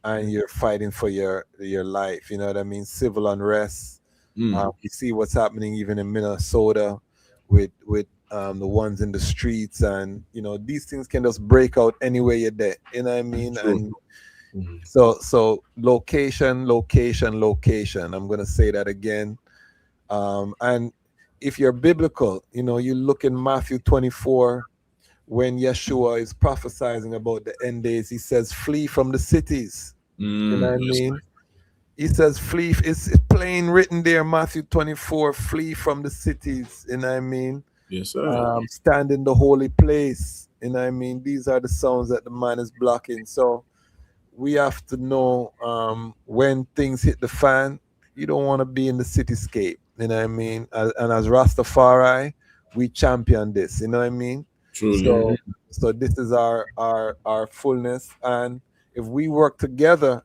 and you're fighting for your life. You know what I mean? Civil unrest. You see what's happening even in Minnesota with the ones in the streets, and, you know, these things can just break out anywhere you're there. You know what I mean? And so location. I'm going to say that again. And if you're biblical, you know, you look in Matthew 24, when Yeshua is prophesying about the end days, he says, flee from the cities. You know what I mean? He says, flee. It's plain written there, Matthew 24, flee from the cities. You know what I mean? Yes, sir. Stand in the holy place. You know what I mean? These are the sounds that the man is blocking. So we have to know when things hit the fan, you don't want to be in the cityscape. You know what I mean? And as Rastafari, we champion this. You know what I mean? Truly. So this is our fullness. And if we work together,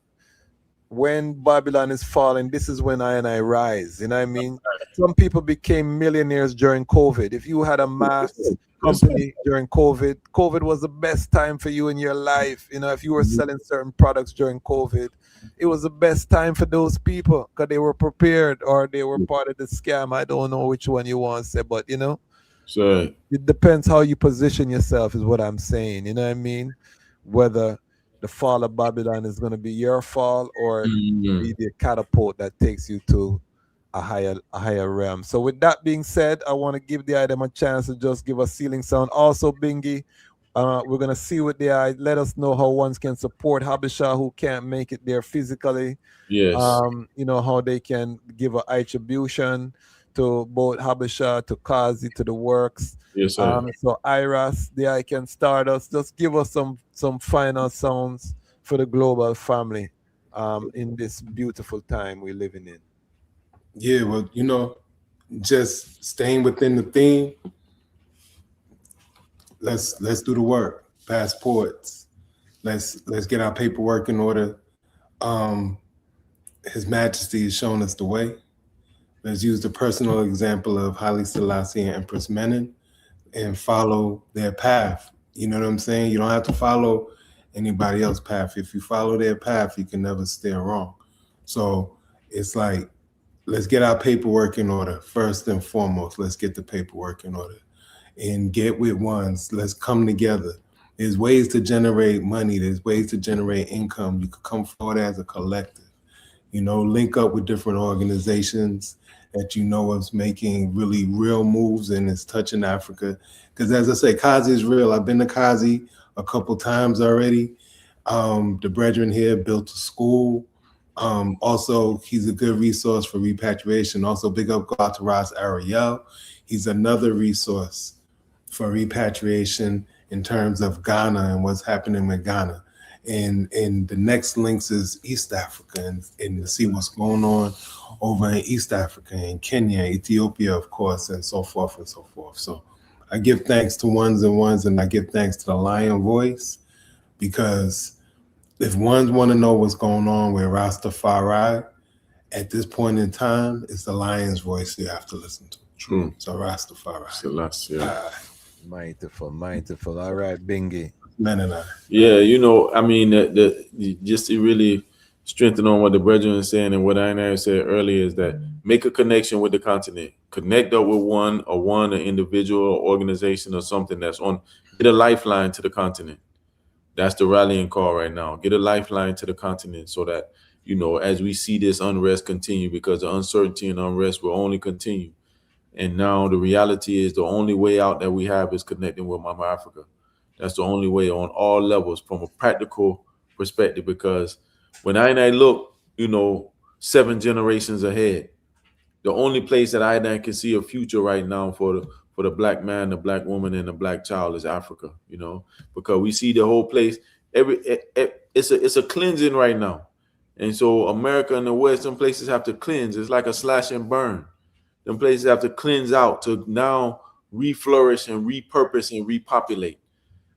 when Babylon is falling, this is when I rise. You know what I mean? Some people became millionaires during COVID. If you had a mask company during COVID was the best time for you in your life. You know, if you were selling certain products during COVID, it was the best time for those people because they were prepared or they were part of the scam. I don't know which one you want to say, but, you know, it depends how you position yourself is what I'm saying. You know what I mean? Whether the fall of Babylon is going to be your fall or be the catapult that takes you to a higher realm. So with that being said, I want to give the item a chance to just give a sealing sound. Also, Bingy, we're going to see with the eye. Let us know how ones can support Habesha who can't make it there physically. Yes. You know, how they can give an attribution to both Habesha, to Kazi, to the works. Yes, sir. So Iras, the eye can start us. Just give us some final sounds for the global family in this beautiful time we're living in. Yeah, well, you know, just staying within the theme. Let's do the work. Passports. Let's get our paperwork in order. His Majesty has shown us the way. Let's use the personal example of Haile Selassie and Empress Menen and follow their path. You know what I'm saying? You don't have to follow anybody else's path. If you follow their path, you can never steer wrong. So it's like, let's get our paperwork in order. First and foremost, let's get the paperwork in order and get with ones. Let's come together. There's ways to generate money. There's ways to generate income. You could come forward as a collective, you know, link up with different organizations that you know is making really real moves and is touching Africa. Because as I say, Kazi is real. I've been to Kazi a couple times already. The brethren here built a school. Also, he's a good resource for repatriation. Also, big up go out to Ras Ariel. He's another resource for repatriation in terms of Ghana and what's happening with Ghana. And the next links is East Africa and to see what's going on over in East Africa, in Kenya, Ethiopia, of course, and so forth and so forth. So I give thanks to ones and ones, and I give thanks to the Lion Voice, because if ones want to know what's going on with Rastafari at this point in time, it's the Lion's Voice you have to listen to. True. So Rastafari. Selassie. Mindful, mindful. All right, Bingy. Yeah, you know, I mean, just to really strengthen on what the brethren is saying and what I said earlier is that make a connection with the continent. Connect up with an individual or organization or something that's on. Get a lifeline to the continent. That's the rallying call right now. Get a lifeline to the continent so that, you know, as we see this unrest continue, because the uncertainty and unrest will only continue. And now the reality is the only way out that we have is connecting with Mama Africa. That's the only way on all levels from a practical perspective, because when I look, you know, 7 generations ahead, the only place that I can see a future right now for the black man, the black woman, and the black child is Africa, you know, because we see the whole place. It's a cleansing right now. And so America and the West, some places have to cleanse. It's like a slash and burn. Them places have to cleanse out to now reflourish and repurpose and repopulate.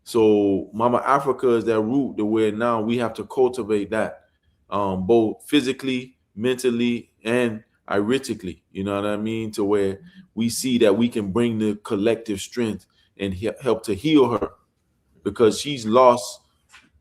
So Mama Africa is that root to where now we have to cultivate that, both physically, mentally, and irically, you know what I mean? To where we see that we can bring the collective strength and help to heal her, because she's lost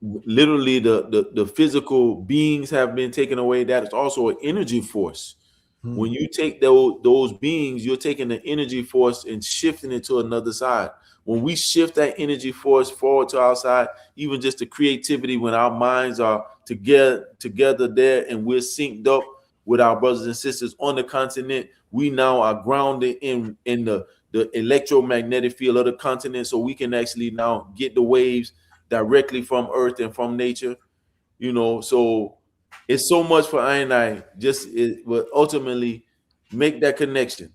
literally the physical beings have been taken away. That is also an energy force. When you take those beings, you're taking the energy force and shifting it to another side. When we shift that energy force forward to our side, even just the creativity, when our minds are together there and we're synced up with our brothers and sisters on the continent, we now are grounded in the electromagnetic field of the continent, so we can actually now get the waves directly from Earth and from nature, you know. So it's so much for I but ultimately make that connection.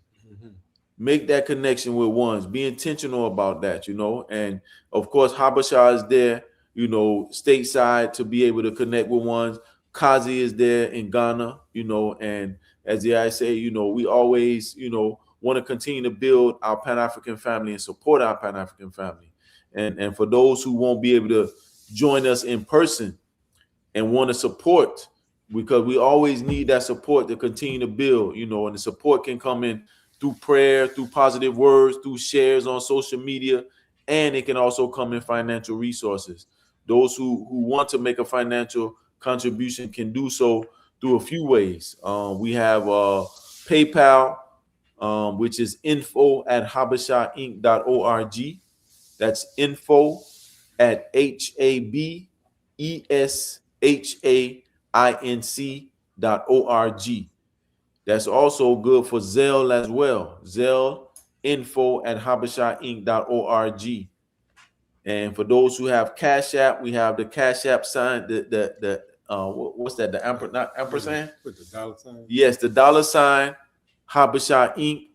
Make that connection with ones. Be intentional about that, you know. And of course, Habesha is there, you know, stateside to be able to connect with ones. Kazi is there in Ghana, you know, and as I say, you know, we always, you know, want to continue to build our Pan-African family and support our Pan-African family. And for those who won't be able to join us in person and want to support, because we always need that support to continue to build, you know, and the support can come in through prayer, through positive words, through shares on social media, and it can also come in financial resources. Those who want to make a financial contribution can do so through a few ways. We have PayPal, which is info@habeshainc.org. That's info@habeshainc.org. That's also good for Zelle as well. Zelle, info@habeshainc.org. And for those who have Cash App, we have the Cash App sign, what's that? The ampersand? With the dollar sign? Yes, the dollar sign, Habesha Inc,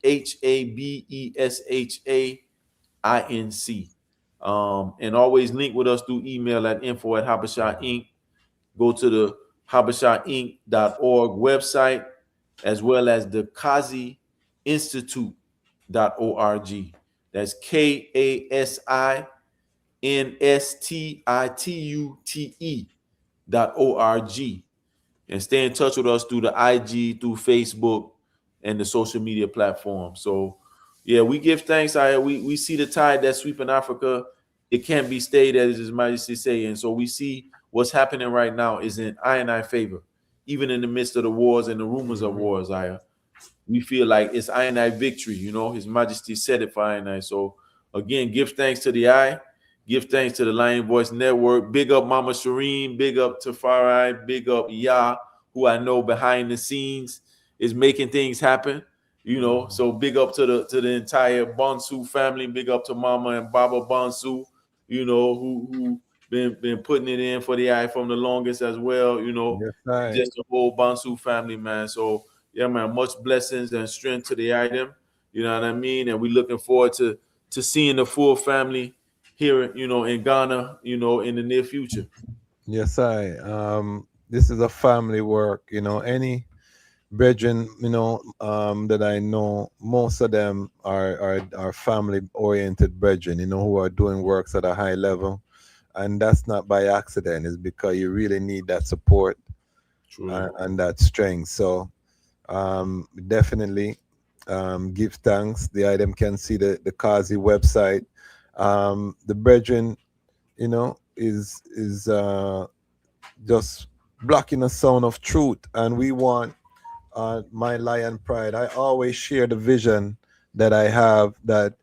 HABESHAINC. And always link with us through email at info@habeshainc. Go to the habeshainc.org website, as well as the Kazi Institute.org. That's KASINSTITUTE.org. And stay in touch with us through the IG, through Facebook, and the social media platform. So, yeah, we give thanks. We see the tide that's sweeping Africa. It can't be stayed, as His Majesty say. And so we see what's happening right now is in I favor, even in the midst of the wars and the rumors of wars. We feel like it's I victory. You know, His Majesty said it for I. So again, give thanks to the I. Give thanks to the Lion Voice Network. Big up Mama Shireen. Big up Tafari. Big up Yah, who I know behind the scenes is making things happen. You know, so big up to the entire Bonsu family. Big up to Mama and Baba Bonsu, you know, who been putting it in for the eye from the longest as well. You know, just the whole Bonsu family, man. So yeah, man, much blessings and strength to the item. You know what I mean? And we're looking forward to seeing the full family here, you know, in Ghana, you know, in the near future. Yes, this is a family work. You know, any brethren, that I know, most of them are family oriented brethren, who are doing works at a high level. And that's not by accident. It's because you really need that support and that strength. So definitely give thanks. The item can see the Kazi website. The brethren, is just blocking a sound of truth, and we want my lion pride. I always share the vision that I have, that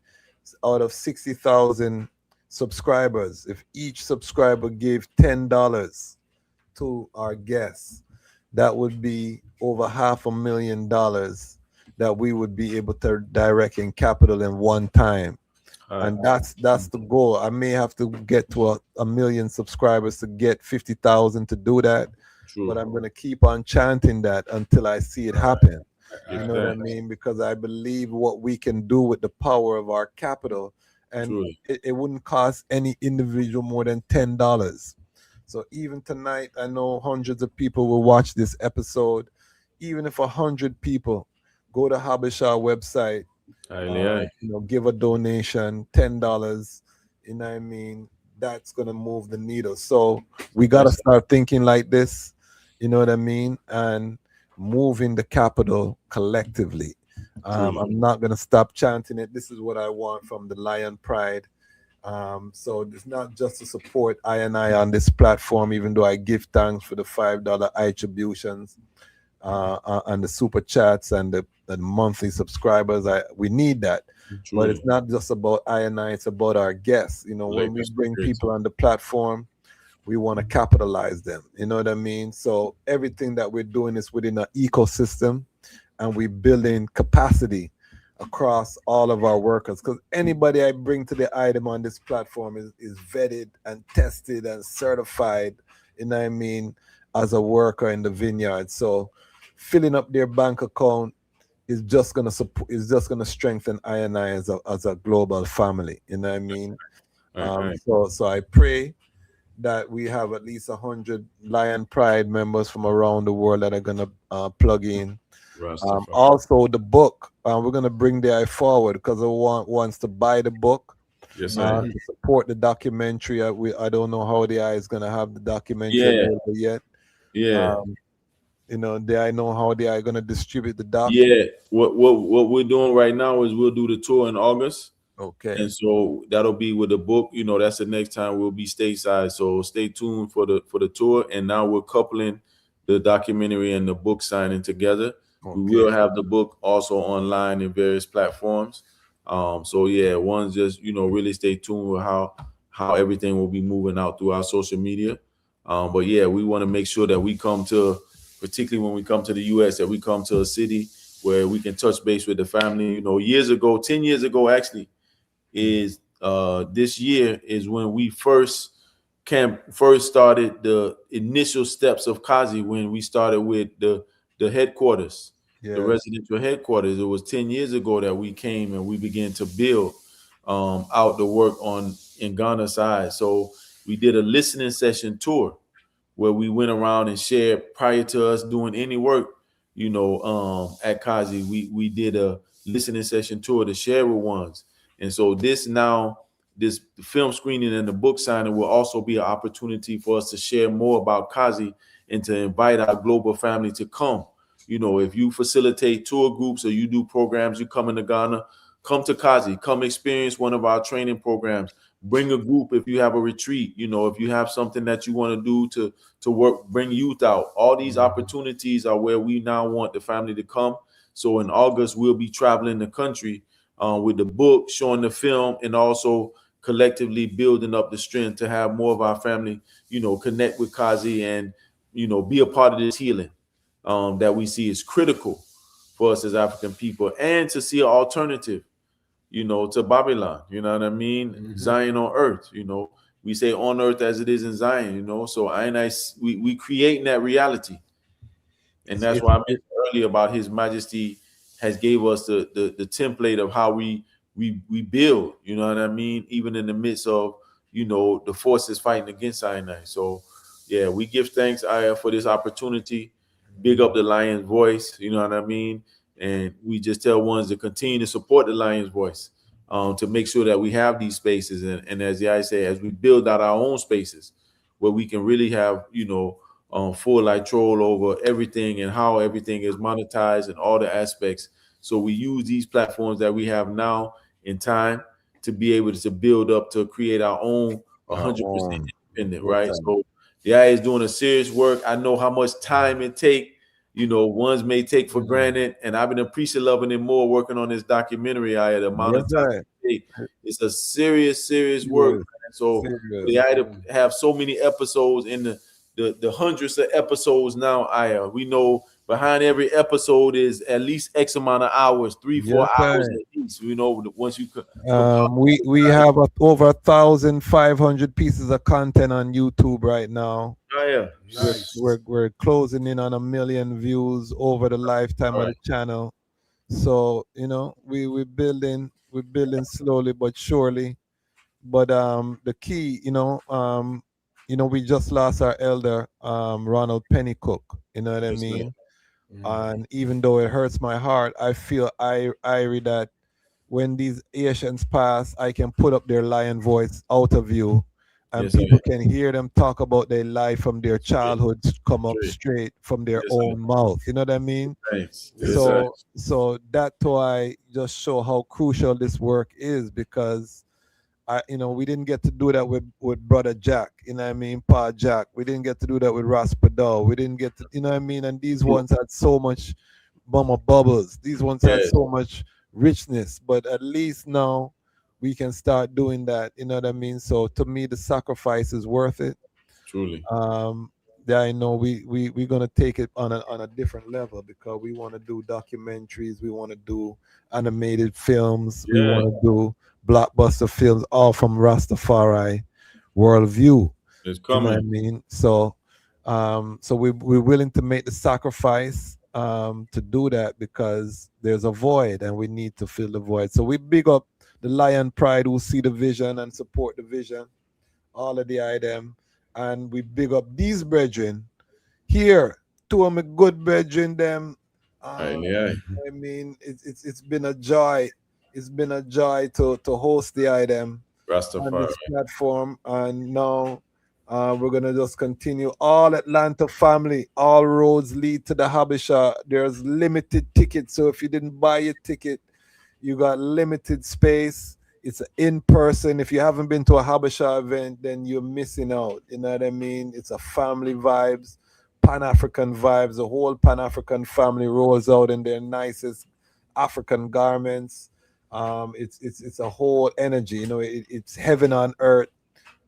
out of 60,000 subscribers, if each subscriber gave $10 to our guests, that would be over $500,000 that we would be able to direct in capital in one time. And that's the goal. I may have to get to a million subscribers to get 50,000 to do that. But I'm going to keep on chanting that until I see it happen. You know what I mean? Because I believe what we can do with the power of our capital, and it wouldn't cost any individual more than $10. So even tonight, I know hundreds of people will watch this episode. Even if 100 people go to Habesha website, give a donation, $10, that's going to move the needle. So we got to start thinking like this, you know what I mean? And moving the capital collectively. I'm not going to stop chanting it. This is what I want from the Lion Pride. So it's not just to support I and I on this platform, even though I give thanks for the $5 attributions and the super chats and the monthly subscribers. We need that. But it's not just about I and I, it's about our guests. When we bring people on the platform, we want to capitalize them. You know what I mean? So everything that we're doing is within an ecosystem, and we're building capacity across all of our workers, because anybody I bring to the item on this platform is vetted and tested and certified, as a worker in the vineyard. So filling up their bank account is just gonna support, is just gonna strengthen I and I as a global family. So I pray that we have at least 100 Lion Pride members from around the world that are gonna plug in. Also, the book, we're going to bring the eye forward, because I wants to buy the book, to support the documentary. I don't know how the eye is going to have the documentary available yet. I know how they are going to distribute the document. What we're doing right now is we'll do the tour in August. Okay. And so that'll be with the book. That's the next time we'll be stateside. So stay tuned for the tour. And now we're coupling the documentary and the book signing together. Okay. We will have the book also online in various platforms. One's just, really stay tuned with how everything will be moving out through our social media. We want to make sure that we come to, particularly when we come to the U.S., that we come to a city where we can touch base with the family. 10 years ago, actually, is this year is when we first started the initial steps of Kazi, when we started with the headquarters. The residential headquarters. It was 10 years ago that we came and we began to build out the work in Ghana side. So we did a listening session tour where we went around and shared, prior to us doing any work, at Kazi, we did a listening session tour to share with ones. And so this film screening and the book signing will also be an opportunity for us to share more about Kazi and to invite our global family to come. If you facilitate tour groups or you do programs, you come into Ghana, come to Kazi, come experience one of our training programs. Bring a group if you have a retreat. If you have something that you want to do to work, bring youth out. All these opportunities are where we now want the family to come. So in August, we'll be traveling the country with the book, showing the film, and also collectively building up the strength to have more of our family, connect with Kazi and, be a part of this healing. That we see is critical for us as African people, and to see an alternative, to Babylon, you know what I mean? Mm-hmm. Zion on earth, we say on earth as it is in Zion, so we creating that reality. And that's why I mentioned earlier about His Majesty has gave us the template of how we build, you know what I mean? Even in the midst of, the forces fighting against Sinai. So we give thanks, Aya, for this opportunity. big up the Lion's voice. You know what I mean? And we just tell ones to continue to support the Lion's voice, to make sure that we have these spaces. And as I say, as we build out our own spaces where we can really have, full control over everything and how everything is monetized and all the aspects. So we use these platforms that we have now in time to be able to build up to create our own 100% independent, right? So the IA is doing a serious work. I know how much time it take. Ones may take for granted, and I've been loving it more working on this documentary. The amount of time it take. It's a serious work. Man. So the IA to have so many episodes in the hundreds of episodes now. We know behind every episode is at least X amount of hours, 3-4 hours at least. Once you we have over 1,500 pieces of content on YouTube right now. Nice. We're closing in on 1 million views over the lifetime of the channel. So we're building slowly but surely. But the key, we just lost our elder, Ronald Pennycook. You know what I mean? And even though it hurts my heart, I feel irie that when these Asians pass, I can put up their lion voice out of view, and people can hear them talk about their life from their childhood come up straight from their own mouth. You know what I mean? So that's why just show how crucial this work is, because we didn't get to do that with Brother Jack, Pa Jack. We didn't get to do that with Ras Padal. We didn't get to, and these ones had so much bubbles. These ones had so much richness, but at least now we can start doing that. You know what I mean? So to me, the sacrifice is worth it. Truly. I know we're gonna take it on a different level, because we want to do documentaries, we want to do animated films, we want to do blockbuster films, all from Rastafari worldview. It's coming. You know what I mean? So we're willing to make the sacrifice to do that, because there's a void and we need to fill the void. So we big up the Lion Pride who see the vision and support the vision, all of the item. And we big up these brethren here, two of my good brethren them. I mean, it's been a joy. It's been a joy to host the item on this platform. And now we're gonna just continue. All Atlanta family, all roads lead to the Habesha. There's limited tickets, so if you didn't buy your ticket, you got limited space. It's in person. If you haven't been to a Habesha event, then you're missing out. You know what I mean? It's a family vibes, Pan-African vibes. The whole Pan-African family rolls out in their nicest African garments. It's a whole energy. It's heaven on earth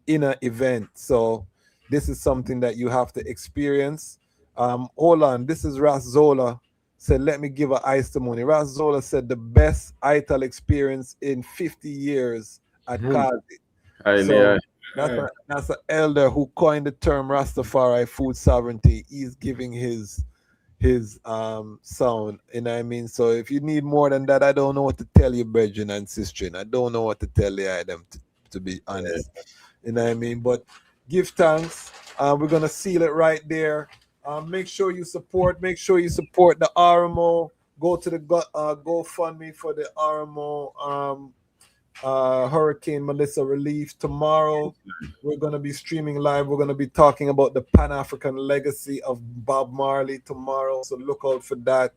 in an event. So this is something that you have to experience. Hold on. This is Ras Zola. Said, let me give a testimony. Ras Zola said the best ITAL experience in 50 years at Kazi. So that's an elder who coined the term Rastafari food sovereignty. He's giving his sound. You know what I mean? So if you need more than that, I don't know what to tell you, brethren and sistren. I don't know what to tell them, to be honest. You know what I mean? But give thanks. We're gonna seal it right there. Make sure you support the RMO. Go to the GoFundMe for the RMO Hurricane Melissa relief. Tomorrow we're going to be streaming live. We're going to be talking about the Pan-African legacy of Bob Marley tomorrow, so look out for that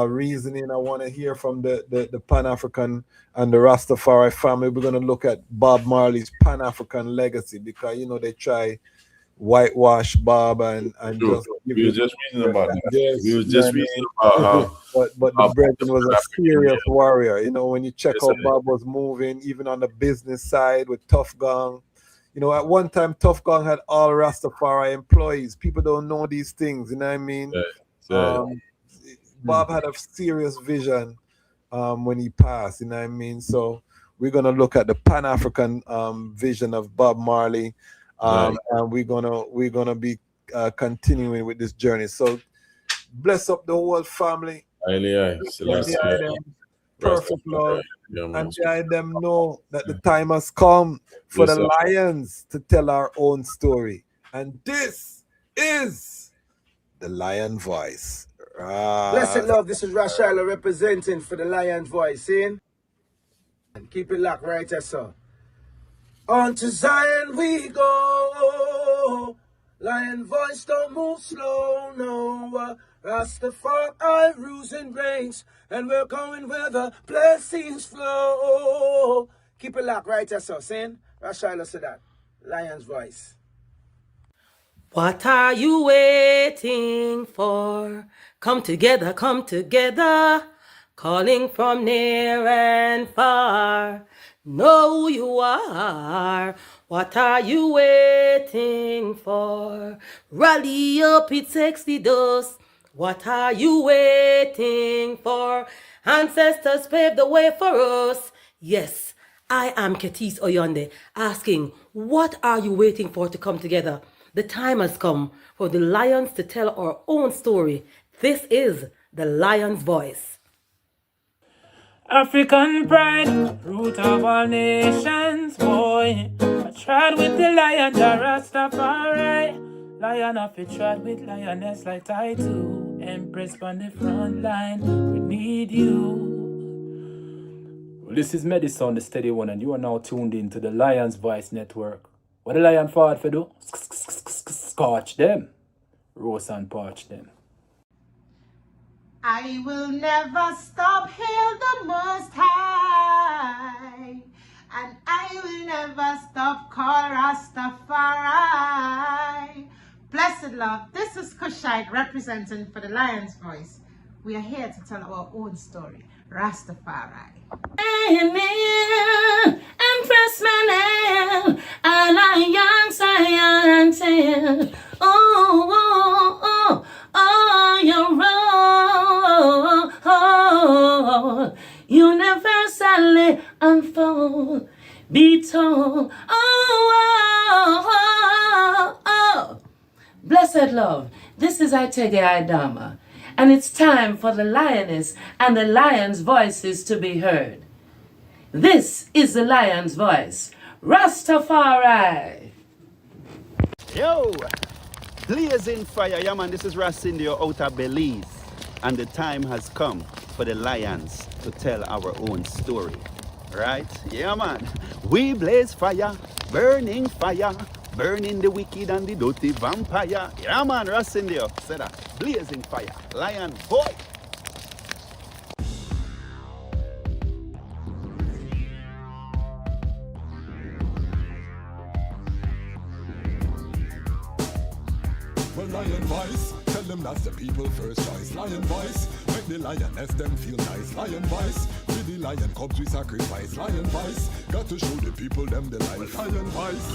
reasoning. I want to hear from the Pan-African and the Rastafari family. We're going to look at Bob Marley's Pan-African legacy, because they try whitewash Bob and just we were just reading about it. Yes, we were just reading about how but the brethren was a serious warrior. When you check how Bob was moving, even on the business side with Tough Gang. At one time Tough Gang had all Rastafari employees. People don't know these things, you know what I mean? Bob had a serious vision when he passed, you know what I mean? So we're gonna look at the Pan-African vision of Bob Marley. And we're gonna be continuing with this journey. So bless up the whole family. Perfect love, and let them know that the time has come for the Lions to tell our own story. And this is The Lion Voice. Blessed love, this is Ras Cashawn representing for the Lion Voice, see? And keep it locked right there, sir. On to Zion we go. Lion Voice don't move slow, no. Rastafari rules and reigns, and we're going where the blessings flow. Keep it locked right there, sir, see? Ras Cashawn said that. Lion's Voice. What are you waiting for? Come together, calling from near and far. Know who you are. What are you waiting for? Rally up, it's Exodus. What are you waiting for? Ancestors paved the way for us. Yes, I am Ketis Oyonde, asking, what are you waiting for to come together? The time has come for the lions to tell our own story. This is the Lion's Voice. African pride, root of all nations, boy. I tried with the lion, the Rastafari. Lion of it tried with lioness like I do. Empress on the front line, we need you. Well, this is Medicine, the steady one, and you are now tuned in to the Lion's Voice Network. What the lion fought for do? Scorch them. Roast and parch them. I will never stop, hail the Most High, and I will never stop, call Rastafari. Blessed love, this is Cushite representing for the Lion's Voice. We are here to tell our own story, Rastafari. Empress Manel, and a young scientist. Your role universally unfold, be told. Blessed love, this is Itege Idama, and it's time for the lioness and the lion's voices to be heard. This is the Lion's Voice, Rastafari. Yo, blazing fire, yeah man, this is Ras out of Belize, and the time has come for the lions to tell our own story, right? Yeah man, we blaze fire, burning the wicked and the dirty vampire. Yeah man, Ras say that, blazing fire, lion voice. Well, Lion Voice, tell them that's the people first choice. Lion Voice, make the lioness them feel nice. Lion Voice, with the lion cubs we sacrifice. Lion Voice, got to show the people them the life. Lion Voice.